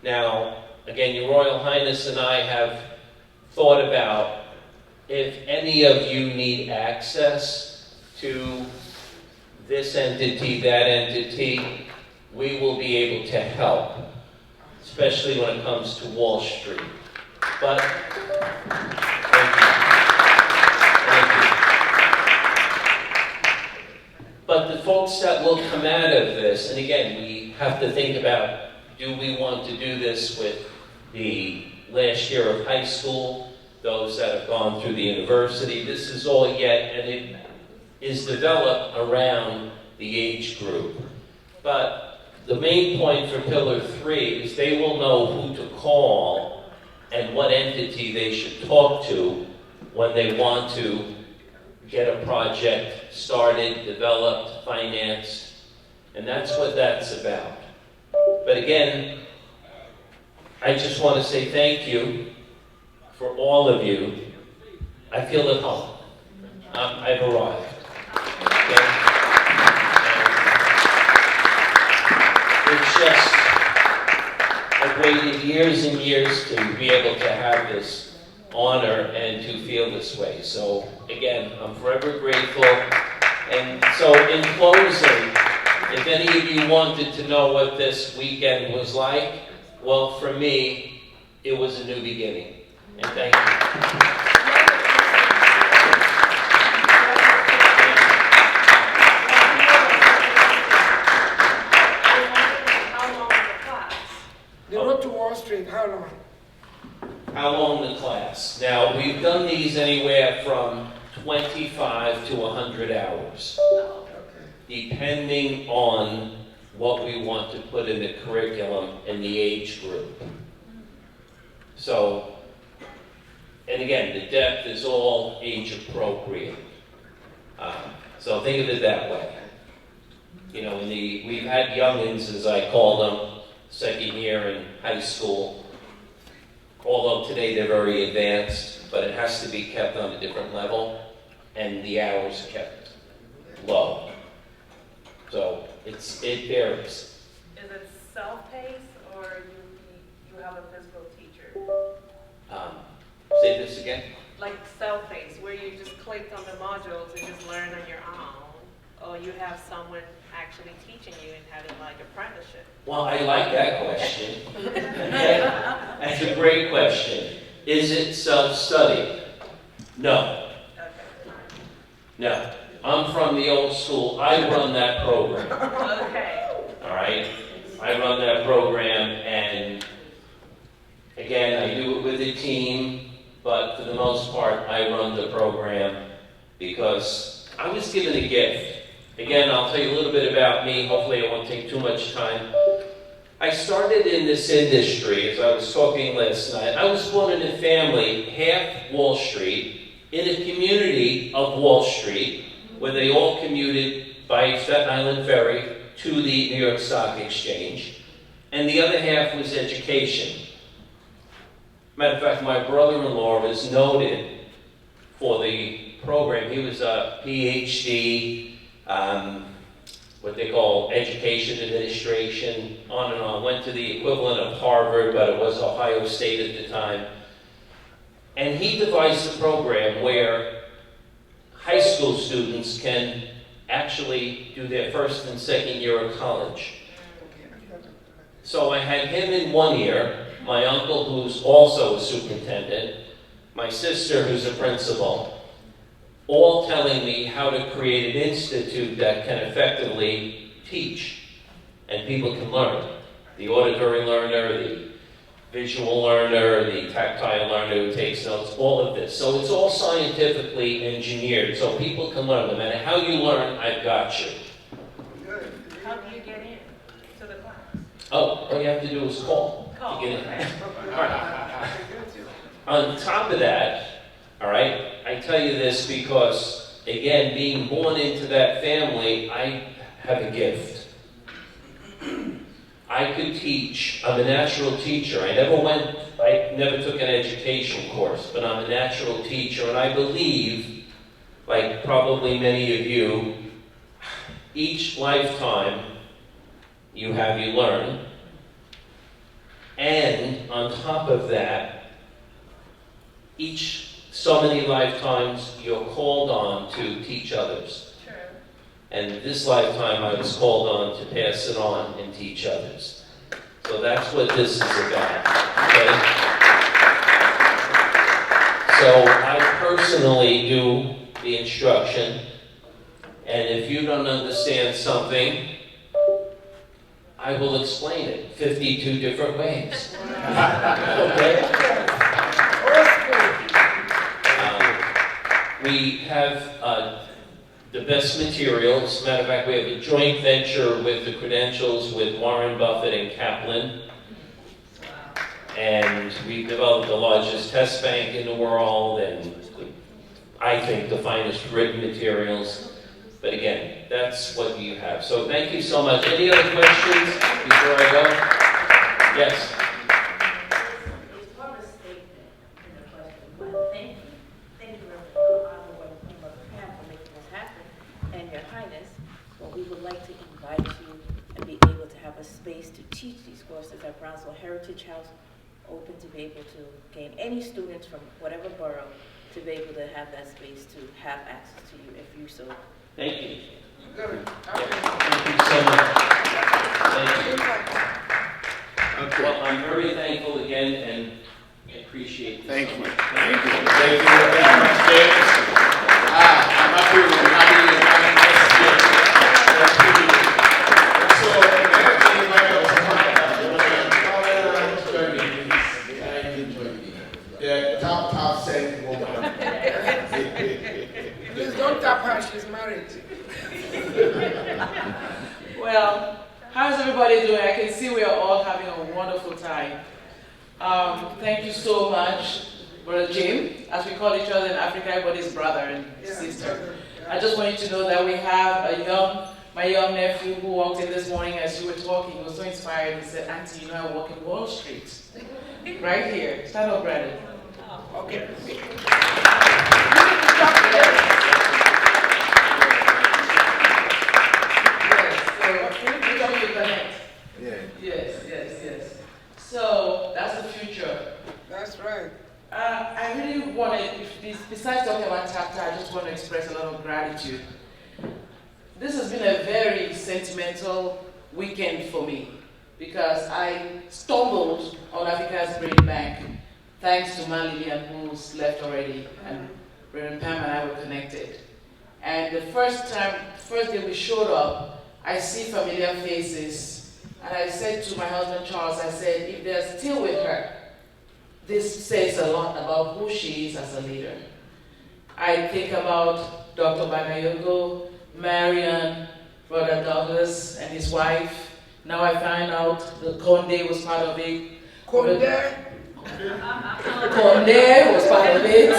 Now, again, Your Royal Highness and I have thought about if any of you need access to this entity, that entity, we will be able to help, especially when it comes to Wall Street. But, thank you. Thank you. But the folks that will come out of this, and again, we have to think about, do we want to do this with the last year of high school, those that have gone through the university? This is all yet, and it is developed around the age group. But the main point for Pillar 3 is they will know who to call and what entity they should talk to when they want to get a project started, developed, financed, and that's what that's about. But again, I just want to say thank you for all of you. I feel at home. I've arrived. Okay? It's just, I've waited years and years to be able to have this honor and to feel this way. So again, I'm forever grateful. And so in closing, if any of you wanted to know what this weekend was like, well, for me, it was a new beginning. And thank you. The road to Wall Street, how long? How long the class? Now, we've done these anywhere from 25 to 100 hours, depending on what we want to put in the curriculum and the age group. So, and again, the depth is all age appropriate. So think of it that way. You know, we've had youngins, as I call them, second year in high school. Although today they're very advanced, but it has to be kept on a different level, and the hours are kept low. So it varies. Is it self-paced or you have a physical teacher? Say this again. Like self-paced, where you just clicked on the modules and just learn on your own, or you have someone actually teaching you and having like apprenticeship? Well, I like that question. That's a great question. Is it self-study? No. No. I'm from the old school. I run that program. Okay. All right? I run that program, and again, I do it with a team, but for the most part, I run the program because I was given a gift. Again, I'll tell you a little bit about me. Hopefully I won't take too much time. I started in this industry, as I was talking last night. I was born in a family, half Wall Street, in a community of Wall Street, where they all commuted by Staten Island Ferry to the New York Stock Exchange. And the other half was education. Matter of fact, my brother-in-law was noted for the program. He was a PhD, what they call education administration, on and on. Went to the equivalent of Harvard, but it was Ohio State at the time. And he devised a program where high school students can actually do their first and second year of college. So I had him in one year, my uncle, who's also a superintendent, my sister, who's a principal, all telling me how to create an institute that can effectively teach and people can learn. The auditory learner, the visual learner, the tactile learner who takes notes, all of this. So it's all scientifically engineered so people can learn. No matter how you learn, I've got you. How do you get in to the class? Oh, all you have to do is call. Call, You get in. okay. All right. On top of that, all right, I tell you this because, again, being born into that family, I have a gift. I could teach. I'm a natural teacher. I never took an education course, but I'm a natural teacher, and I believe, like probably many of you, each lifetime you learn, and on top of that, so many lifetimes you're called on to teach others. True. And this lifetime I was called on to pass it on and teach others. So that's what this is about. Okay? So I personally do the instruction, and if you don't understand something, I will explain it 52 different ways. Okay? We have the best materials. Matter of fact, we have a joint venture with the credentials with Warren Buffett and Kaplan. And we developed the largest test bank in the world and I think the finest written materials. But again, that's what you have. So thank you so much. Any other questions before I go? Yes. We would like to invite you and be able to have a space to teach these courses at Brownsville Heritage House, open to be able to gain any students from whatever borough to be able to have that space to have access to you if you so. Thank you. Thank you so much. Thank you. Okay. Well, I'm very thankful again, and Well, how's everybody doing? I can see we are all having a wonderful time. Thank you so much, Brother Jim. As we call each other in Africa, everybody's brother and sister. I just want you to know that we have my young nephew who walked in this morning as you were talking. He was so inspired. He said, Auntie, you know I walk in Wall Street. Right here. Stand up, Brandon. Okay. Yes. So that's the future. That's right. I really wanted, besides talking about chapter, I just want to express a lot of gratitude. This has been a very sentimental weekend for me because I stumbled on Africa's Brain Bank thanks to Lillian, who's left already, and Reverend Pam and I were connected. And the first day we showed up, I see familiar faces, and I said to my husband Charles, I said, if they're still with her, this says a lot about who she is as a leader. I think about Dr. Bagayogo, Marian, Brother Douglas, and his wife. Now I find out that Conde was part of it. Conde was part of it.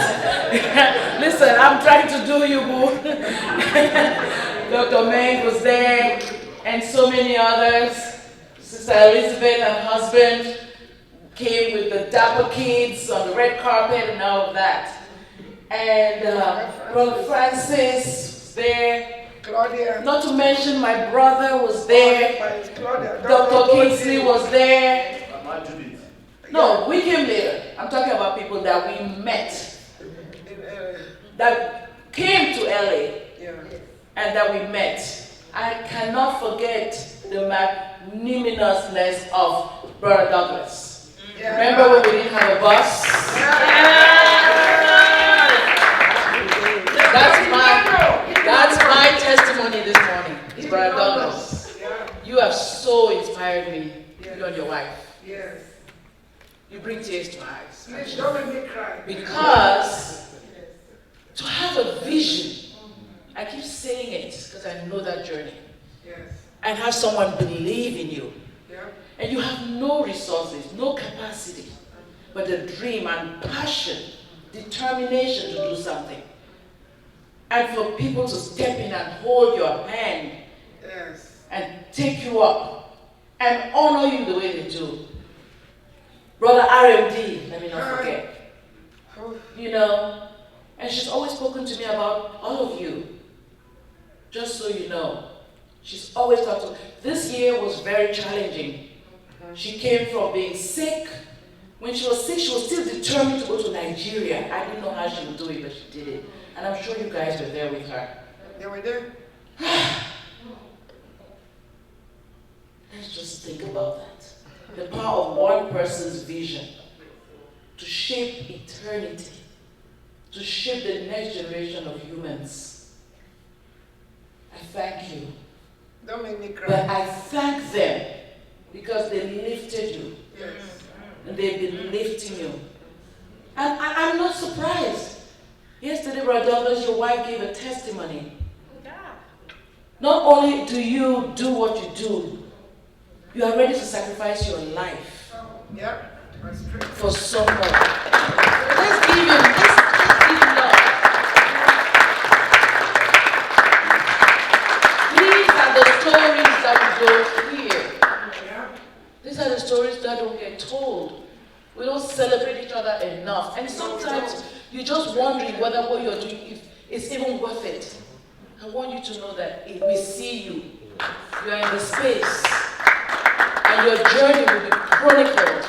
Listen, I'm trying to do you, boo. Dr. Meng was there, and so many others. Sister Elizabeth and husband came with the dapper kids on the red carpet and all of that. And Brother Francis was there. Claudia. Not to mention my brother was there. Dr. Kingsley was there. No, we came later. I'm talking about people that we met. That came to LA. And that we met. I cannot forget the magnanimousness of Brother Douglas. Remember when we didn't have a bus? That's my testimony this morning. It's Brother Douglas. You have so inspired me, you and your wife. Yes. You bring tears to my eyes. Please don't make me cry. Because to have a vision, I keep saying it because I know that journey. Yes. And have someone believe in you. Yeah. And you have no resources, no capacity, but the dream and passion, determination to do something. And for people to step in and hold your hand and take you up and honor you the way they do. Brother RMD, let me not forget. You know, and she's always spoken to me about all of you. Just so you know. She's always talked to me. This year was very challenging. She came from being sick. When she was sick, she was still determined to go to Nigeria. I didn't know how she would do it, but she did it. And I'm sure you guys were there with her. They were there. Let's just think about that. The power of one person's vision to shape eternity, to shape the next generation of humans. I thank you. Don't make me cry. But I thank them because they lifted you. Yes. And they've been lifting you. And I'm not surprised. Yesterday, Brother Douglas, your wife gave a testimony. Not only do you do what you do, you are ready to sacrifice your life for someone. Let's give him love. These are the stories that we don't hear. These are the stories that don't get told. We don't celebrate each other enough. And sometimes you're just wondering whether what you're doing is even worth it. I want you to know that if we see you, you are in the space, and your journey will be chronicled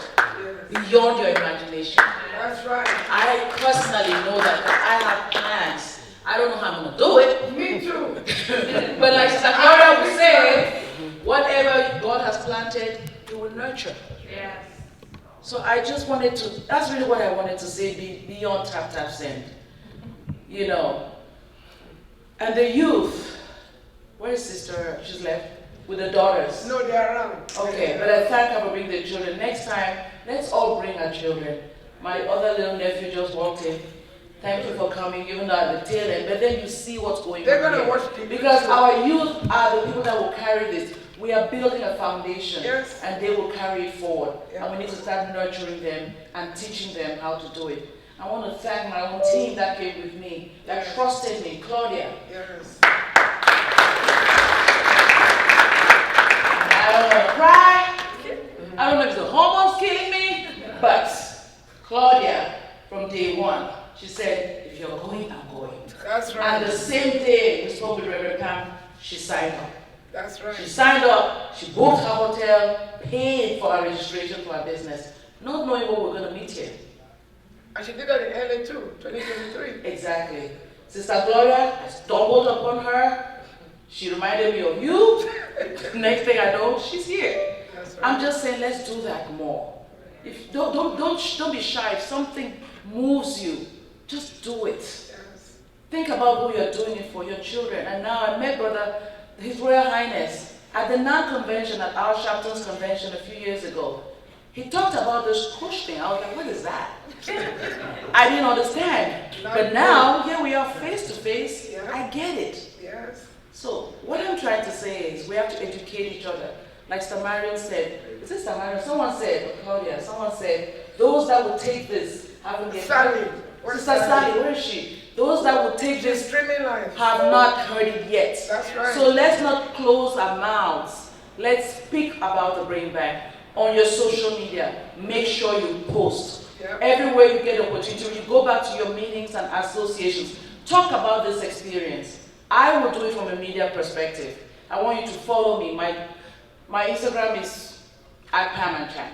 beyond your imagination. That's right. I personally know that I have plans. I don't know how I'm going to do it. Me too. But like Sakara would say, whatever God has planted, He will nurture. Yes. So I just wanted to, that's really what I wanted to say beyond tap tap send. You know. And the youth, where is sister? She's left with the daughters. No, they are around. Okay, but I thank her for bringing the children. Next time, let's all bring our children. My other little nephew just walked in. Thank you for coming, even though at the tail end, but then you see what's going They're on gonna here. watch TV. Because our youth are the people that will carry this. We are building a foundation, Yes. and they will carry it forward. Yeah. And we need to start nurturing them and teaching them how to do it. I want to thank my own team that came with me, that trusted me, Claudia. Yes. I don't want to cry. I don't know if the hormones killing me, but Claudia, from day one, she said, if you're going, I'm going. That's right. And the same day we spoke with Reverend Pam, she signed up. That's right. She signed up, she booked her hotel, paid for her registration for her business, not knowing what we're going to meet here. And she did that in LA too, 2023. Exactly. Sister Gloria, I stumbled upon her. She reminded me of you. Next thing I know, she's here. That's right. I'm just saying, let's do that more. If don't be shy. If something moves you, just do it. Yes. Think about who you're doing it for, your children. And now I met Brother, His Royal Highness, at the non-convention, at our Sharpton's convention a few years ago. He talked about this push thing. I was like, what is that? I didn't understand. But now, here we are face to face. I get it. Yes. So, what I'm trying to say is we have to educate each other. Like Samarian said, is it Samarian? Someone said, or Claudia, someone said, those that will take this haven't yet Sally. Sister Sally, where is she? Those that will take this Streaming live. have not heard it yet. That's right. So let's not close our mouths. Let's speak about the Brain Bank on your social media. Make sure you post. Yeah. Everywhere you get opportunity, you go back to your meetings and associations. Talk about this experience. I will do it from a media perspective. I want you to follow me. My Instagram is @PamandChan.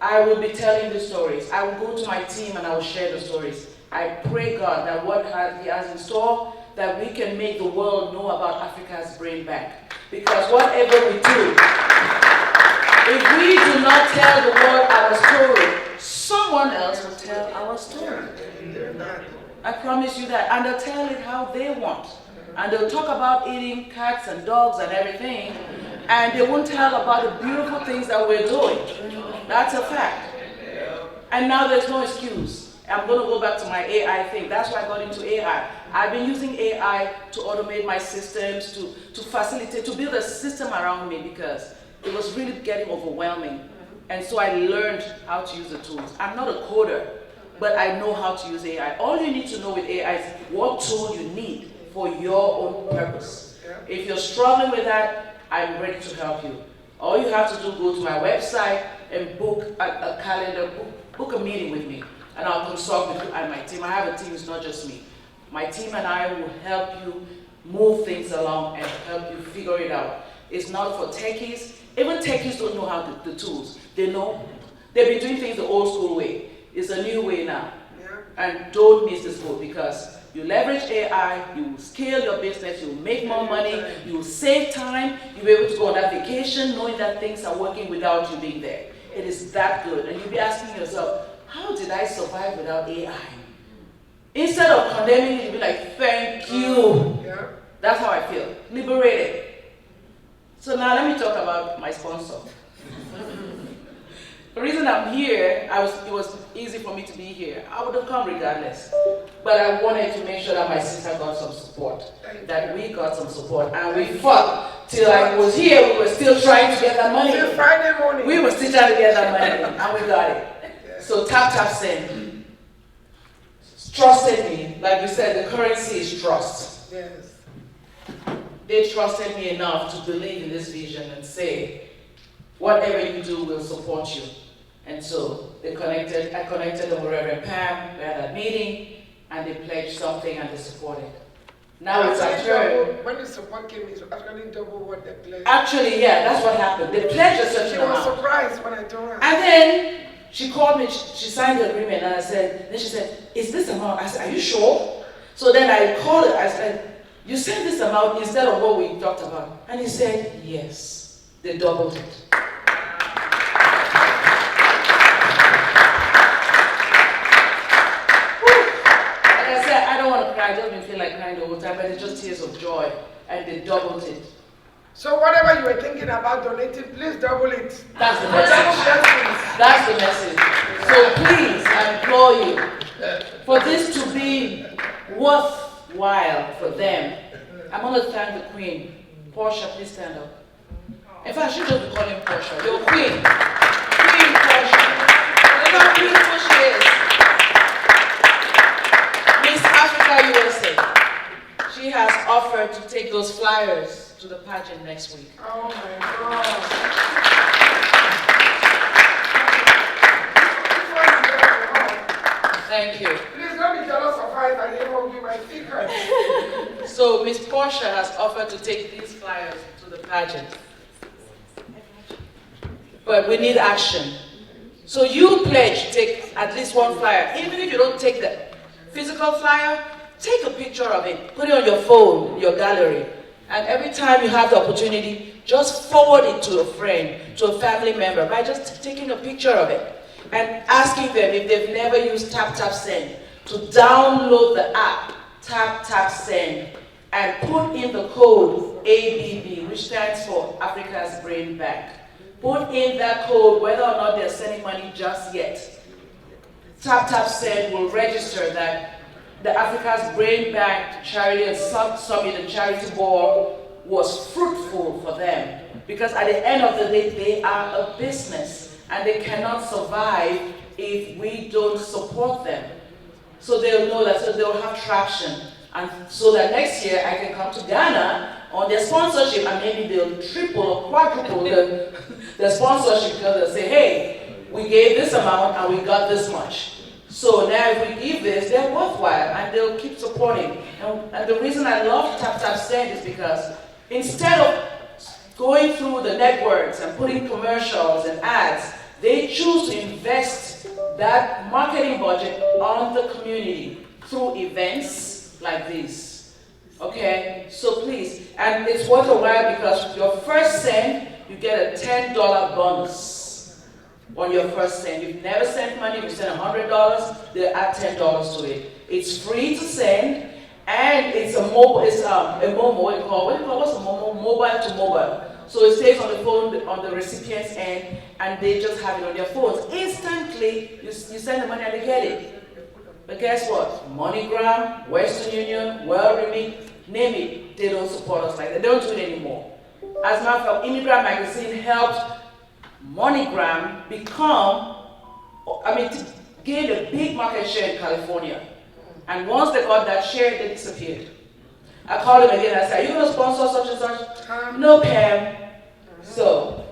I will be telling the stories. I will go to my team and I will share the stories. I pray God that what He has in store, that we can make the world know about Africa's Brain Bank. Because whatever we do, if we do not tell the world our story, someone else will tell our story. I promise you that. And they'll tell it how they want. And they'll talk about eating cats and dogs and everything, and they won't tell about the beautiful things that we're doing. That's a fact. And now there's no excuse. I'm going to go back to my AI thing. That's why I got into AI. I've been using AI to automate my systems, to facilitate, to build a system around me because it was really getting overwhelming. And so I learned how to use the tools. I'm not a coder, but I know how to use AI. All you need to know with AI is what tool you need for your own purpose. If you're struggling with that, I'm ready to help you. All you have to do, go to my website and book a calendar, book a meeting with me, and I'll consult with you and my team. I have a team, it's not just me. My team and I will help you move things along and help you figure it out. It's not for techies. Even techies don't know how the tools. They know. They've been doing things the old school way. It's a new way now. And don't miss this boat because you leverage AI, you will scale your business, you will make more money, you will save time, you'll be able to go on that vacation knowing that things are working without you being there. It is that good. And you'll be asking yourself, how did I survive without AI? Instead of condemning it, you'll be like, thank you. That's how I feel. Liberated. So now let me talk about my sponsor. The reason I'm here, it was easy for me to be here. I would have come regardless. But I wanted to make sure that my sister got some support, that we got some support. And we fought till I was here. We were still trying to get that money. Till Friday morning. We were still trying to get that money, and we got it. So tap, send. Trusted me. Like we said, the currency is trust. Yes. They trusted me enough to believe in this vision and say, whatever you do, we'll support you. And so I connected them with Reverend Pam, we had that meeting, and they pledged something and they supported. Now it's our turn. When the support came, it's actually double what they pledged. Actually, yeah, that's what happened. They pledged a certain amount. She was surprised when I told her. And then she called me, she signed the agreement, and then she said, is this amount? I said, are you sure? So then I called her, I said, you said this amount instead of what we talked about. And he said, yes, they doubled it. I don't even feel like crying the whole time, but it's just tears of joy, and they doubled it. So whatever you were thinking about donating, please double it. That's the message. That's the message. So please, I implore you, For this to be worthwhile for them, I'm going to thank the Queen. Portia, please stand up. In fact, she should be calling Portia. Your Queen. Queen Portia. Look how beautiful she is. Miss Africa USA. She has offered to take those flyers to the pageant next week. Oh my God. Thank you. Please don't be jealous of her if I didn't hold you my secret. So Miss Portia has offered to take these flyers to the pageant. But we need action. So you pledge to take at least one flyer. Even if you don't take the physical flyer, take a picture of it. Put it on your phone, your gallery. And every time you have the opportunity, just forward it to a friend, to a family member, by just taking a picture of it. And asking them if they've never used Tap Tap Send, to download the app, Tap Tap Send, and put in the code ABB, which stands for Africa's Brain Bank. Put in that code whether or not they're sending money just yet. Tap Tap Send will register that the Africa's Brain Bank Charity and Summit and Charity Ball was fruitful for them. Because at the end of the day, they are a business. And they cannot survive if we don't support them. So they'll know that, so they'll have traction. And so that next year I can come to Ghana on their sponsorship and maybe they'll triple or quadruple the sponsorship because they'll say, hey, we gave this amount and we got this much. So now if we give this, they're worthwhile and they'll keep supporting. And the reason I love Tap Tap Send is because instead of going through the networks and putting commercials and ads, they choose to invest that marketing budget on the community through events like this. Okay, so please, and it's worth a while because your first send, you get a $10 bonus on your first send. You've never sent money, you send $100, they'll add $10 to it. It's free to send, and it's a mobile, it's a MOMO, what's a MOMO? Mobile to mobile. So it stays on the phone, on the recipient's end, and they just have it on their phones. Instantly, you send the money and they get it. But guess what? MoneyGram, Western Union, WellRemit, name it, they don't support us like that. They don't do it anymore. As a matter of fact, Immigrant Magazine helped MoneyGram to gain a big market share in California. And once they got that share, they disappeared. I called them again, I said, are you going to sponsor such and such? No, Pam. So,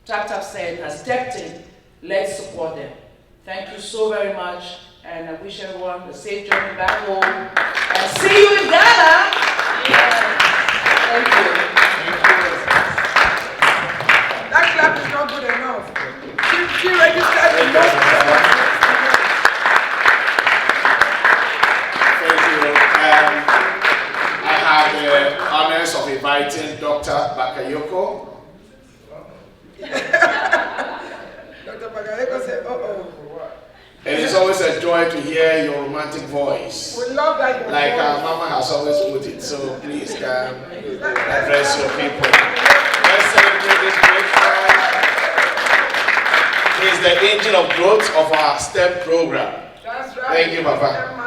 Tap Tap Send has stepped in. Let's support them. Thank you so very much, and I wish everyone a safe journey back home. And see you in Ghana! Thank you. That clap is not good enough. She registered the most. I have the honors of inviting Dr. Bakayoko. Dr. Bakayoko said, It is always a joy to hear your romantic voice. We love that. Like our mama has always put it. So please come address your people. Let's celebrate this great time. He is the engine of growth of our STEM program. That's right. Thank you, Papa.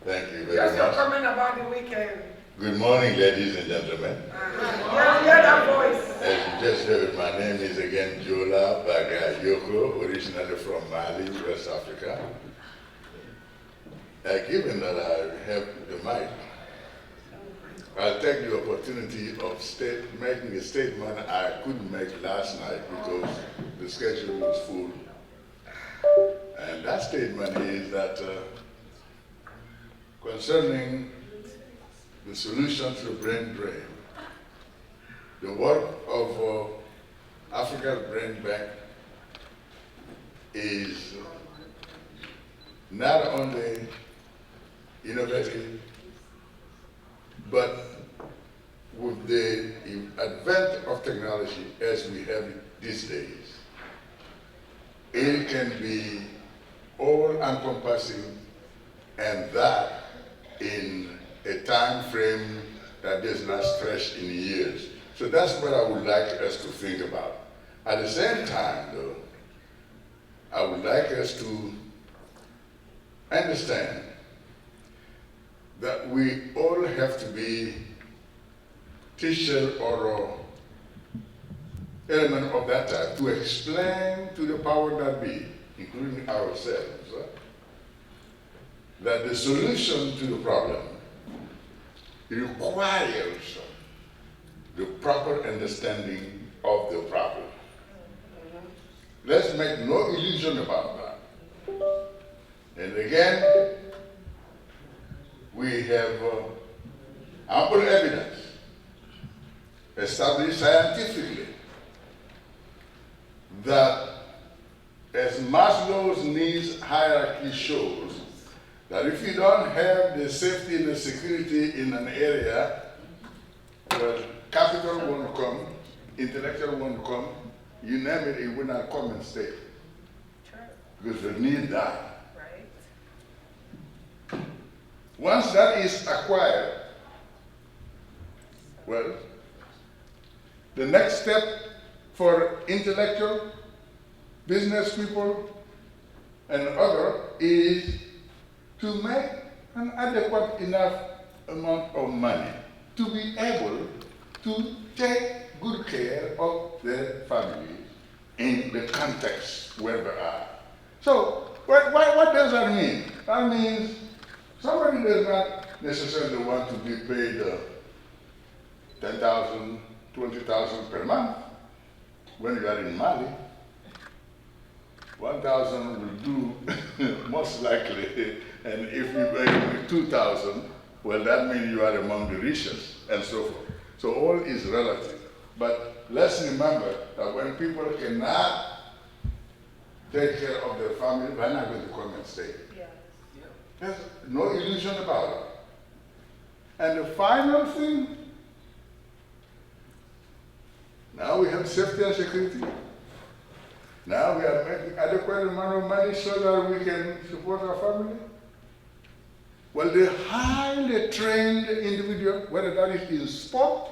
Thank you very Just your much. comment about the weekend. Good morning, ladies and gentlemen. Hear that voice. As you just heard, my name is again Jola Bagayoko, originally from Mali, West Africa. Given that I have the mic, I'll take the opportunity of making a statement I couldn't make last night because the schedule was full. And that statement is that concerning the solution to the brain drain, the work of Africa's Brain Bank is not only innovative, but with the advent of technology as we have it these days, it can be all-encompassing, and that in a time frame that does not stretch in years. So that's what I would like us to think about. At the same time, though, I would like us to understand that we all have to be teacher or element of that type to explain to the power that be, including ourselves, that the solution to the problem requires the proper understanding of the problem. Let's make no illusion about that. And again, we have ample evidence established scientifically that as Maslow's needs hierarchy shows, that if you don't have the safety and the security in an area, well, capital won't come, intellectual won't come, you name it, it will not come and stay. Because we need that. Once that is acquired, well, the next step for intellectual, business people, and other is to make an adequate enough amount of money to be able to take good care of their family in the context where they are. So, what does that mean? That means somebody does not necessarily want to be paid $10,000, $20,000 per month when you are in Mali. 1,000 will do most likely, and if you pay 2,000, well, that means you are among the richest, and so forth. So all is relative. But let's remember that when people cannot take care of their family, they're not going to come and stay. There's no illusion about it. And the final thing, now we have safety and security. Now we are making adequate amount of money so that we can support our family. Well, the highly trained individual, whether that is in sport,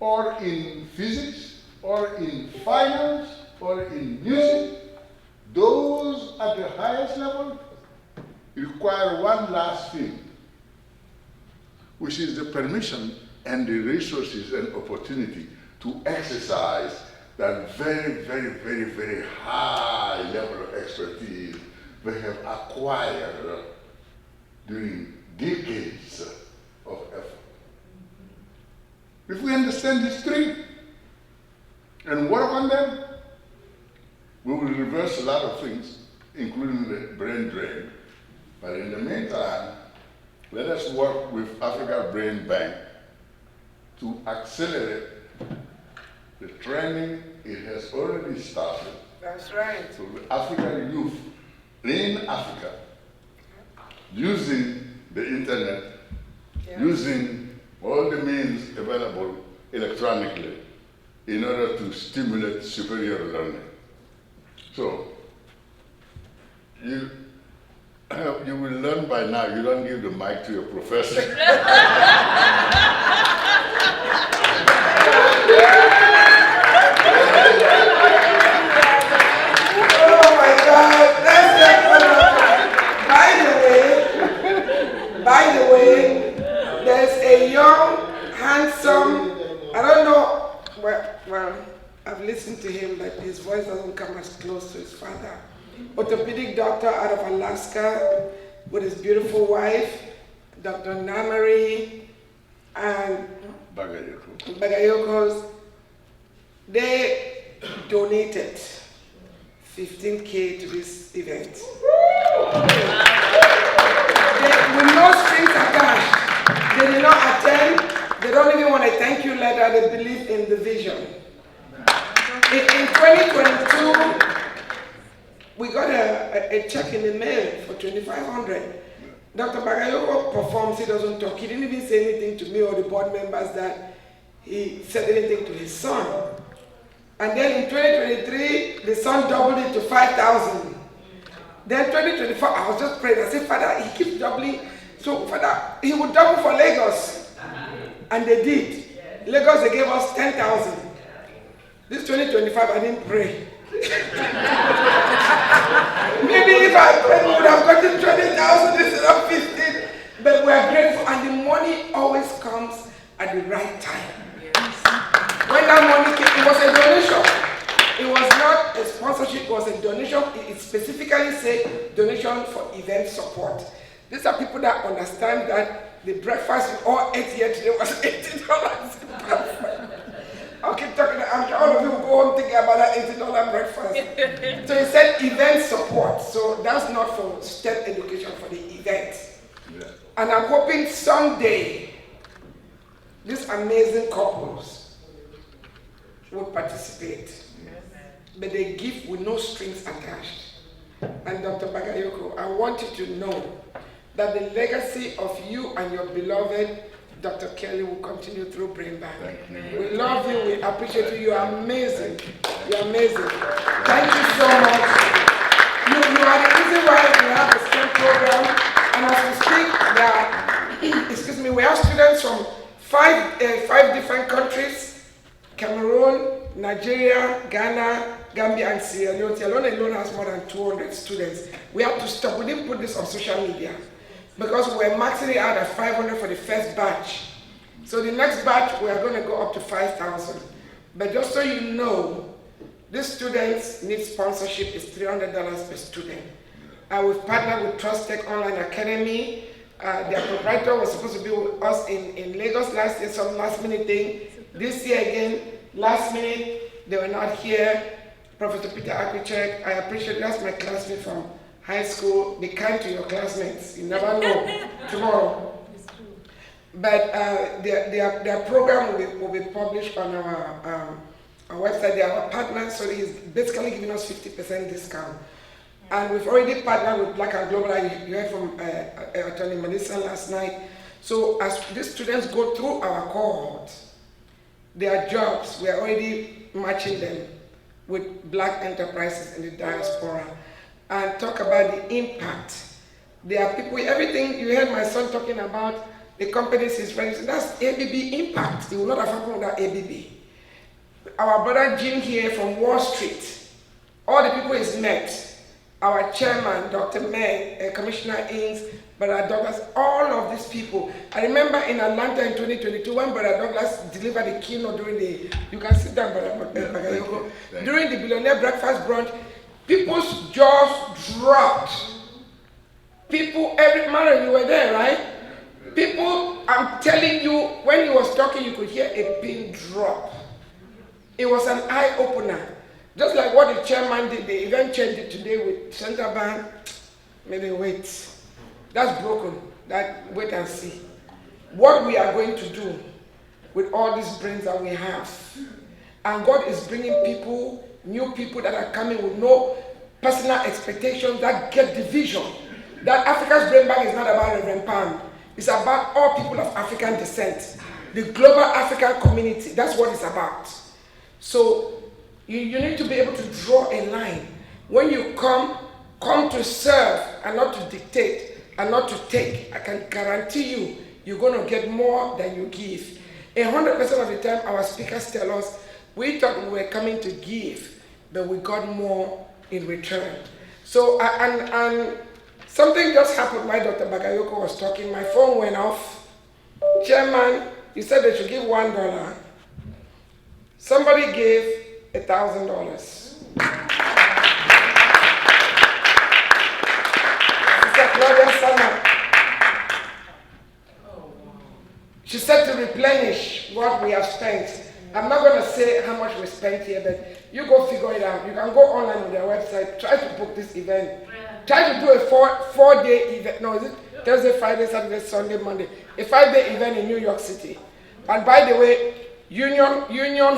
or in physics, or in finance, or in music, those at the highest level require one last thing, which is the permission and the resources and opportunity to exercise that very, very, very, very high level of expertise they have acquired during decades of effort. If we understand these three and work on them, we will reverse a lot of things, including the brain drain. But in the meantime, let us work with Africa Brain Bank to accelerate the training. It has already started. That's right. So the African youth in Africa, using the internet, using all the means available electronically in order to stimulate superior learning. So, you will learn by now, you don't give the mic to your professor. Oh my God, that's by the way, there's a young, handsome, I don't know, well, I've listened to him, but his voice doesn't come as close to his father. Orthopedic doctor out of Alaska with his beautiful wife, Dr. Namari, and Bagayokos. They donated $15K to this event. With no strings attached. They did not attend. They don't even want a thank you letter. They believe in the vision. In 2022, we got a check in the mail for $2,500. Dr. Bagayoko performs, he doesn't talk. He didn't even say anything to me or the board members that he said anything to his son. And then in 2023, the son doubled it to 5,000. Then 2024, I was just praying. I said, Father, he keeps doubling. So, Father, he would double for Lagos. And they did. Lagos, they gave us 10,000. This 2025, I didn't pray. Maybe if I prayed, we would have gotten 20,000 instead of 15. But we are grateful, and the money always comes at the right time. When that money came, it was a donation. It was not a sponsorship, it was a donation. It specifically said donation for event support. These are people that understand that the breakfast we all ate here today was $80. I'll keep talking. I'm sure all of you will go home thinking about that $80 breakfast. So it said event support. So that's not for STEM education, for the event. And I'm hoping someday these amazing couples will participate. But they give with no strings attached. And Dr. Bagayoko, I want you to know that the legacy of you and your beloved Dr. Kelly will continue through Brain Bank. We love you, we appreciate you, you are amazing. You are amazing. Thank you so much. You are the reason why we have the STEM program. And as we speak, excuse me, we have students from five different countries: Cameroon, Nigeria, Ghana, Gambia, and Sierra Leone. Sierra Leone alone has more than 200 students. We have to stop. We didn't put this on social media because we're maxing it out at 500 for the first batch. So the next batch, we are going to go up to 5,000. But just so you know, these students need sponsorship. It's $300 per student. We've partnered with Trust Tech Online Academy. Their proprietor was supposed to be with us in Lagos last year, some last minute thing. This year again, last minute, they were not here. Professor Peter Akwichek, I appreciate, that's my classmate from high school. Be kind to your classmates. You never know tomorrow. But their program will be published on our website. They are our partners, so he's basically giving us 50% discount. And we've already partnered with Black and Global. You heard from Attorney Melissa last night. So as these students go through our cohort, their jobs, we are already matching them with Black enterprises in the diaspora, and talk about the impact. There are people, everything you heard my son talking about, the companies he's running, that's ABB impact. It will not have happened without ABB. Our brother Jim here from Wall Street, all the people he's met, our chairman, Dr. Meg, Commissioner Ings, Brother Douglas, all of these people. I remember in Atlanta in 2022 when Brother Douglas delivered the keynote during the, you can sit down, Brother Bagayoko, during the Billionaire Breakfast Brunch, people's jaws dropped. People, every man, you were there, right? People, I'm telling you, when he was talking, you could hear a pin drop. It was an eye-opener. Just like what the chairman did, the event changed it today with Central Bank. Maybe wait. That's broken. That wait and see. What we are going to do with all these brains that we have. And God is bringing people, new people that are coming with no personal expectations, that get the vision. That Africa's Brain Bank is not about Reverend Pan. It's about all people of African descent. The global African community. That's what it's about. So you need to be able to draw a line. When you come to serve and not to dictate and not to take. I can guarantee you, you're going to get more than you give. 100% of the time, our speakers tell us, we thought we were coming to give, but we got more in return. So, and something just happened. My Dr. Bagayoko was talking, my phone went off. Chairman, he said they should give $1. Somebody gave $1,000. She said to replenish what we have spent. I'm not going to say how much we spent here, but you go figure it out. You can go online on their website, try to book this event. Try to do a four-day event. No, is it Thursday, Friday, Saturday, Sunday, Monday? A 5-day event in New York City. And by the way, Union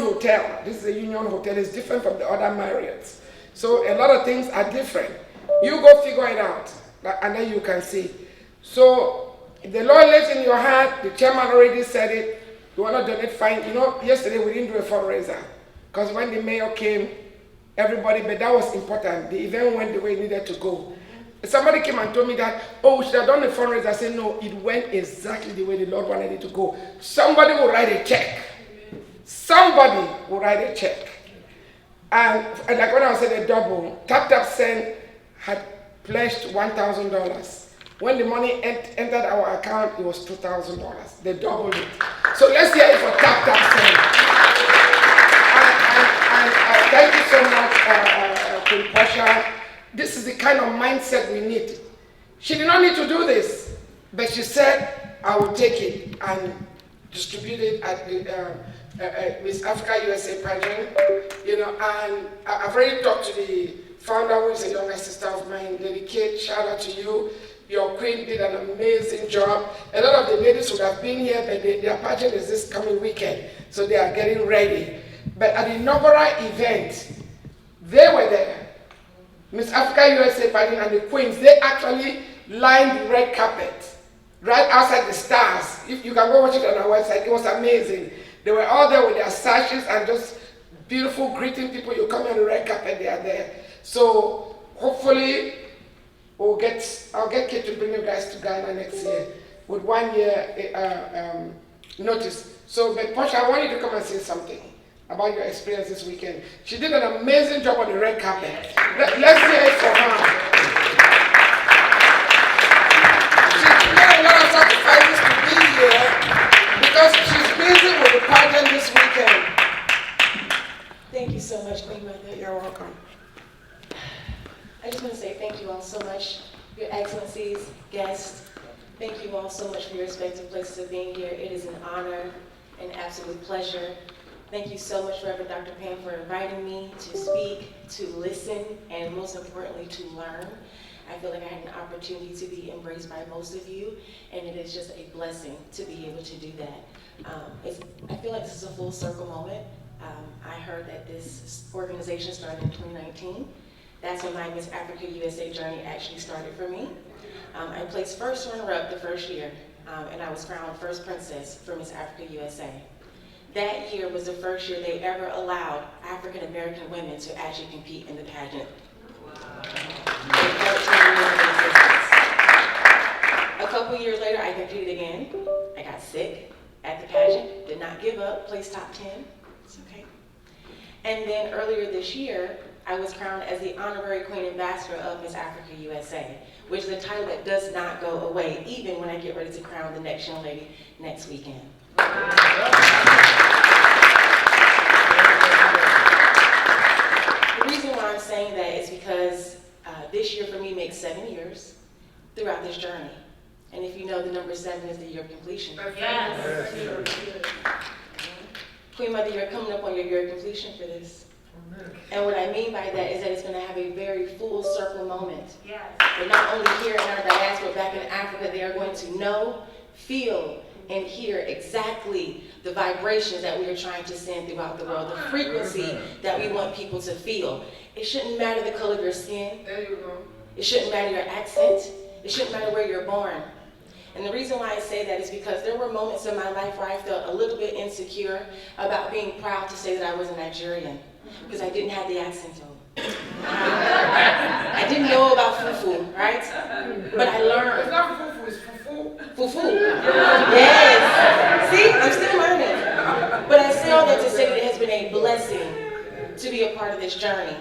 Hotel, this is a Union Hotel, is different from the other Marriotts. So a lot of things are different. You go figure it out, and then you can see. So if the Lord lives in your heart, the chairman already said it, you want to donate, fine. You know, yesterday we didn't do a fundraiser, because when the mayor came, everybody, but that was important. The event went the way it needed to go. Somebody came and told me that, oh, we should have done a fundraiser. I said, no, it went exactly the way the Lord wanted it to go. Somebody will write a check. Somebody will write a check. And like when I was at the double, TapTapSend had pledged $1,000. When the money entered our account, it was $2,000. They doubled it. So let's hear it for TapTapSend. And thank you so much, Queen Portia. This is the kind of mindset we need. She did not need to do this, but she said, I will take it and distribute it at the Miss Africa USA pageant. And I've already talked to the founder, who is a younger sister of mine, Lady Kate. Shout out to you. Your queen did an amazing job. A lot of the ladies would have been here, but their pageant is this coming weekend, so they are getting ready. But at the inaugural event, they were there. Miss Africa USA pageant and the queens, they actually lined the red carpet right outside the stars. If you can go watch it on our website, it was amazing. They were all there with their sashes and just beautiful greeting people. You come on the red carpet, they are there. So hopefully I'll get Kate to bring you guys to Ghana next year with 1 year notice. So, but Portia, I want you to come and say something about your experience this weekend. She did an amazing job on the red carpet. Let's hear it for her. She made a lot of sacrifices to be here because she's busy with the pageant this weekend. Thank you so much, Queen Mother. You're welcome. I just want to say thank you all so much, Your Excellencies, guests. Thank you all so much for your respective places of being here. It is an honor and absolute pleasure. Thank you so much, Reverend Dr. Payne, for inviting me to speak, to listen, and most importantly, to learn. I feel like I had an opportunity to be embraced by most of you, and it is just a blessing to be able to do that. I feel like this is a full circle moment. I heard that this organization started in 2019. That's when my Miss Africa USA journey actually started for me. I placed first runner-up the first year, and I was crowned first princess for Miss Africa USA. That year was the first year they ever allowed African American women to actually compete in the pageant. A couple years later, I competed again. I got sick at the pageant, did not give up, placed top 10. It's okay. And then earlier this year, I was crowned as the Honorary Queen Ambassador of Miss Africa USA, which is a title that does not go away, even when I get ready to crown the next young lady next weekend. The reason why I'm saying that is because this year for me makes 7 years throughout this journey. And if you know, the number 7 is the year of completion. Yes. Queen Mother, you're coming up on your year of completion for this. And what I mean by that is that it's going to have a very full circle moment. Yes. But not only here in our diaspora, back in Africa, they are going to know, feel, and hear exactly the vibrations that we are trying to send throughout the world, the frequency that we want people to feel. It shouldn't matter the color of your skin. There you go. It shouldn't matter your accent. It shouldn't matter where you're born. And the reason why I say that is because there were moments in my life where I felt a little bit insecure about being proud to say that I was a Nigerian, because I didn't have the accent on. I didn't know about fufu, right? But I learned. It's not fufu, it's fufu. Fufu. Yes. See, I'm still learning. But I say all that to say that it has been a blessing to be a part of this journey.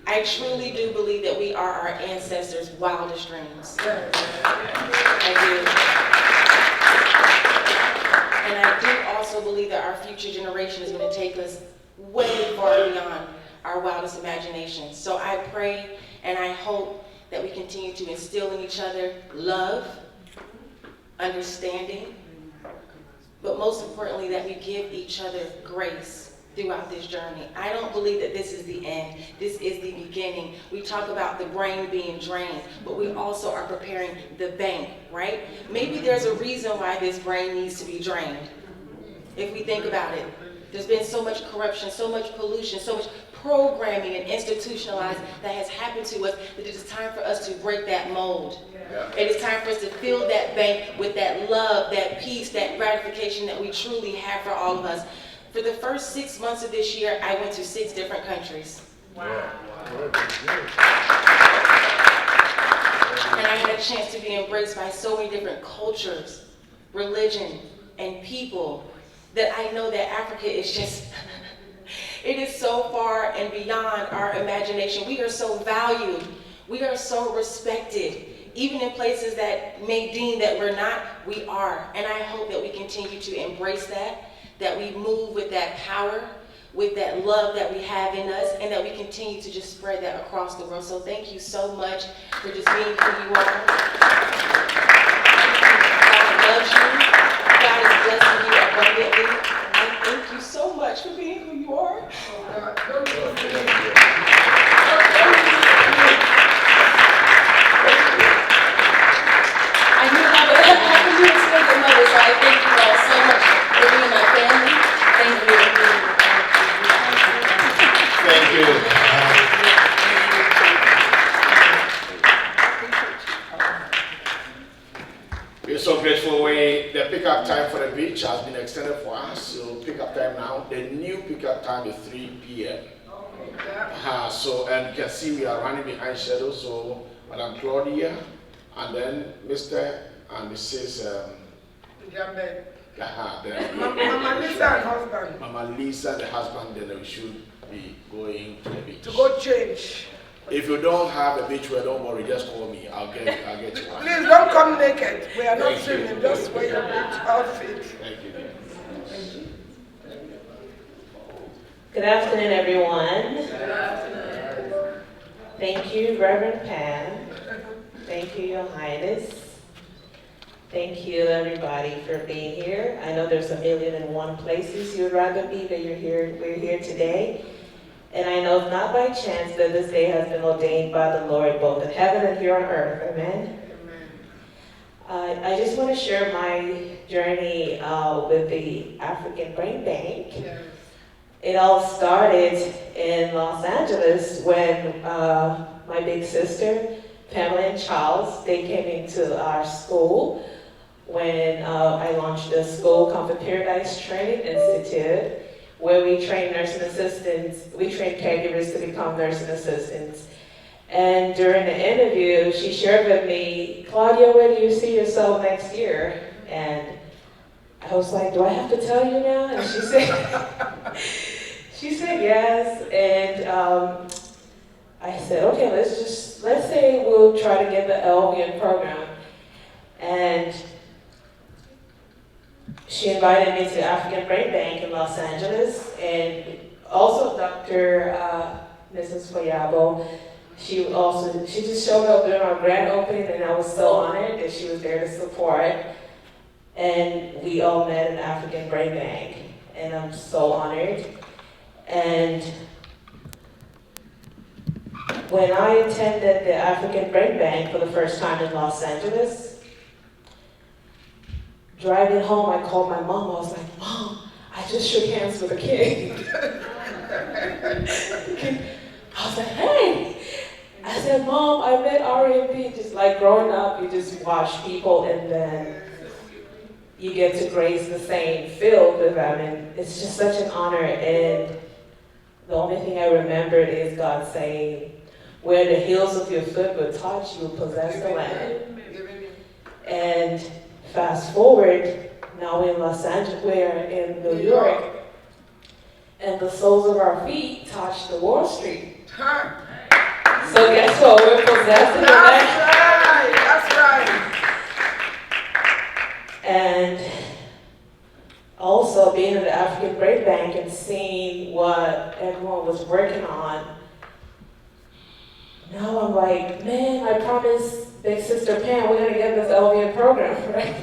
I truly do believe that we are our ancestors' wildest dreams. I do. And I do also believe that our future generation is going to take us way far beyond our wildest imaginations. So I pray and I hope that we continue to instill in each other love, understanding, but most importantly that we give each other grace throughout this journey. I don't believe that this is the end. This is the beginning. We talk about the brain being drained, but we also are preparing the bank, right? Maybe there's a reason why this brain needs to be drained. If we think about it, there's been so much corruption, so much pollution, so much programming and institutionalized that has happened to us that it is time for us to break that mold. Yeah. It is time for us to fill that bank with that love, that peace, that gratification that we truly have for all of us. For the first 6 months of this year, I went to 6 different countries. Wow. And I had a chance to be embraced by so many different cultures, religion, and people that I know that Africa is just, it is so far and beyond our imagination. We are so valued. We are so respected. Even in places that may deem that we're not, we are. And I hope that we continue to embrace that we move with that power, with that love that we have in us, and that we continue to just spread that across the world. So thank you so much for just being who you are. God loves you. God is blessing you abundantly. And thank you so much for being who you are. I knew how to do it as a mother, so I thank you all so much for being my family. Thank you. Thank you. We're so grateful. The pickup time for the beach has been extended for us. So pickup time now. The new pickup time is 3 p.m. So, and you can see we are running behind schedule. So Madam Claudia, and then Mr. and Mrs. Mama Lisa and husband. Mama Lisa and the husband, then we should be going to the beach. To go change. If you don't have a beach wear, don't worry, just call me. I'll get you one. Please don't come naked. We are not swimming. Just wear your beach outfit. Thank you. Good afternoon, everyone. Good afternoon. Thank you, Reverend Pam. Thank you, Your Highness. Thank you, everybody, for being here. I know there's 1,000,001 places you'd rather be, but we're here today. And I know it's not by chance that this day has been ordained by the Lord, both in heaven and here on earth. Amen? I just want to share my journey with the African Brain Bank. Yes. It all started in Los Angeles when my big sister, Pamela and Charles, they came into our school when I launched a school called the Paradise Training Institute, where we train nursing assistants, we train caregivers to become nursing assistants. And during the interview, she shared with me, Claudia, where do you see yourself next year? And I was like, do I have to tell you now? And she said yes. And I said, okay, let's say we'll try to get the LVN program. And she invited me to African Brain Bank in Los Angeles, and also Dr. Mrs. Foyabo. She just showed up during our grand opening, and I was so honored that she was there to support. And we all met in African Brain Bank, and I'm so honored. And when I attended the African Brain Bank for the first time in Los Angeles, driving home, I called my mom. I was like, Mom, I just shook hands with a kid. I was like, hey. I said, Mom, I met R&B. Just like growing up, you just watch people and then you get to grace the same field with them. And it's just such an honor. And the only thing I remembered is God saying, where the heels of your foot will touch, you will possess the land. And fast forward, now we're in Los Angeles, we're in New York, and the soles of our feet touch the Wall Street. So guess what? We're possessing the land. That's right. And also being in the African Brain Bank and seeing what everyone was working on, now I'm like, man, I promised Big Sister Pam we're going to get this LVN program, right?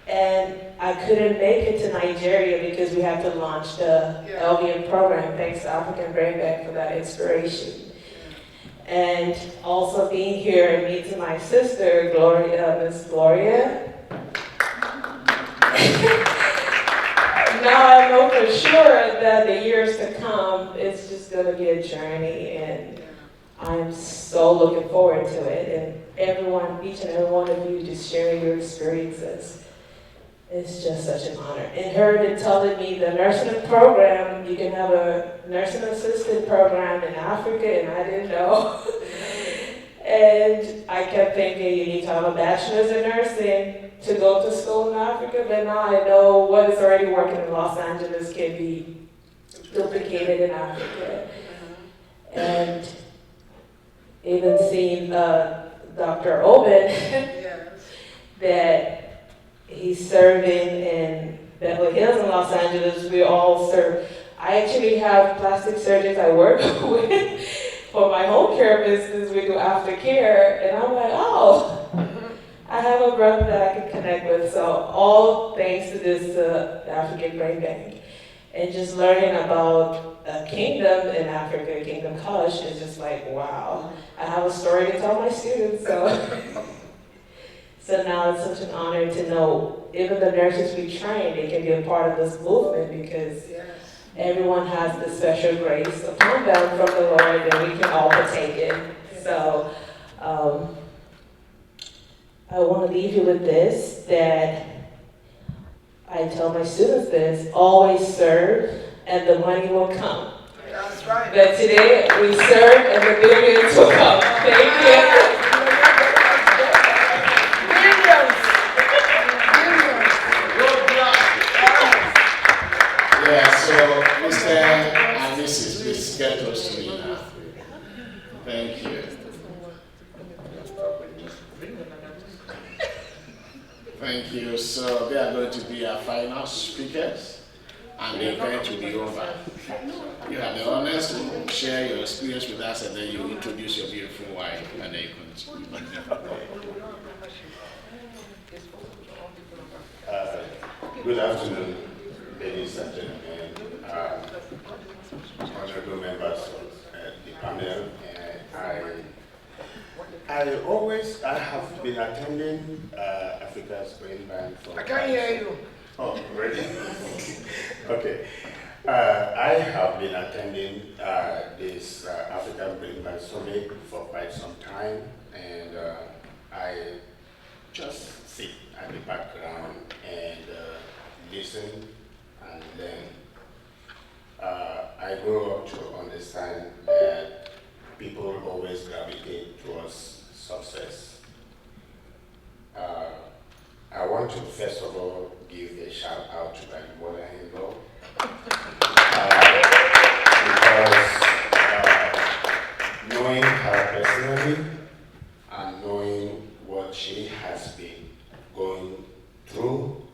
And I couldn't make it to Nigeria because we had to launch the LVN program, thanks to African Brain Bank for that inspiration. And also being here and meeting my sister, Miss Gloria. Now I know for sure that the years to come, it's just going to be a journey, and I'm so looking forward to it. And everyone, each and every one of you just sharing your experiences. It's just such an honor. And her telling me the nursing program, you can have a nursing assistant program in Africa, and I didn't know. And I kept thinking you need to have a bachelor's in nursing to go to school in Africa, but now I know what is already working in Los Angeles can be duplicated in Africa. And even seeing Dr. Oben, that he's serving in Beverly Hills in Los Angeles. We all serve. I actually have plastic surgeons I work with for my home care business. We do aftercare, and I'm like, oh, I have a brother that I can connect with. So all thanks to this African Brain Bank. And just learning about a kingdom in Africa, Kingdom Kush, is just like, wow. I have a story to tell my students, so. So now it's such an honor to know even the nurses we train, they can be a part of this movement because everyone has this special grace upon them from the Lord that we can all partake in. So I want to leave you with this, that I tell my students this, always serve and the money will come. That's right. That today we serve and the billions will come. Thank you. Yeah, so Mr. and Mrs., please get close to me now. Thank you. Thank you. So they are going to be our final speakers, and the event will be over. You have the honor to share your experience with us, and then you introduce your beautiful wife, and then you continue. Good afternoon, ladies and gentlemen, honorable members of the panel. I have been attending Africa's Brain Bank for. I can't hear you. Oh, really? Okay. I have been attending this African Brain Bank Summit for quite some time, and I just sit at the background and listen and learn. I grew up to understand that people always gravitate towards success. I want to first of all give a shout out to my mother-in-law because knowing her personally and knowing what she has been going through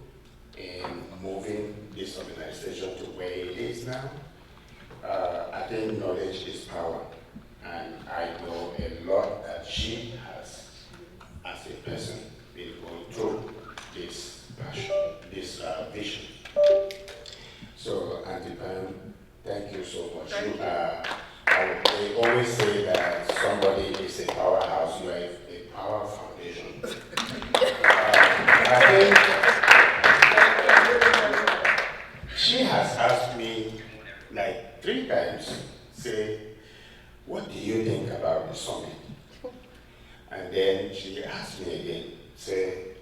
in moving this organization to where it is now, I think knowledge is power, and I know a lot that she has, as a person, been going through this passion, this vision. So, Auntie Pam, thank you so much. They always say that somebody is a powerhouse, you are a power foundation. I think she has asked me like 3 times, say, what do you think about the summit? And then she asked me again, say,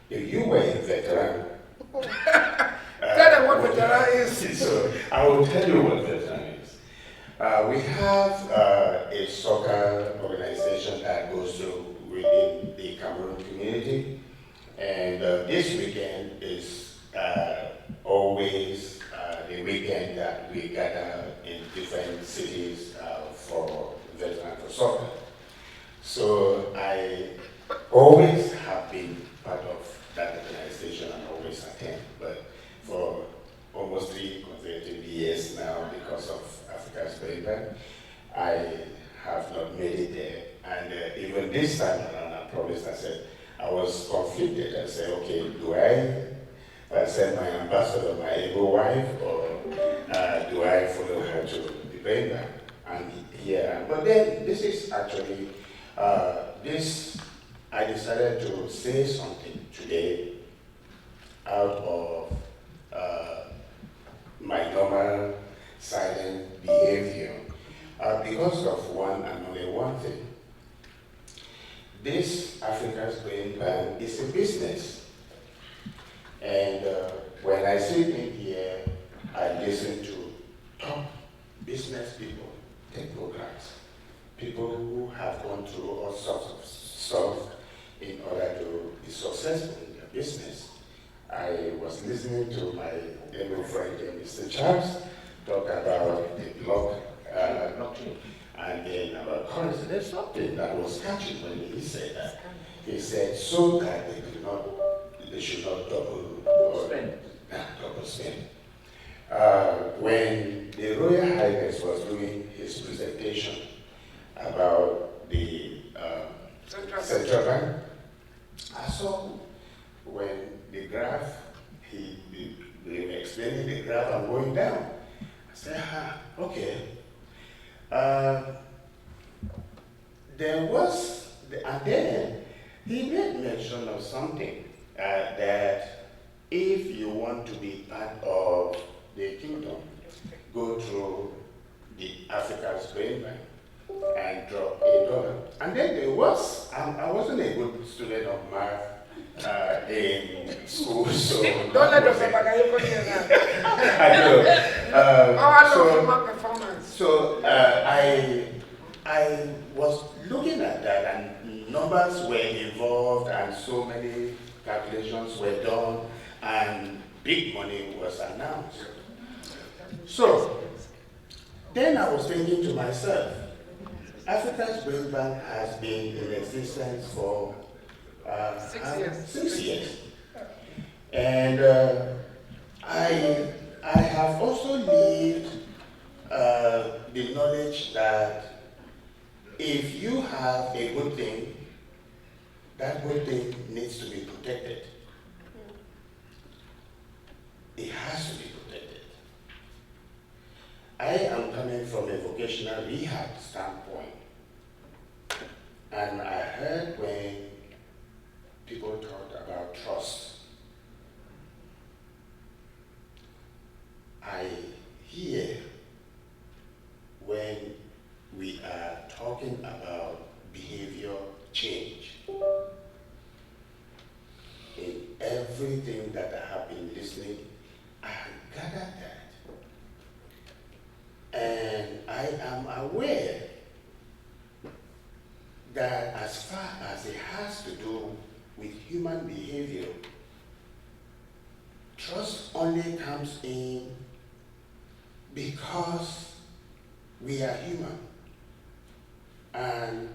if you were a veteran, tell them what veteran is. So I will tell you what veteran is. We have a soccer organization that goes through within the Cameroon community, and this weekend is always the weekend that we gather in different cities for veteran for soccer. So I always have been part of that organization and always attend, but for almost 3 consecutive years now, because of Africa's Brain Bank, I have not made it there. And even this time around, I promised, I said, I was conflicted. I said, okay, do I send my ambassador, my able wife, or do I follow her to the Brain Bank? And here, but then this is actually, I decided to say something today out of my normal silent behavior because of one and only one thing. This Africa's Brain Bank is a business. And when I sit in here, I listen to top business people, technocrats, people who have gone through all sorts of stuff in order to be successful in their business. I was listening to my able friend, Mr. Charles, talk about thing that was catching when he said that. He said, so that they should not double spend. When the Royal Highness was doing his presentation about the Central Bank, I saw when the graph, they were explaining the graph and going down. I said, okay. There was, and then he made mention of something that if you want to be part of the kingdom, go through the Africa's Grain Bank and drop $1. And then there was, I wasn't a good student of math in school, so don't let us I know. performance. So I was looking at that, and numbers were involved, and so many calculations were done, and big money was announced. So then I was thinking to myself, Africa's Grain Bank has been in existence for 6 years. 6 years. And I have also lived the knowledge that if you have a good thing, that good thing needs to be protected. It has to be protected. I am coming from a vocational rehab standpoint. And I heard when people talked about trust, I hear when we are talking about behavior change. In everything that I have been listening, I gathered that. And I am aware that as far as it has to do with human behavior, trust only comes in because we are human. And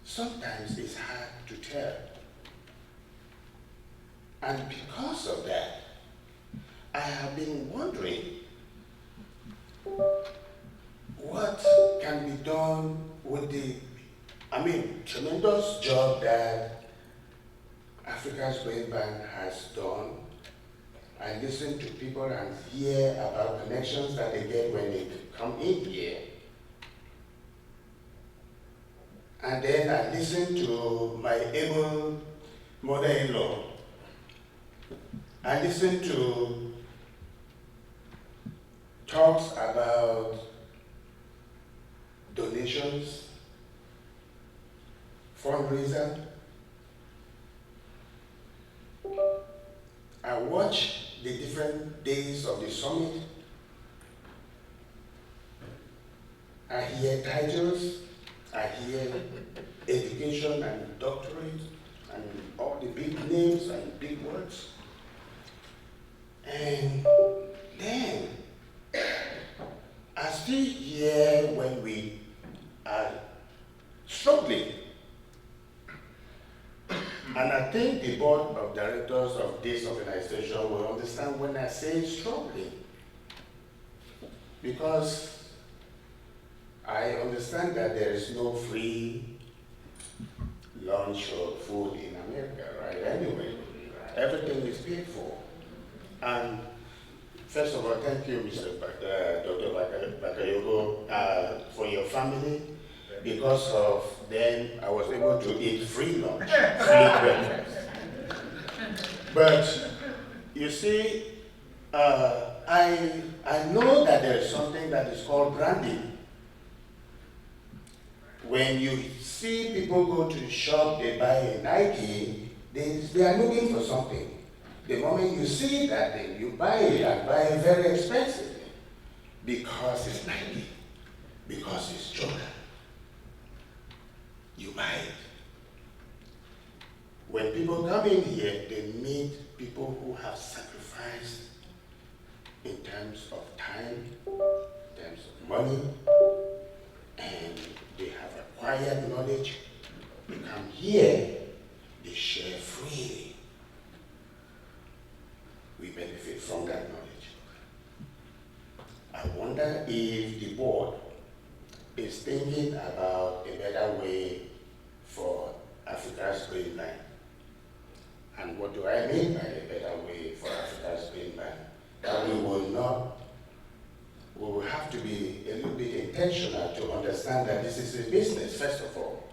sometimes it's hard to tell. And because of that, I have been wondering what can be done with the, tremendous job that Africa's Grain Bank has done. I listen to people and hear about connections that they get when they come in here. And then I listen to my able mother-in-law. I listen to talks about donations, fundraiser. I watch the different days of the summit. I hear titles, I hear education and doctorate and all the big names and big words. And then I still hear when we are struggling. And I think the board of directors of this organization will understand when I say struggling. Because I understand that there is no free lunch or food in America, right? Anyway, everything is paid for. And first of all, thank you, Dr. Bakayogo, for your family. Because of them, I was able to eat free lunch, free breakfast. But you see, I know that there is something that is called branding. When you see people go to the shop, they buy a Nike, they are looking for something. The moment you see that thing, you buy it and buy it very expensively. Because it's Nike, because it's Jordan. You buy it. When people come in here, they meet people who have sacrificed in terms of time, in terms of money, and they have acquired knowledge You come here, they share freely. We benefit from that knowledge. I wonder if the board is thinking about a better way for Africa's Green Line. And what do I mean by a better way for Africa's Green Line? That we will have to be a little bit intentional to understand that this is a business, first of all.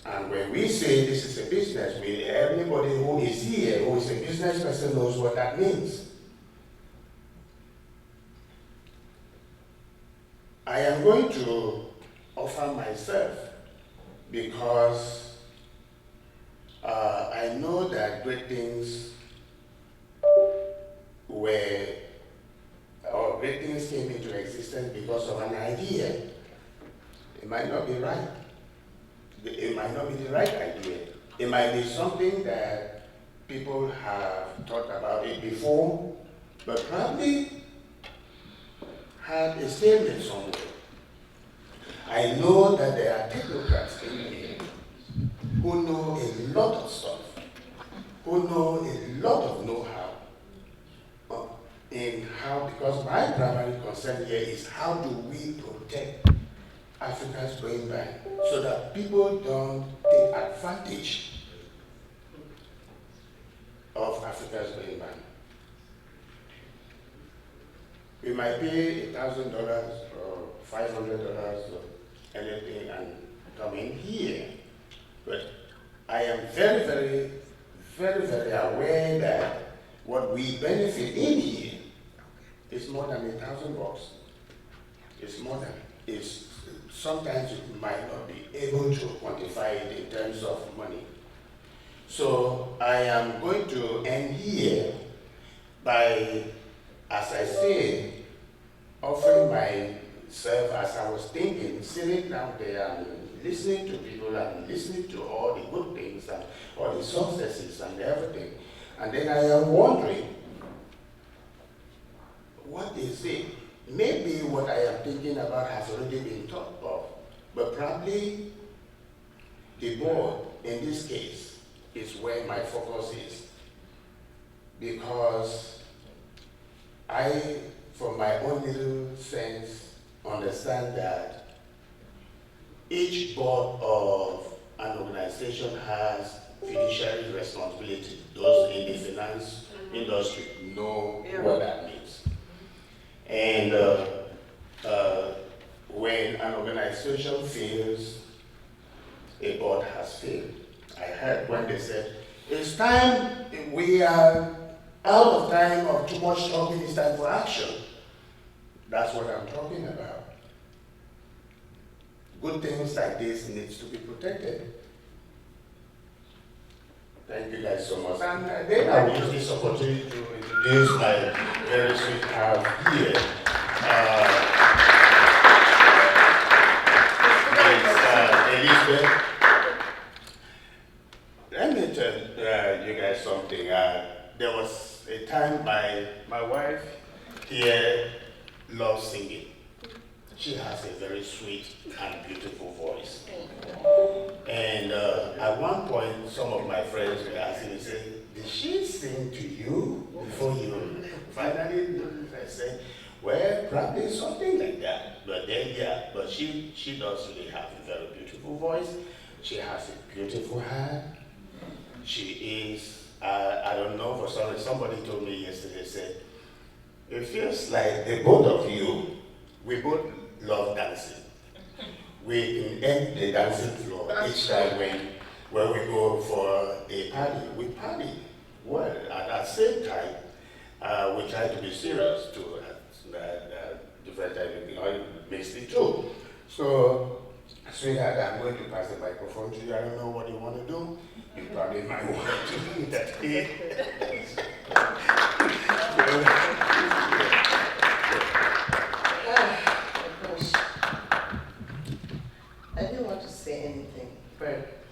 And when we say this is a business, everybody who is here, who is a business person, knows what that means. I am going to offer myself because I know that great things great things came into existence because of an idea. It might not be right. It might not be the right idea. It might be something that people have thought about it before, but probably had a statement somewhere. I know that there are technocrats in here who know a lot of stuff, who know a lot of know-how in how, because my primary concern here is how do we protect Africa's brain bank so that people don't take advantage of Africa's brain bank. We might pay $1,000 or $500 or anything and come in here, but I am very, very, very, very aware that what we benefit in here is more than $1,000. It's more than, it's, sometimes you might not be able to quantify it in terms of money. So I am going to end here by, as I say, offering myself, as I was thinking, sitting down there and listening to people and listening to all the good things and all the successes and everything. And then I am wondering, what is it? Maybe what I am thinking about has already been thought of, but probably the board, in this case, is where my focus is. Because I, from my own little sense, understand that each board of an organization has fiduciary responsibility. Those in the finance industry know what that means. And when an organization fails, a board has failed. I heard when they said, it's time, we are out of time of too much talking, it's time for action. That's what I'm talking about. Good things like this needs to be protected. Thank you guys so much. And then I will use this opportunity to introduce my very sweet house here. Elizabeth. Let me tell you guys something. There was a time my wife here loves singing. She has a very sweet and beautiful voice. And at one point, some of my friends were asking me, saying, did she sing to you before you finally? I said, well, probably something like that. But then, yeah, but she does really have a very beautiful voice. She has a beautiful hand. She is, I don't know, for somebody told me yesterday, said, it feels like the both of you, we both love dancing. We end the dancing floor each time when we go for a party. We party well. At the same time, we try to be serious too. Different time, makes it too. So, sweetheart, I'm going to pass the microphone to you. I don't know what you want to do. You probably might want to do that here. I didn't want to say anything, but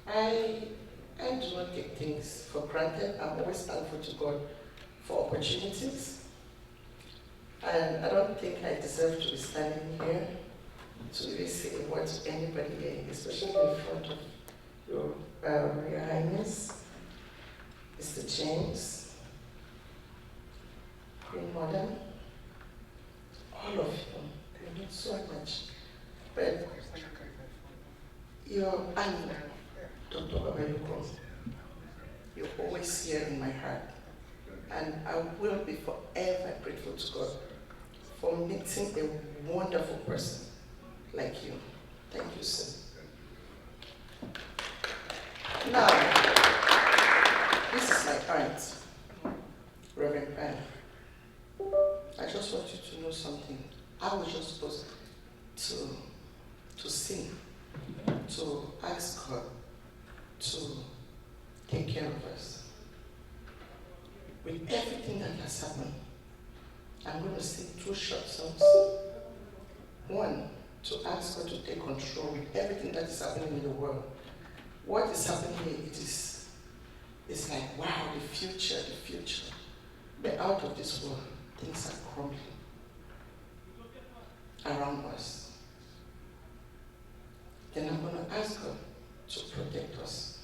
I do not take things for granted. I'm always thankful to God for opportunities. And I don't think I deserve to be standing here to really say a word to anybody here, especially in front of your Royal Highness, Mr. James, Queen Mother, all of you. Thank you so much. But your Anna, Dr. Babayoko, you're always here in my heart. And I will be forever grateful to God for meeting a wonderful person like you. Thank you, sir. Now, this is my aunt, Reverend Pan. I just want you to know something. I was just supposed to sing, to ask God to take care of us. With everything that has happened, I'm going to sing 2 short songs. One, to ask God to take control with everything that is happening in the world. What is happening here, it's like, wow, the future. But out of this world, things are crumbling around us. Then I'm going to ask God to protect us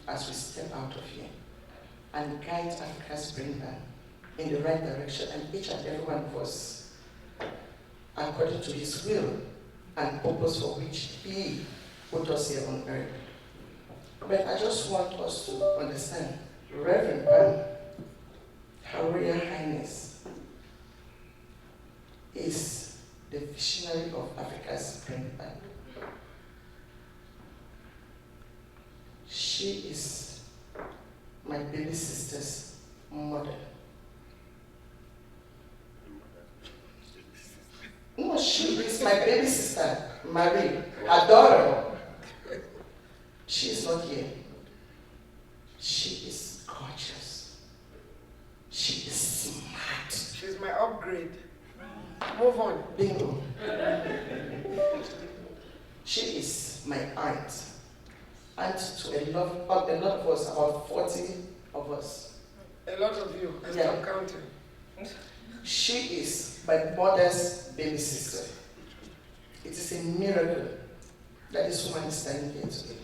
as we step out of here and guide Africa's brain bank in the right direction, and each and every one of us according to His will and purpose for which He put us here on earth. But I just want us to understand, Reverend Pan, Her Royal Highness, is the visionary of Africa's brain bank. She is my baby sister's mother. No, she is my baby sister, Marie, her daughter. She is not here. She is gorgeous. She is smart. She's my upgrade. Move on. Bingo. She is my aunt. Aunt to a lot of us, about 40 of us. A lot of you, I stop counting. She is my mother's baby sister. It is a miracle that this woman is standing here today.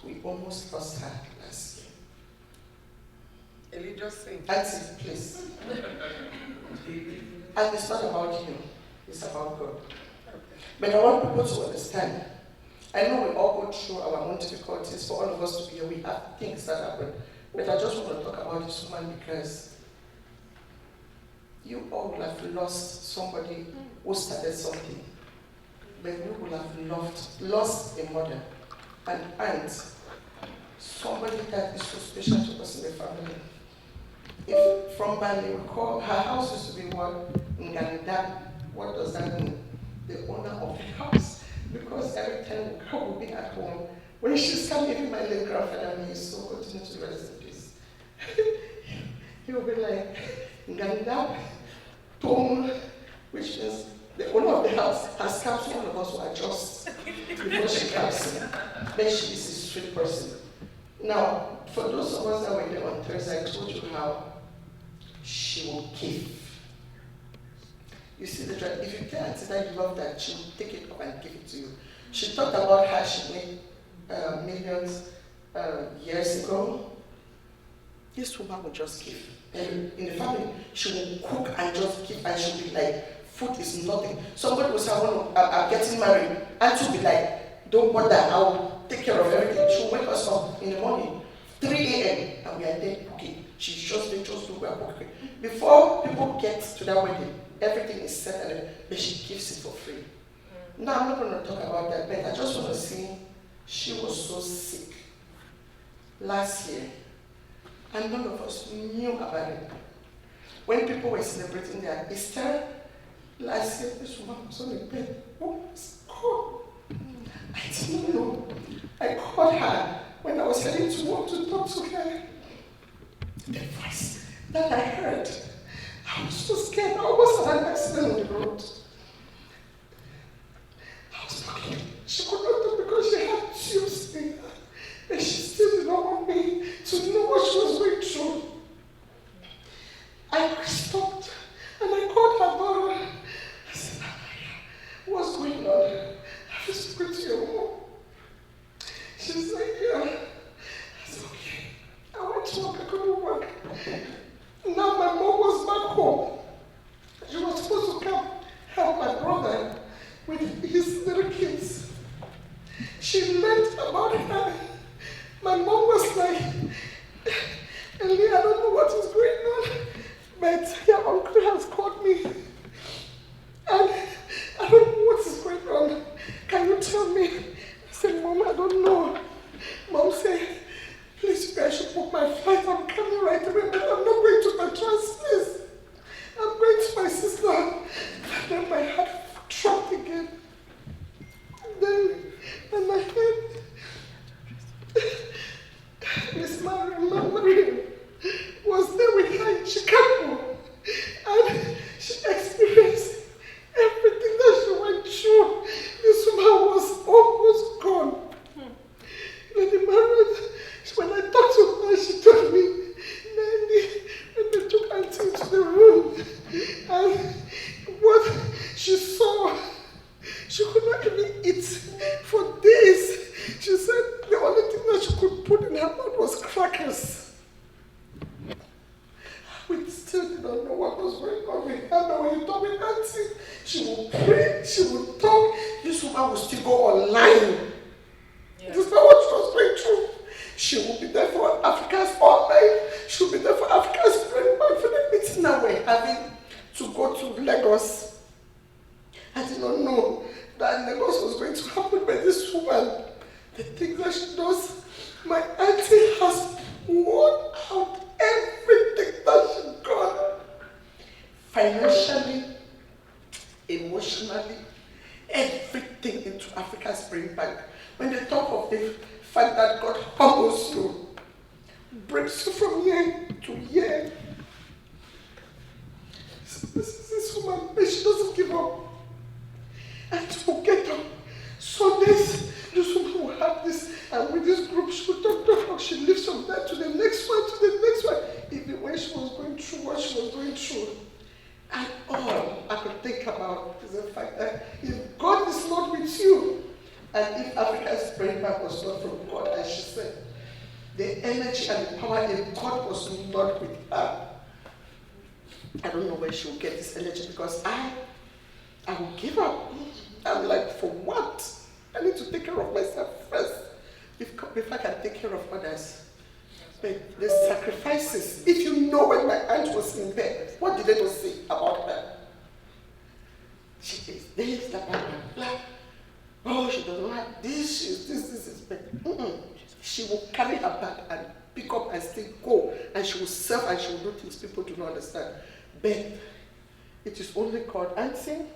We almost lost her last year. Eli, just sing. Auntie, please. And it's not about you, it's about God. But I want people to understand. I know we all go through our own difficulties. For all of us to be here, we have things that happen. But I just want to talk about this woman because you all will have lost somebody who started something. But we will have lost a mother, an aunt, somebody that is so special to us in the family. If from Bali we call, her house used to be what? Nganda. What does that mean? The owner of the house. Because every time we will be at home, when she's coming, even my late grandfather, he used to continue to rest in peace. He will be like, Nganda, Tom, which means the owner of the house has come to one of us to adjust before she comes in. But she is a sweet person. Now, for those of us that were there on Thursday, I told you how she will give. You see the drive. If you tell Auntie that you love that, she will take it up and give it to you. She talked about how she made millions years ago. This woman will just give. And in the family, she will cook and just give, and she'll be like, food is nothing. Somebody will say, I'm getting married. And she'll be like, don't bother, I'll take care of everything. She'll wake us up in the morning, 3 a.m., and we are there cooking. She's just there, just do well cooking. Before people get to that wedding, everything is set, and but she gives it for free. Now, I'm not going to talk about that, but I just want to say she was so sick last year, and none of us knew about it. When people were celebrating their Easter last year, this woman was on the bed. Oh, God. I didn't know. I called her when I was heading to work to talk to her. The voice that I heard, I was so scared. I almost had an accident on the road. I was talking. She could not talk because she had tubes in her. And she still did not want me to know what she was going through. I stopped and I called her daughter. I said, But your uncle has called me. And I don't know what is going on. Can you tell me? I said, Mom, I don't know. Mom said, please, you guys should book my flight. I'm coming right away, but I'm not going to my please. I'm going to my sister. And then my heart dropped again. And then I heard Miss Mariam was there with her in Chicago. And she experienced everything that she went through. This woman was almost gone. Lady Mariam, when I talked to her, she told me, Nanny, when they took Auntie into the room, and what she saw, she could not even eat for days. She said the only thing that she could put in her mouth was crackers. We still did not know what was going on with her, but when you talk with Auntie, she would pray, she would talk, this woman would still go online. This is not what she was going through. She will be there for Africa's online. She will be there for Africa's Spring Bank for the meeting that we're having to go to Lagos. I did not know that Lagos was going to happen, but this woman, the things that she does, my auntie has poured out everything that she got. Financially, emotionally, everything into Africa's Spring Bank. When they talk of the fact that God humbles you, breaks you from year to year. This woman, but she doesn't give up. And to get up Sundays, this woman will have this, and with this group, she will talk, she lives from that to the next one, to the next one. Even when she was going through what she was going through. And all I could think about is the fact that if God is not with you, and if Africa's Spring Bank was not from God, as she said, the energy and the power in God was not with her. I don't know where she will get this energy because I will give up. I'm like, for what? I need to take care of myself first if I can take care of others. But the sacrifices, if you know when my aunt was in bed, what did they not say about her? She is this, blah, blah, blah. Oh, she doesn't have this, she's this, but she will carry her bag and pick up and still go, and she will serve and she will do things people do not understand. But it is only God. And sing.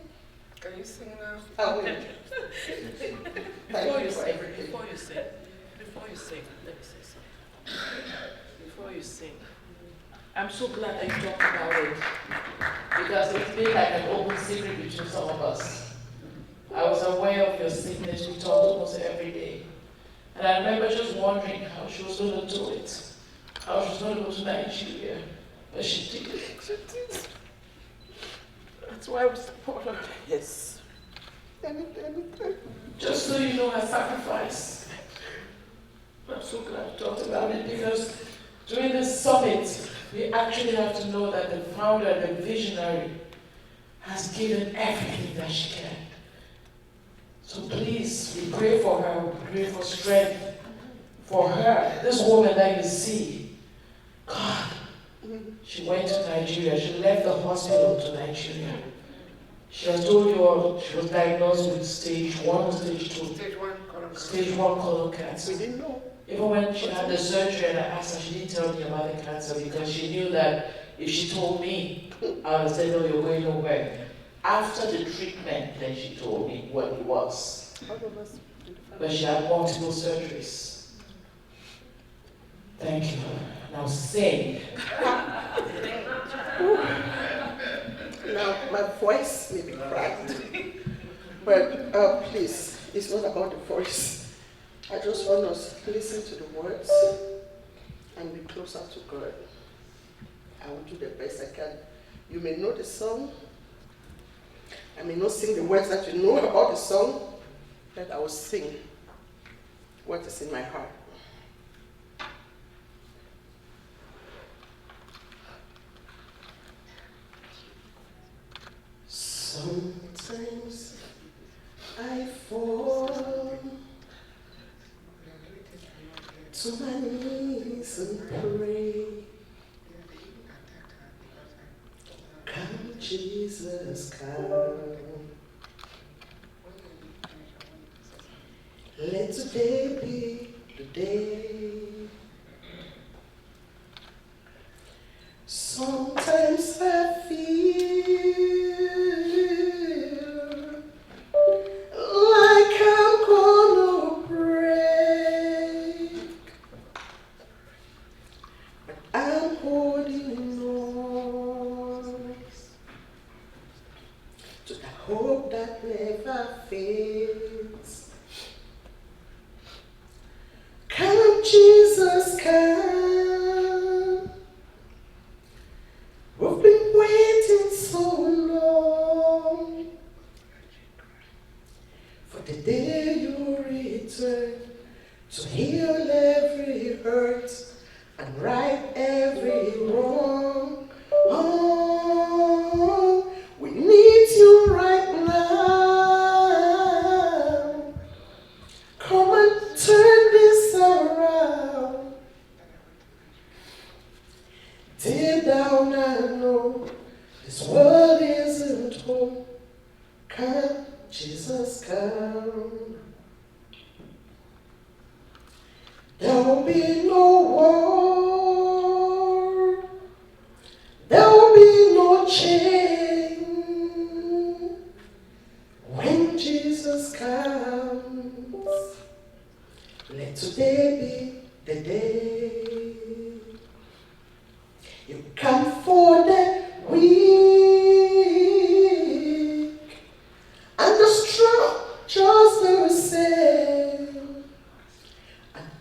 Can you sing now? I will. Before you sing, let me say something. Before you sing, I'm so glad that you talked about it because it's been like an open secret between some of us. I was aware of your sickness. We talked almost every day. And I remember just wondering how she was going to do it, how she was going to go to Nigeria. But she did it. She did. That's why we support her. Yes. Anything. Just so you know her sacrifice. I'm so glad we talked about it because during this summit, we actually have to know that the founder, the visionary, has given everything that she can. So please, we pray for her, we pray for strength for her. This woman that you see, God, she went to Nigeria, she left the hospital to Nigeria. She has told you all she was diagnosed with stage 1 or stage 2? Stage 1 colon cancer. We didn't know. Even when she had the surgery and I asked her, she didn't tell me about the cancer because she knew that if she told me, I would say, no, you're going nowhere. After the treatment, then she told me what it was. But she had multiple surgeries. Thank you. Now sing. Now, my voice may be cracked, but please, it's not about the voice. I just want us to listen to the words and be closer to God. I will do the best I can. You may know the song. I may not sing the words that you know about the song, but I will sing what is in my heart. Sometimes I fall to my knees and pray. Jesus, come. Let today be the day. Sometimes I feel like I'm gonna break. I'm holding on to the hope that never fades. Come, Jesus, come. We've been waiting so long for the day you return to heal every hurt and right every wrong. Oh, we need you right now. Come and turn this around. Deep down I know this world isn't home. Come, Jesus, come. There will be no war. There will be no change when Jesus comes. Let today be the day. You come for the weak and the strong just the same.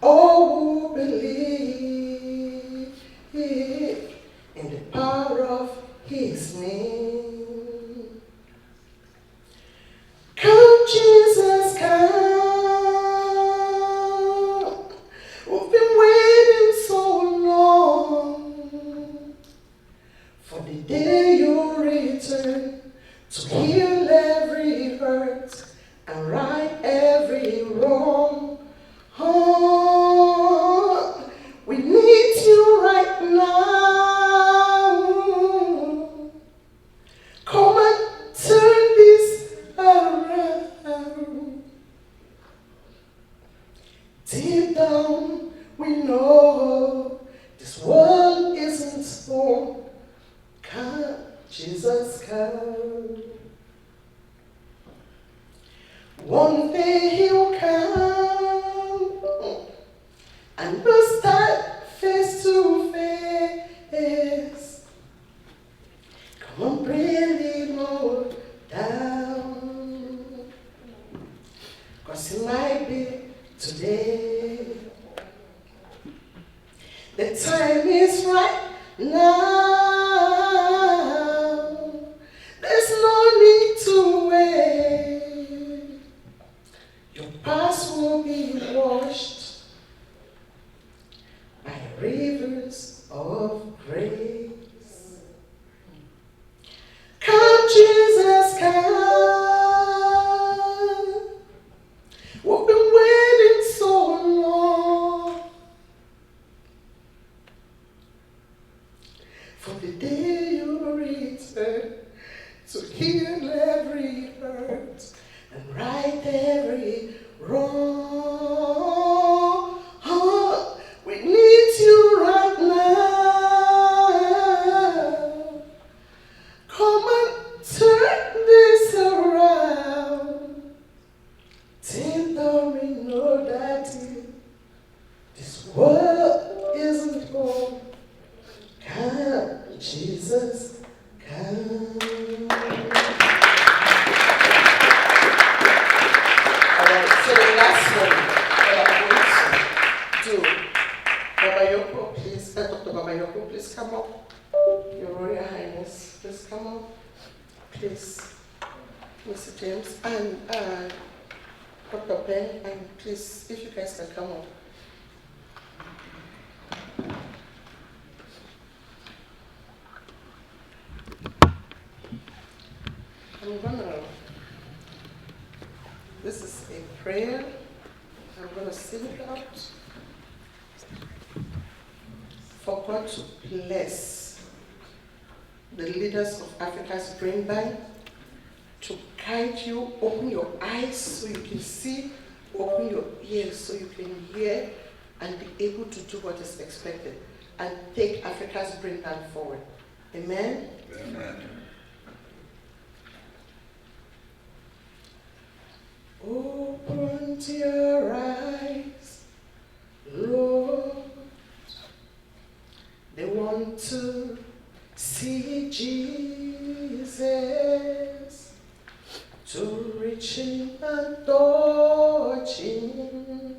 All who believe in the power of His name. Come, Jesus, come. We've been waiting so long for the day you return to heal every hurt and right every wrong. Oh, we need you right now. Come and turn this around. Deep down, we know this world isn't home. Come, Jesus, come. One day He'll come and we'll stand face to face. Come on, bring it all down, 'cause it might be today. The time is right now. There's no need to wait. Your past will be washed by rivers of grace. Come, Jesus, come. We've been waiting so long for the day you return to heal every hurt and right every wrong. Oh, we need you right now. Come and turn this around. Till though we know that this world isn't home. Come, Jesus, come. Alright, so the last one that I'm going to do, Baba Yoko, please, Dr. Baba Yoko, please come up. Your Royal Highness, please come up. Please, Mr. James, and Dr. Ben, and please, if you guys can come up. This is a prayer. I'm going to sing it out for God to bless the leaders of Africa's Brain Bank, to guide you, open your eyes so you can see, open your ears so you can hear, and be able to do what is expected, and take Africa's Brain Bank forward. Amen? Amen. Open your eyes, Lord. They want to see Jesus, to reach him and touch him.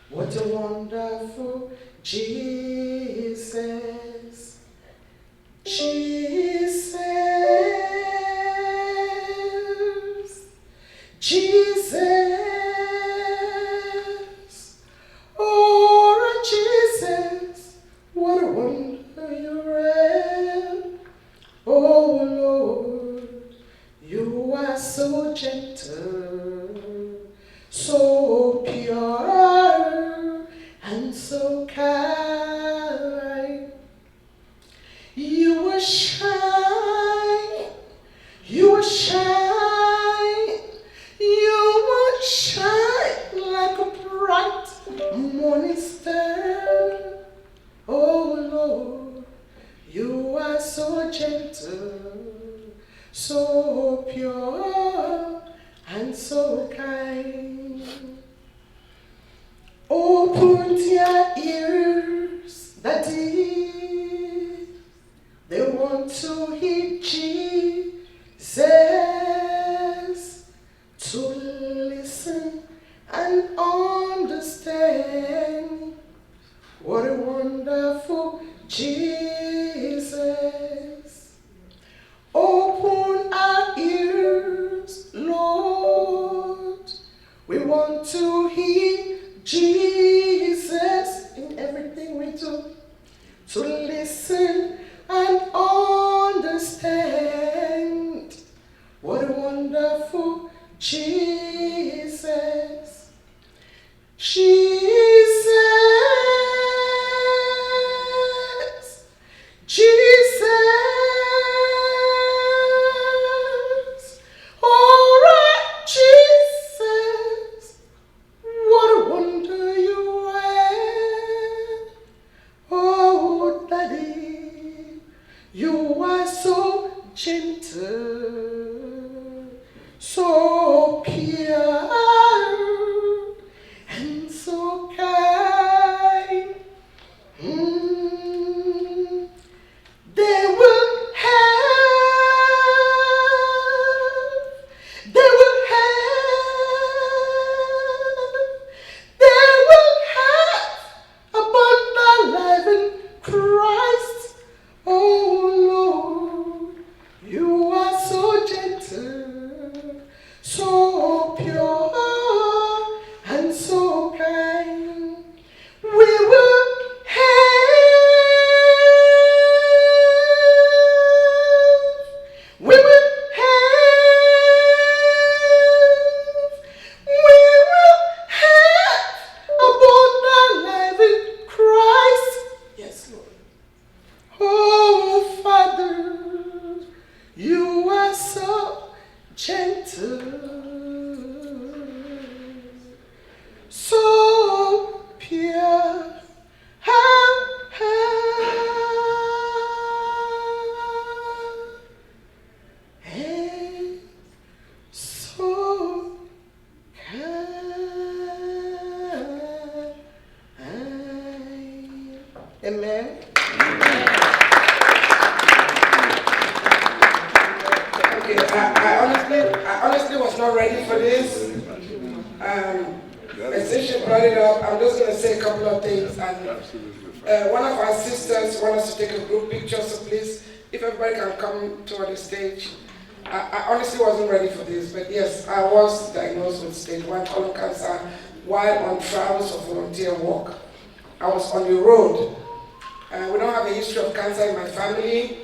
What a wonderful Jesus. Jesus. Jesus. Oh, Jesus. What a wonder you are. Oh, Lord. You are so gentle, so pure, and so kind. You will shine, you will shine, you will shine like a bright morning star. Oh, Lord, you are so gentle, so pure, and so kind. Open their ears, Daddy. They want to hear Jesus, to listen and understand. What a wonderful Jesus. Open our ears, Lord. We want to hear Jesus in everything we do. To listen and understand. What a wonderful Jesus. Jesus. Jesus. All right, Jesus. What a wonder you are. Oh, Daddy, you are so gentle, so pure, and so kind. They will have, they will have abundant life in Christ. Oh Lord, you are so gentle, so pure, and so kind. We will we will have abundant life in Christ. Yes, Lord. Oh, Father, you are so gentle, so pure, and so kind. Amen. Okay, I honestly was not ready for this. And since you brought it up, I'm just going to say a couple of things. And one of our sisters wants us to take a group picture, so please, if everybody can come toward the stage. I honestly wasn't ready for this, but yes, I was diagnosed with stage 1 colon cancer while on travels of volunteer work. I was on the road. We don't have a history of cancer in my family,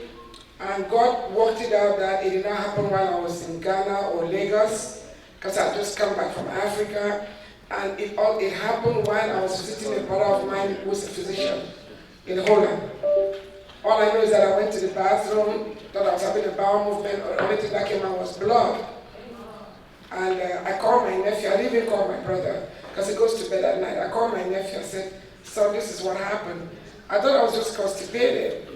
and God worked it out that it did not happen while I was in Ghana or Lagos, because I just come back from Africa, and it happened while I was visiting a brother of mine who was a physician in Holland. All I know is that I went to the bathroom, thought I was having a bowel movement, or the only thing that came out was blood. And I called my nephew. I didn't even call my brother because he goes to bed at night. I called my nephew. I said, "Son, this is what happened." I thought I was just constipated.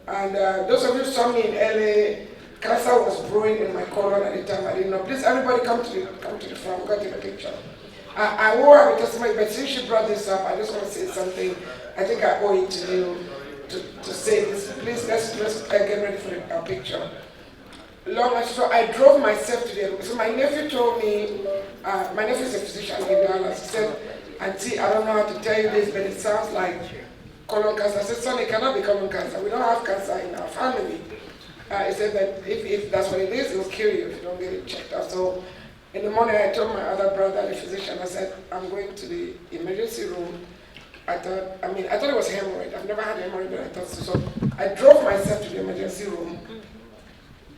And those of you who saw me in LA, cancer was brewing in my colon at the time. I didn't know. Please, everybody come to the front. We're going to take a picture. I will have a testimony, but since you brought this up, I just want to say something. I think I owe it to you to say this. Please, let's get ready for the picture. So I drove myself to the. So my nephew told me, my nephew is a physician in Dallas. He said, "Auntie, I don't know how to tell you this, but it sounds like colon cancer." I said, "Son, it cannot be colon cancer. We don't have cancer in our family." He said, "But if that's what it is, it will kill you if you don't get it checked out." So in the morning, I told my other brother, the physician, I said, "I'm going to the emergency room." I thought it was hemorrhoid. I've never had hemorrhoid, but I thought so. So I drove myself to the emergency room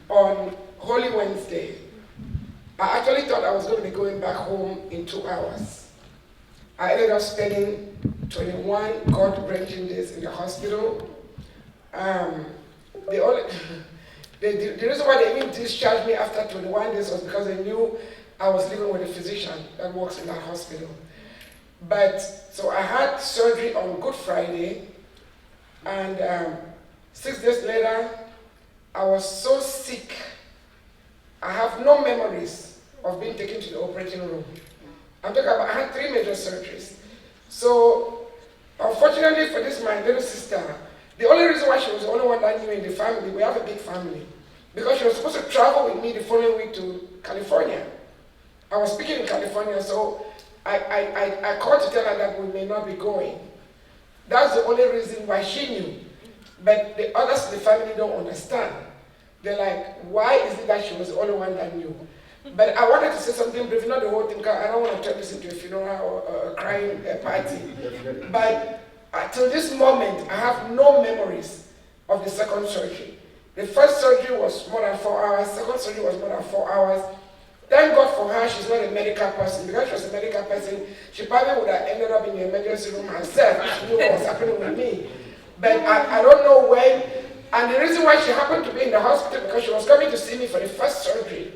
on Holy Wednesday. I actually thought I was going to be going back home in 2 hours. I ended up spending 21 gut-wrenching days in the hospital. The reason why they even discharged me after 21 days was because they knew I was living with a physician that works in that hospital. But, so I had surgery on Good Friday, and 6 days later, I was so sick. I have no memories of being taken to the operating room. I'm talking about, I had 3 major surgeries. So, unfortunately for this, my little sister, the only reason why she was the only one that knew in the family, we have a big family, because she was supposed to travel with me the following week to California. I was speaking in California, so I called to tell her that we may not be going. That's the only reason why she knew. But the others in the family don't understand. They're like, why is it that she was the only one that knew? But I wanted to say something brief, not the whole thing, because I don't want to turn this into a funeral or a crying party. But until this moment, I have no memories of the second surgery. The first surgery was more than 4 hours, second surgery was more than 4 hours. Thank God for her, she's not a medical person. Because she was a medical person, she probably would have ended up in the emergency room herself if she knew what was happening with me. But I don't know when, and the reason why she happened to be in the hospital, because she was coming to see me for the first surgery.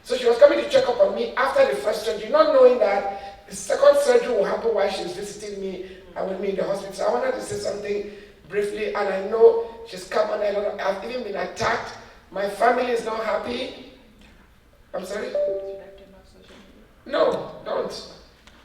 So she was coming to check up on me after the first surgery, not knowing that the second surgery will happen while she was visiting me and with me in the hospital. So I wanted to say something briefly, and I know she's come on a lot. I've even been attacked. My family is not happy. I'm sorry? No, don't.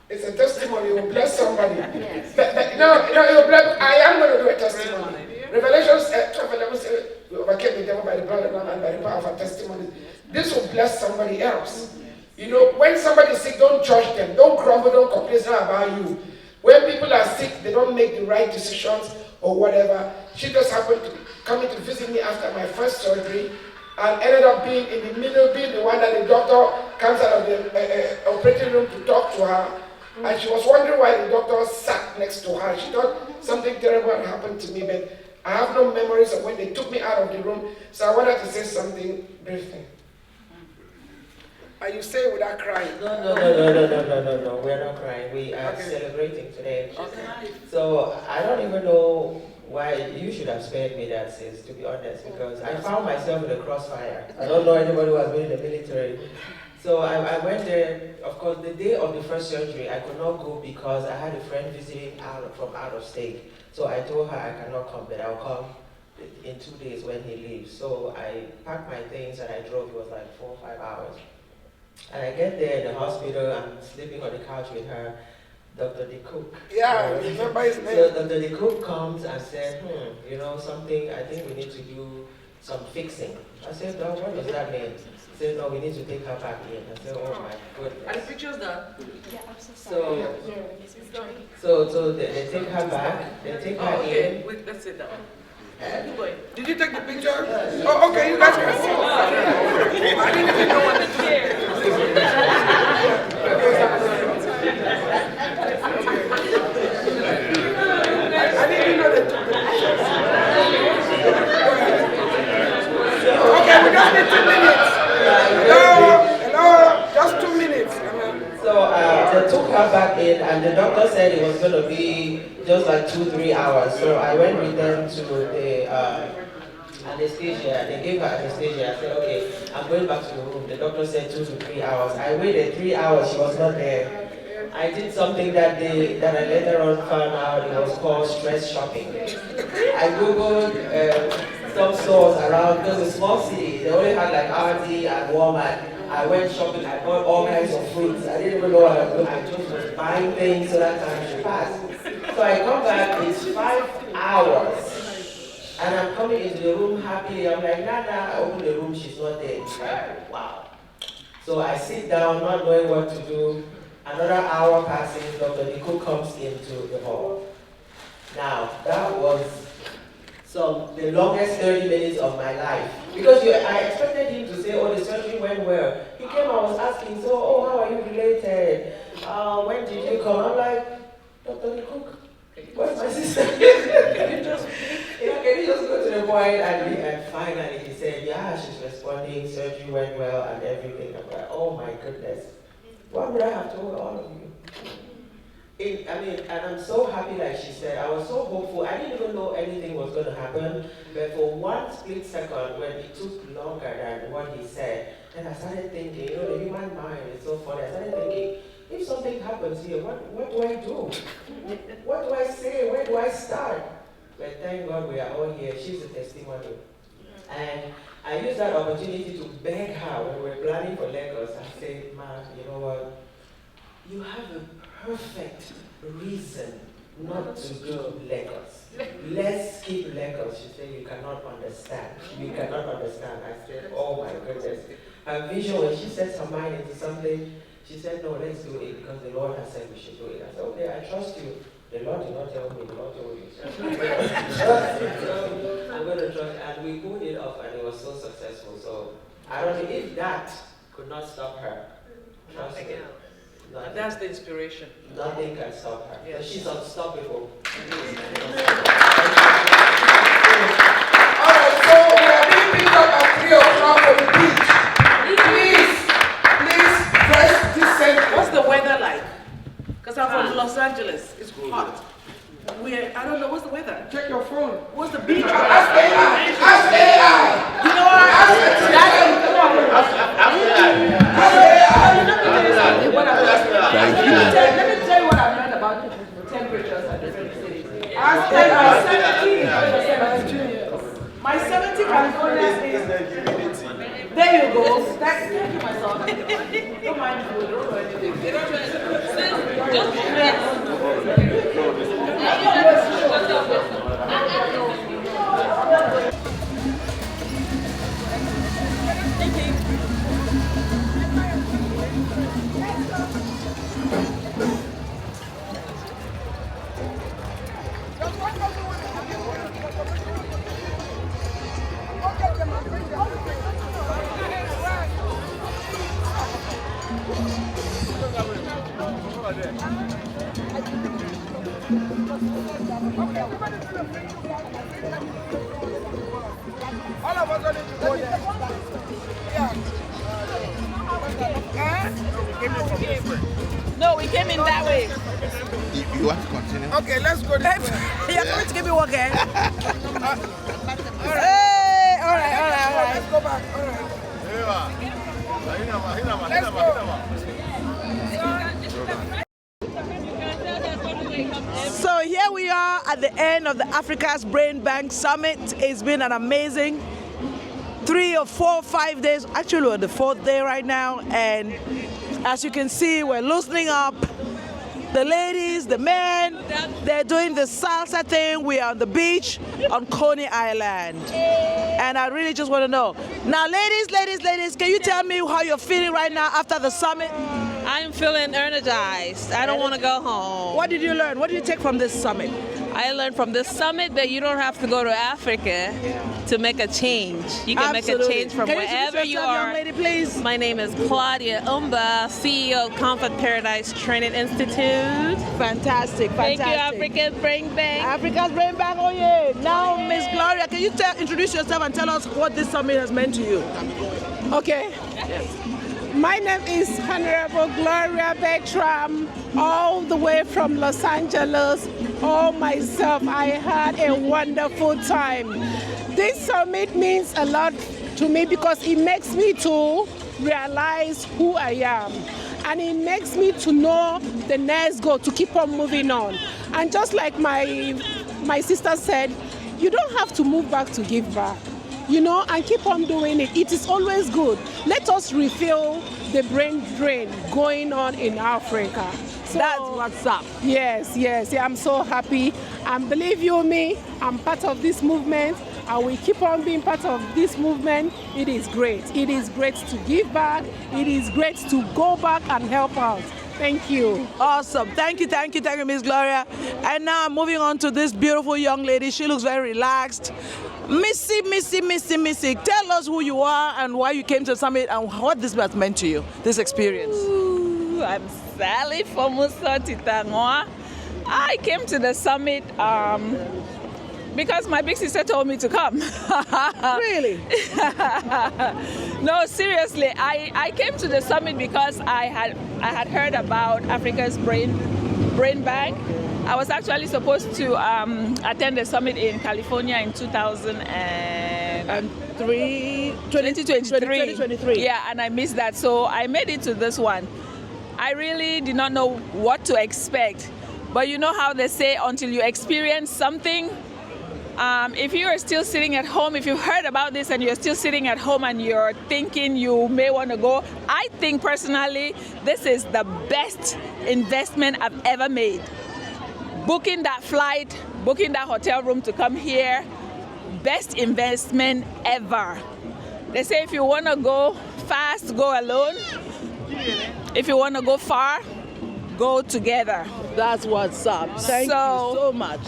It's a testimony. It will bless somebody. Yes. But no, it will bless. I am going to do a testimony. Revelations 12:11 says, "We overcame the devil by the blood of the Lamb and by the power of our testimony." This will bless somebody else. You know, when somebody is sick, don't judge them. Don't grumble. Don't complain. It's not about you. When people are sick, they don't make the right decisions or whatever. She just happened to come in to visit me after my first surgery, and ended up being in the middle, being the one that the doctor comes out of the operating room to talk to her. And she was wondering why the doctor sat next to her. She thought something terrible had happened to me, but I have no memories of when they took me out of the room. So I wanted to say something briefly. Are you saying without crying? No, we're not crying. We are celebrating today. Okay. So I don't even know why you should have spared me that, sis, to be honest, because I found myself in the crossfire. I don't know anybody who has been in the military. So I went there. Of course, the day of the first surgery, I could not go because I had a friend visiting from out of state. So I told her I cannot come, but I'll come in 2 days when he leaves. So I packed my things and I drove. It was like 4 or 5 hours. And I get there in the hospital, I'm sleeping on the couch with her, Dr. DeCook. Yeah, I remember his name. So Dr. DeCook comes and said, you know, something, I think we need to do some fixing. I said, Doc, what does that mean? He said, no, we need to take her back in. I said, oh my goodness. Are the pictures done? Yeah, I'm so sorry. So they take her back, they take her in. Wait, let's sit down. Did you take the picture? Oh, okay, you guys can see. I didn't even know what to do. I didn't even know they took the pictures. Okay, we just need 2 minutes. Hello, just 2 minutes. So they took her back in, and the doctor said it was going to be just like 2-3 hours. So I went with them to the anesthesia. They gave her anesthesia. I said, okay, I'm going back to the room. The doctor said 2 to 3 hours. I waited 3 hours. She was not there. I did something that day that I later on found out it was called stress shopping. I googled some stores around because it's a small city. They only had like RD and Walmart. I went shopping. I bought all kinds of fruits. I didn't even know what I was doing. I just was buying things so that time should pass. So I come back. It's 5 hours. And I'm coming into the room happily. I'm like, Nana, I open the room, she's not there. It's like, wow. So I sit down, not knowing what to do. Another hour passes, Dr. Nico comes into the hall. Now, that was the longest 30 minutes of my life. Because I expected him to say, oh, the surgery went well. He came, I was asking, so, oh, how are you related? When did you come? I'm like, Dr. Nico, where's my sister? Can you just go to the point? And finally he said, yeah, she's responding, surgery went well and everything. I'm like, oh my goodness. What would I have told all of you? And I'm so happy, like she said, I was so hopeful. I didn't even know anything was going to happen, but for one split second, when it took longer than what he said, then I started thinking, the human mind is so funny. I started thinking, if something happens here, what do I do? What do I say? Where do I start? But thank God we are all here. She's a testimony. And I used that opportunity to beg her when we were planning for Lagos. I said, Ma, you know what? You have a perfect reason not to do Lagos. Let's skip Lagos. She said, you cannot understand. You cannot understand. I said, oh my goodness. Her vision, when she sets her mind into something, she said, no, let's do it because the Lord has said we should do it. I said, okay, I trust you. The Lord did not tell me, the Lord told you. I'm going to trust, and we pulled it off, and it was so successful. So I don't think if that could not stop her, trust me. And that's the inspiration. Nothing can stop her. Yes. She's unstoppable. Alright, so we are being picked up at 3 o'clock on the beach. Please, dress decently. What's the weather like? Because I'm from Los Angeles. It's hot. I don't know, what's the weather? Check your phone. What's the beach? Ask AI. Ask AI. You know what? Thank you. Let me tell you what I've learned about temperatures at different cities. Ask my 70 California is. There you go. Thank you, my son. Don't mind food. Don't do anything. They don't All of us are going to go there. No, we came in that way. You want to continue? Okay, let's go this way. You're going to give me one again? Hey, all right. Let's go back. All right. Let's go. So here we are at the end of the Africa's Brain Bank Summit. It's been an amazing 3 or 4 or 5 days. Actually, we're the 4th day right now. And as you can see, we're loosening up. The ladies, the men, they're doing the salsa thing. We are on the beach on Coney Island. And I really just want to know. Now, ladies, can you tell me how you're feeling right now after the summit? I'm feeling energized. I don't want to go home. What did you learn? What did you take from this summit? I learned from this summit that you don't have to go to Africa to make a change. You can make a change from wherever you are. Young lady, please? My name is Claudia Umba, CEO of Comfort Paradise Training Institute. Fantastic. Thank you, Africa's Brain Bank. Africa's Brain Bank, oh yeah. Now, Miss Gloria, can you introduce yourself and tell us what this summit has meant to you? Okay. Yes. My name is Honorable Gloria Bertram, all the way from Los Angeles, Oh, myself, I had a wonderful time. This summit means a lot to me because it makes me to realize who I am. And it makes me to know the next goal, to keep on moving on. And just like my sister said, you don't have to move back to give back, and keep on doing it. It is always good. Let us refill the brain drain going on in Africa. So, that's what's up. Yes. I'm so happy. And believe you me, I'm part of this movement. I will keep on being part of this movement. It is great. It is great to give back. It is great to go back and help out. Thank you. Awesome. Thank you, Miss Gloria. And now moving on to this beautiful young lady. She looks very relaxed. Missy. Tell us who you are and why you came to the summit and what this has meant to you, this experience. Ooh, I'm Sally from Titangwa. I came to the summit because my big sister told me to come. Really? No, seriously. I came to the summit because I had heard about Africa's brain bank. I was actually supposed to attend the summit in California in 2023. Yeah, and I missed that. So I made it to this one. I really did not know what to expect. But you know how they say, until you experience something, if you are still sitting at home, if you've heard about this and you're still sitting at home and you're thinking you may want to go, I think personally, this is the best investment I've ever made. Booking that flight, booking that hotel room to come here, best investment ever. They say if you want to go fast, go alone. If you want to go far, go together. That's what's up. Thank you so much.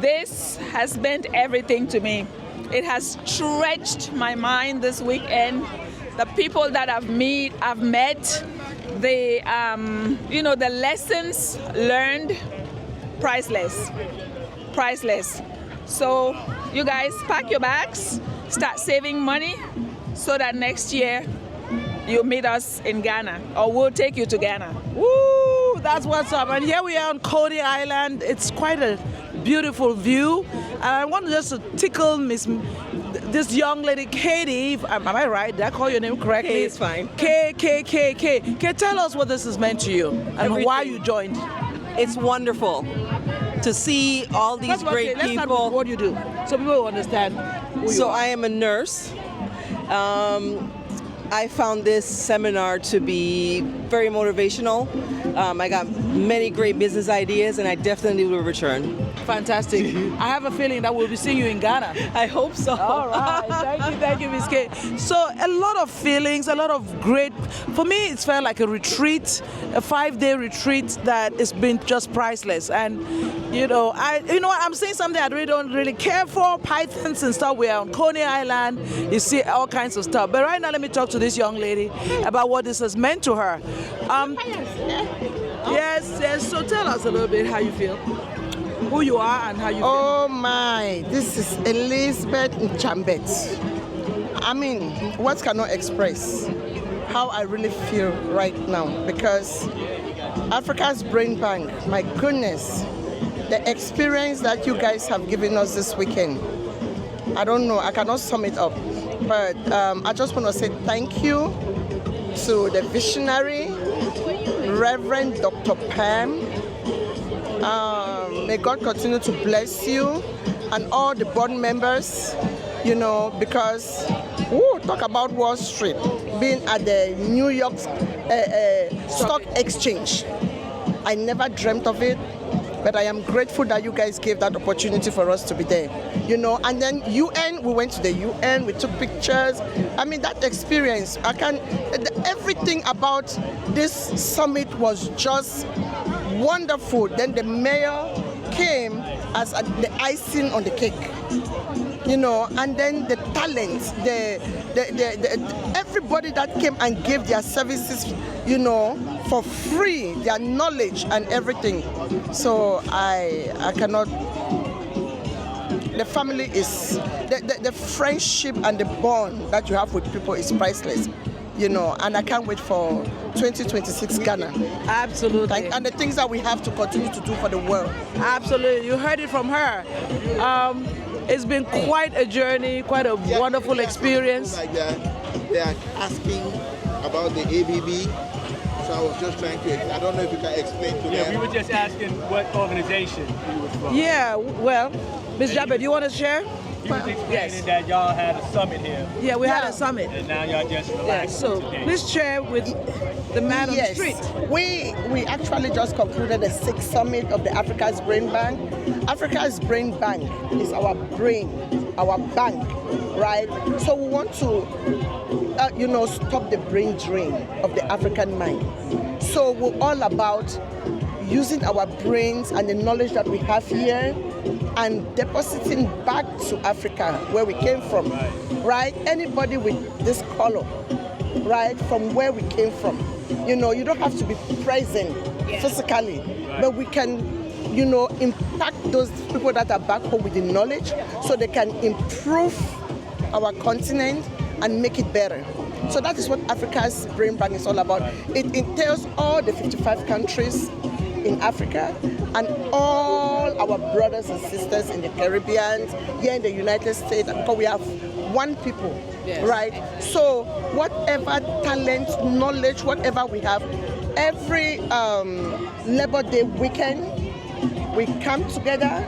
This has meant everything to me. It has stretched my mind this weekend. The people that I've met, the the lessons learned, priceless. So you guys pack your bags, start saving money, so that next year you'll meet us in Ghana, or we'll take you to Ghana. Woo! That's what's up. And here we are on Coney Island. It's quite a beautiful view. And I want just to tickle this young lady, Katie. Am I right? Did I call your name correctly? K is fine. K. Tell us what this has meant to you and why you joined. It's wonderful to see all these great let's people. Start with what you do, so people will understand who you are. I am a nurse. I found this seminar to be very motivational. I got many great business ideas, and I definitely will return. Fantastic. I have a feeling that we'll be seeing you in Ghana. I hope so. All right. Thank you, Ms. K. So a lot of feelings, a lot of great, for me it's felt like a retreat, a 5-day retreat that has been just priceless. And I'm saying something I really don't really care for, pythons and stuff. We are on Coney Island, you see all kinds of stuff. But right now let me talk to this young lady about what this has meant to her. Yes, so tell us a little bit how you feel, who you are and how you feel. Oh my, this is Elizabeth Chambet. I mean, what cannot express how I really feel right now, because Africa's Brain Bank, my goodness, the experience that you guys have given us this weekend, I don't know, I cannot sum it up, but I just want to say thank you to the visionary, Reverend Dr. Pam. May God continue to bless you and all the board members, because, talk about Wall Street, being at the New York Stock Exchange. I never dreamt of it, but I am grateful that you guys gave that opportunity for us to be there. And then UN, we went to the UN, we took pictures. I mean, that experience, everything about this summit was just wonderful. Then the mayor came as the icing on the cake, and then the talent, the everybody that came and gave their services, for free, their knowledge and everything. So I cannot. The family is the friendship and the bond that you have with people is priceless. and I can't wait for 2026 Ghana. Absolutely. And the things that we have to continue to do for the world. Absolutely. You heard it from her. It's been quite a journey, quite a wonderful experience. Like they are asking about the ABB. So I was just trying to, I don't know if you can explain to them. Yeah, we were just asking what organization you was from. Yeah, well, Ms. Jabba, do you want to share? He was explaining that y'all had a summit here. Yeah, we had a summit. And now y'all just relaxed So today. please share with the man on the street. We actually just concluded the 6th summit of the Africa's Brain Bank. Africa's Brain Bank is our brain, our bank, right? So we want to, stop the brain drain of the African mind. So we're all about using our brains and the knowledge that we have here and depositing back to Africa where we came from, right? Anybody with this color, right, from where we came from, you don't have to be present physically, but we can, impact those people that are back home with the knowledge so they can improve our continent and make it better. So that is what Africa's Brain Bank is all about. It entails all the 55 countries in Africa and all our brothers and sisters in the Caribbean, here in the United States, because we have one people, right? So whatever talent, knowledge, whatever we have, every Labor Day weekend, we come together,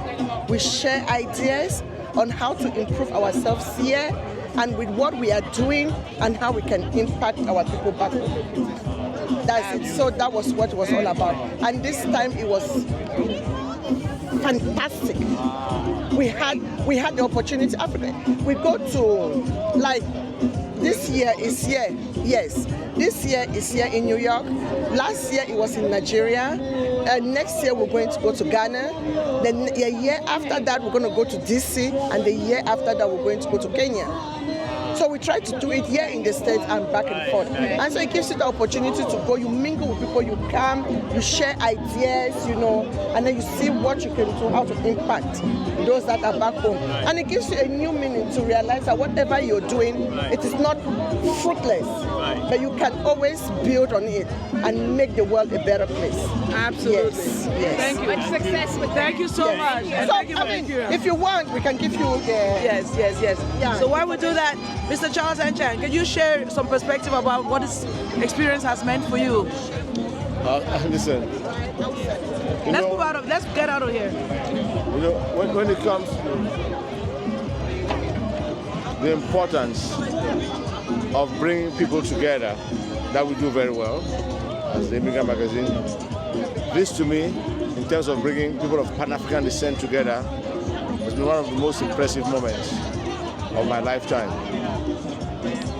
we share ideas on how to improve ourselves here and with what we are doing and how we can impact our people back home. That's it. So that was what it was all about. And this time it was fantastic. We had the opportunity. We go to, like, this year is here. Yes, this year is here in New York. Last year it was in Nigeria. Next year we're going to go to Ghana. Then a year after that we're going to go to DC, and the year after that we're going to go to Kenya. So we try to do it here in the States and back and forth. And so it gives you the opportunity to go, you mingle with people, you come, you share ideas, and then you see what you can do, how to impact those that are back home. And it gives you a new meaning to realize that whatever you're doing, it is not fruitless, but you can always build on it and make the world a better place. Absolutely. Yes. Thank you. Much success with that. Thank you so much. And So, thank you for being here. if you want, we can give you the... Yes. Yeah. So while we do that, Mr. Charles Enchang, can you share some perspective about what this experience has meant for you? Listen. Let's get out of here. When it comes to the importance of bringing people together, that we do very well as the Immigrant Magazine. This, to me, in terms of bringing people of Pan-African descent together, has been one of the most impressive moments of my lifetime.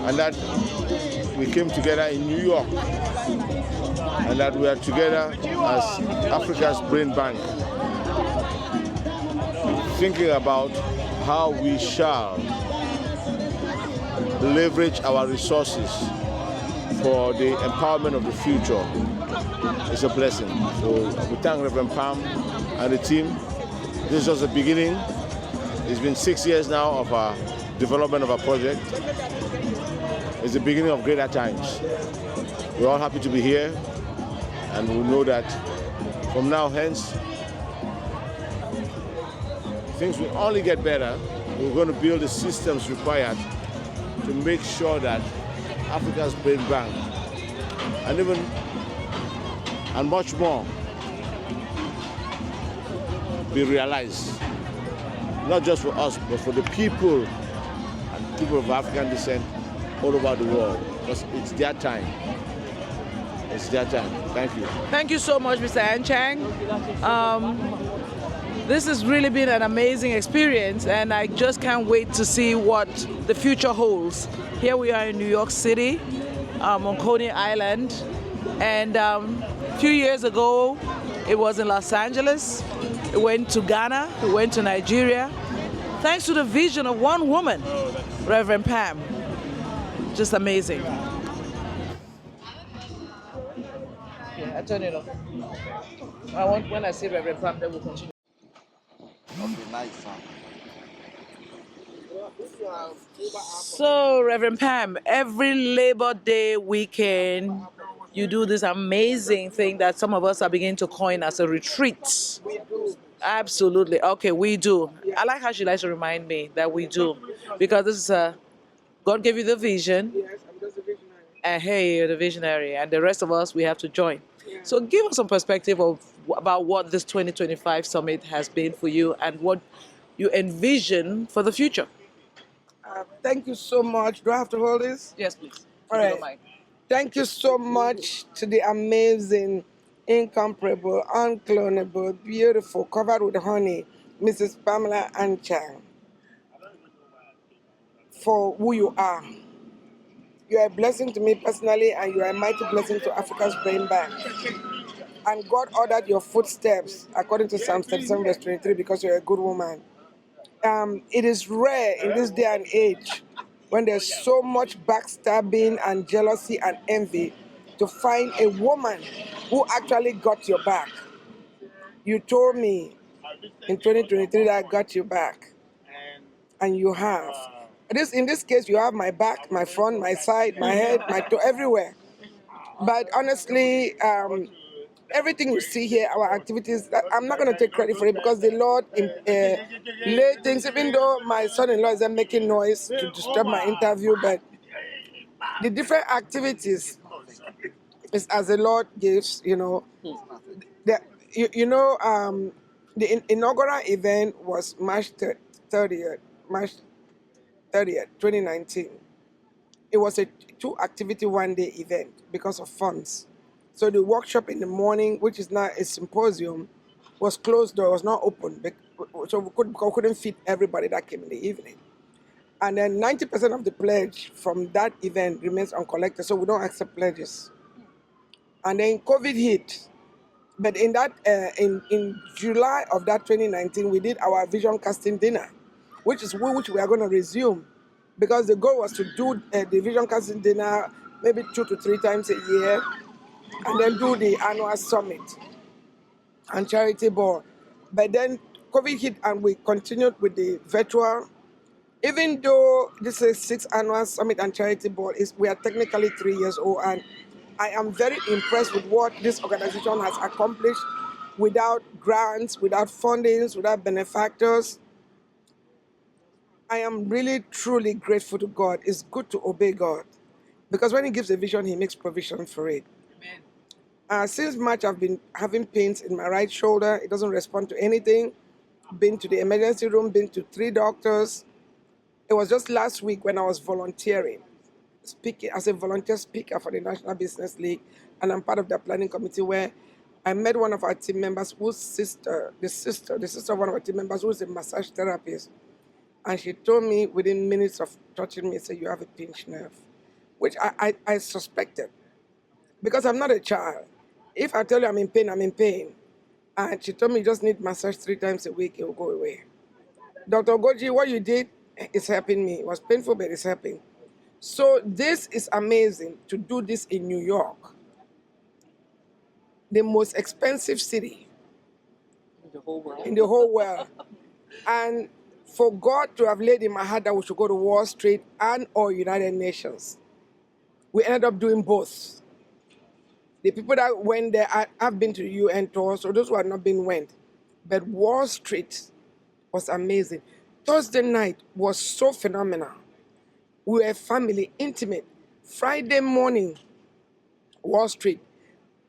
And that we came together in New York, and that we are together as Africa's Brain Bank, thinking about how we shall leverage our resources for the empowerment of the future. It's a blessing. So we thank Reverend Pam and the team. This is just the beginning. It's been 6 years now of our development of our project. It's the beginning of greater times. We're all happy to be here, and we know that from now hence, things will only get better. We're going to build the systems required to make sure that Africa's Brain Bank and much more be realized, not just for us, but for the people and people of African descent all over the world, because it's their time. It's their time. Thank you. Thank you so much, Mr. Enchang. This has really been an amazing experience, and I just can't wait to see what the future holds. Here we are in New York City, on Coney Island, and a few years ago it was in Los Angeles. It went to Ghana, it went to Nigeria, thanks to the vision of one woman, Reverend Pam. Just amazing. Yeah, I turn it off. When I say Reverend Pam, then we'll continue. Okay, nice. So, Reverend Pam, every Labor Day weekend, you do this amazing thing that some of us are beginning to coin as a retreat. We do. Absolutely. Okay, we do. I like how she likes to remind me that we do. Because this is God gave you the vision. Yes, I'm just a visionary. And hey, you're the visionary. And the rest of us, we have to join. Yeah. So give us some perspective about what this 2025 summit has been for you and what you envision for the future. Thank you so much. Do I have to hold this? Yes, please. All If you right. don't mind. Thank you so much to the amazing, incomparable, unclonable, beautiful, covered with honey, Mrs. Pamela Anchang, for who you are. You are a blessing to me personally, and you are a mighty blessing to Africa's Brain Bank. And God ordered your footsteps, according to Psalm 37, verse 23, because you're a good woman. It is rare in this day and age when there's so much backstabbing and jealousy and envy to find a woman who actually got your back. You told me in 2023 that I got your back, and you have. In this case, you have my back, my front, my side, my head, my toe, everywhere. But honestly, everything you see here, our activities, I'm not going to take credit for it because the Lord laid things, even though my son-in-law isn't making noise to disturb my interview, but the different activities is as the Lord gives, The, the inaugural event was March 30th, 2019. It was a 2-activity 1-day event because of funds. So the workshop in the morning, which is now a symposium, was closed door, was not open. So we couldn't fit everybody that came in the evening. And then 90% of the pledge from that event remains uncollected, so we don't accept pledges. And then COVID hit. But in in July of that 2019, we did our vision casting dinner, which we are going to resume, because the goal was to do the vision casting dinner maybe 2 to 3 times a year, and then do the annual summit and charity ball. But then COVID hit, and we continued with the virtual. Even though this is 6th annual summit and charity ball, we are technically 3 years old, and I am very impressed with what this organization has accomplished without grants, without fundings, without benefactors. I am really, truly grateful to God. It's good to obey God, because when He gives a vision, He makes provision for it. Since March, I've been having pains in my right shoulder. It doesn't respond to anything. Been to the emergency room, been to 3 doctors. It was just last week when I was volunteering, speaking as a volunteer speaker for the National Business League, and I'm part of the planning committee, where I met one of our team members whose sister, the sister of one of our team members, who is a massage therapist. And she told me within minutes of touching me, said, "You have a pinched nerve," which I suspected, because I'm not a child. If I tell you I'm in pain, I'm in pain. And she told me, "You just need massage 3 times a week, it will go away." Dr. Goji, what you did is helping me. It was painful, but it's helping. So this is amazing to do this in New York, the most expensive city in the whole world. And for God to have laid in my heart that we should go to Wall Street and or United Nations, we ended up doing both. The people that went there have been to the UN tour, so those who have not been went. But Wall Street was amazing. Thursday night was so phenomenal. We were a family, intimate. Friday morning, Wall Street,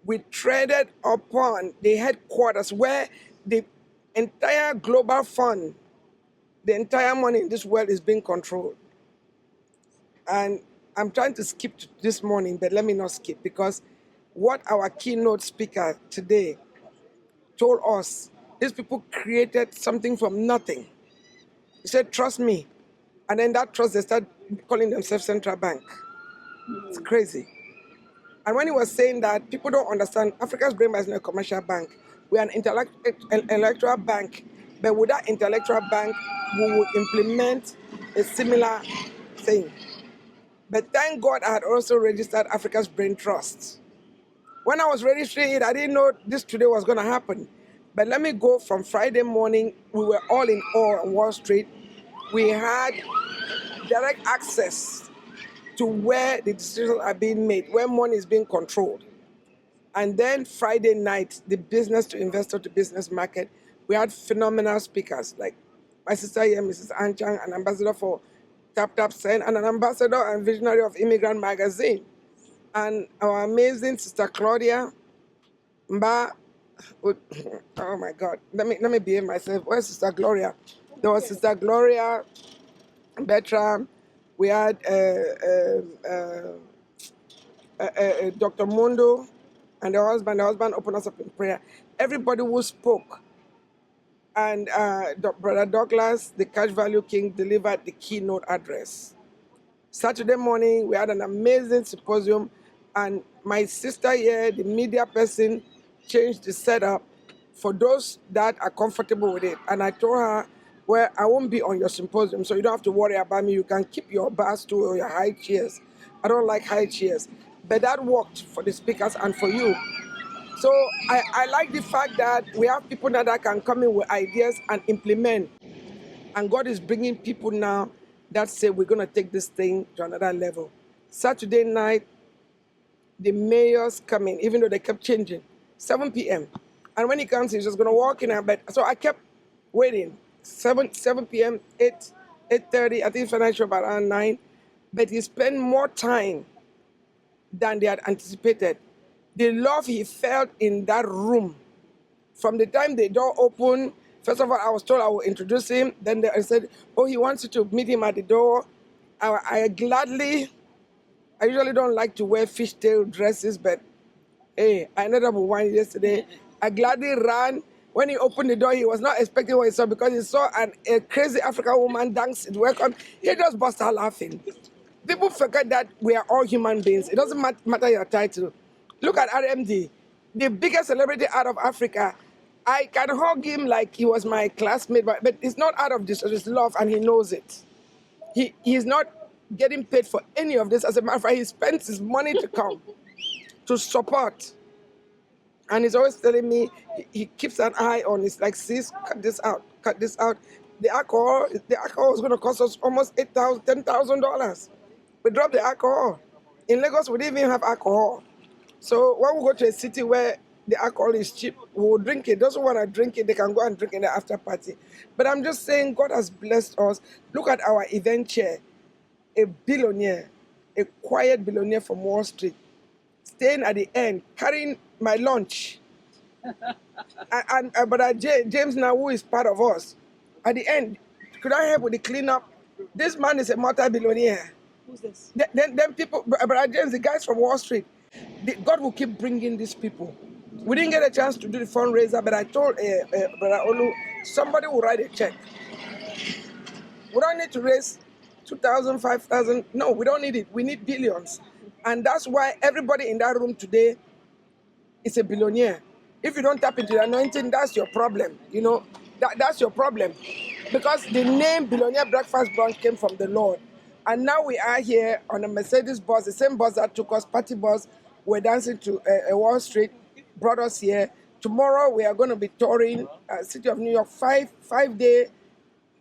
we treaded upon the headquarters where the entire global fund, the entire money in this world is being controlled. And I'm trying to skip to this morning, but let me not skip, because what our keynote speaker today told us, these people created something from nothing. He said, "Trust me." And then that trust, they start calling themselves central bank. It's crazy. And when he was saying that, people don't understand, Africa's Brain Bank is not a commercial bank. We are an intellectual bank. But with that intellectual bank, we will implement a similar thing. But thank God I had also registered Africa's Brain Trust. When I was registering it, I didn't know this today was going to happen. But let me go from Friday morning, we were all in awe on Wall Street. We had direct access to where the decisions are being made, where money is being controlled. And then Friday night, the business to investor to business market, we had phenomenal speakers like my sister here, Mrs. Anchang, an ambassador for Tap Tap Sen, and an ambassador and visionary of Immigrant Magazine. And our amazing sister Claudia Mba, oh my God, let me behave myself. Where's Sister Gloria? There was Sister Gloria, Bertram, we had Dr. Mundo, and the husband opened us up in prayer. Everybody who spoke, and Brother Douglas, the Cash Value King, delivered the keynote address. Saturday morning, we had an amazing symposium, and my sister here, the media person, changed the setup for those that are comfortable with it. And I told her, well, I won't be on your symposium, so you don't have to worry about me. You can keep your bar stool or your high chairs. I don't like high chairs. But that worked for the speakers and for you. So I like the fact that we have people now that can come in with ideas and implement. And God is bringing people now that say we're going to take this thing to another level. Saturday night, the mayors come in, even though they kept changing, 7 p.m. And when he comes, he's just going to walk in our bed. So I kept waiting, 7 p.m., 8:30, I think financial about around 9. But he spent more time than they had anticipated. The love he felt in that room, from the time the door opened, first of all, I was told I would introduce him. Then I said, oh, he wants you to meet him at the door. I usually don't like to wear fishtail dresses, but hey, I ended up with one yesterday. I gladly ran. When he opened the door, he was not expecting what he saw because he saw a crazy African woman dancing. Welcome. He just burst out laughing. People forget that we are all human beings. It doesn't matter your title. Look at RMD, the biggest celebrity out of Africa. I can hug him like he was my classmate, but it's not out of this love, and he knows it. He's not getting paid for any of this. As a matter of fact, he spends his money to come, to support. And he's always telling me, he keeps an eye on, it's like, sis, cut this out, cut this out. The alcohol is going to cost us almost $8,000, $10,000. We dropped the alcohol. In Lagos, we didn't even have alcohol. So when we go to a city where the alcohol is cheap, we will drink it. Those who want to drink it, they can go and drink in the after party. But I'm just saying, God has blessed us. Look at our event chair. A billionaire, a quiet billionaire from Wall Street, staying at the end, carrying my lunch. But James now, who is part of us, at the end, could I help with the cleanup? This man is a multi-billionaire. Who's this? Then people, Brother James, the guys from Wall Street, God will keep bringing these people. We didn't get a chance to do the fundraiser, but I told Brother Olu, somebody will write a check. We don't need to raise 2,000, 5,000. No, we don't need it. We need billions. And that's why everybody in that room today is a billionaire. If you don't tap into the anointing, that's your problem. You know, that's your problem. Because the name Billionaire Breakfast Brunch came from the Lord. And now we are here on a Mercedes bus, the same bus that took us, party bus. We're dancing to Wall Street, brought us here. Tomorrow we are going to be touring City of New York, 5-day,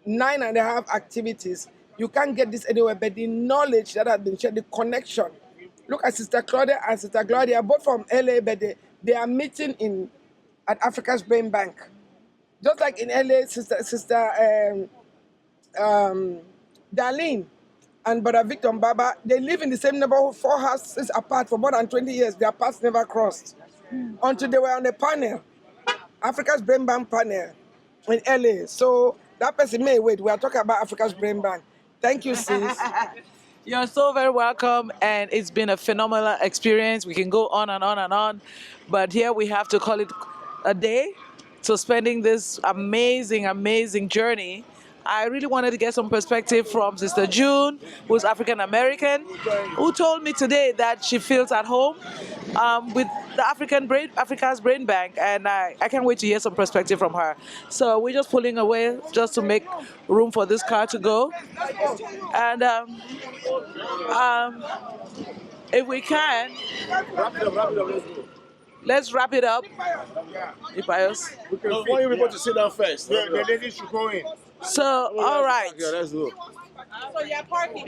9.5 activities. You can't get this anywhere, but the knowledge that has been shared, the connection. Look at Sister Claudia and Sister Gloria, both from LA, but they are meeting at Africa's Brain Bank. Just like in LA, Sister Darlene and Brother Victor Mbaba, they live in the same neighborhood, 4 houses apart for more than 20 years. Their paths never crossed until they were on the panel, Africa's Brain Bank panel in LA. So that person may wait. We are talking about Africa's Brain Bank. Thank you, sis. You're so very welcome, and it's been a phenomenal experience. We can go on and on and on, but here we have to call it a day. So spending this amazing, amazing journey, I really wanted to get some perspective from Sister June, who's African American, who told me today that she feels at home with the Africa's Brain Bank, and I can't wait to hear some perspective from her. So we're just pulling away just to make room for this car to go. And if we can, let's wrap it up. Ipayos. We want you people to sit down first. The ladies should go in. So, all right. Yeah, let's go. So you're parking.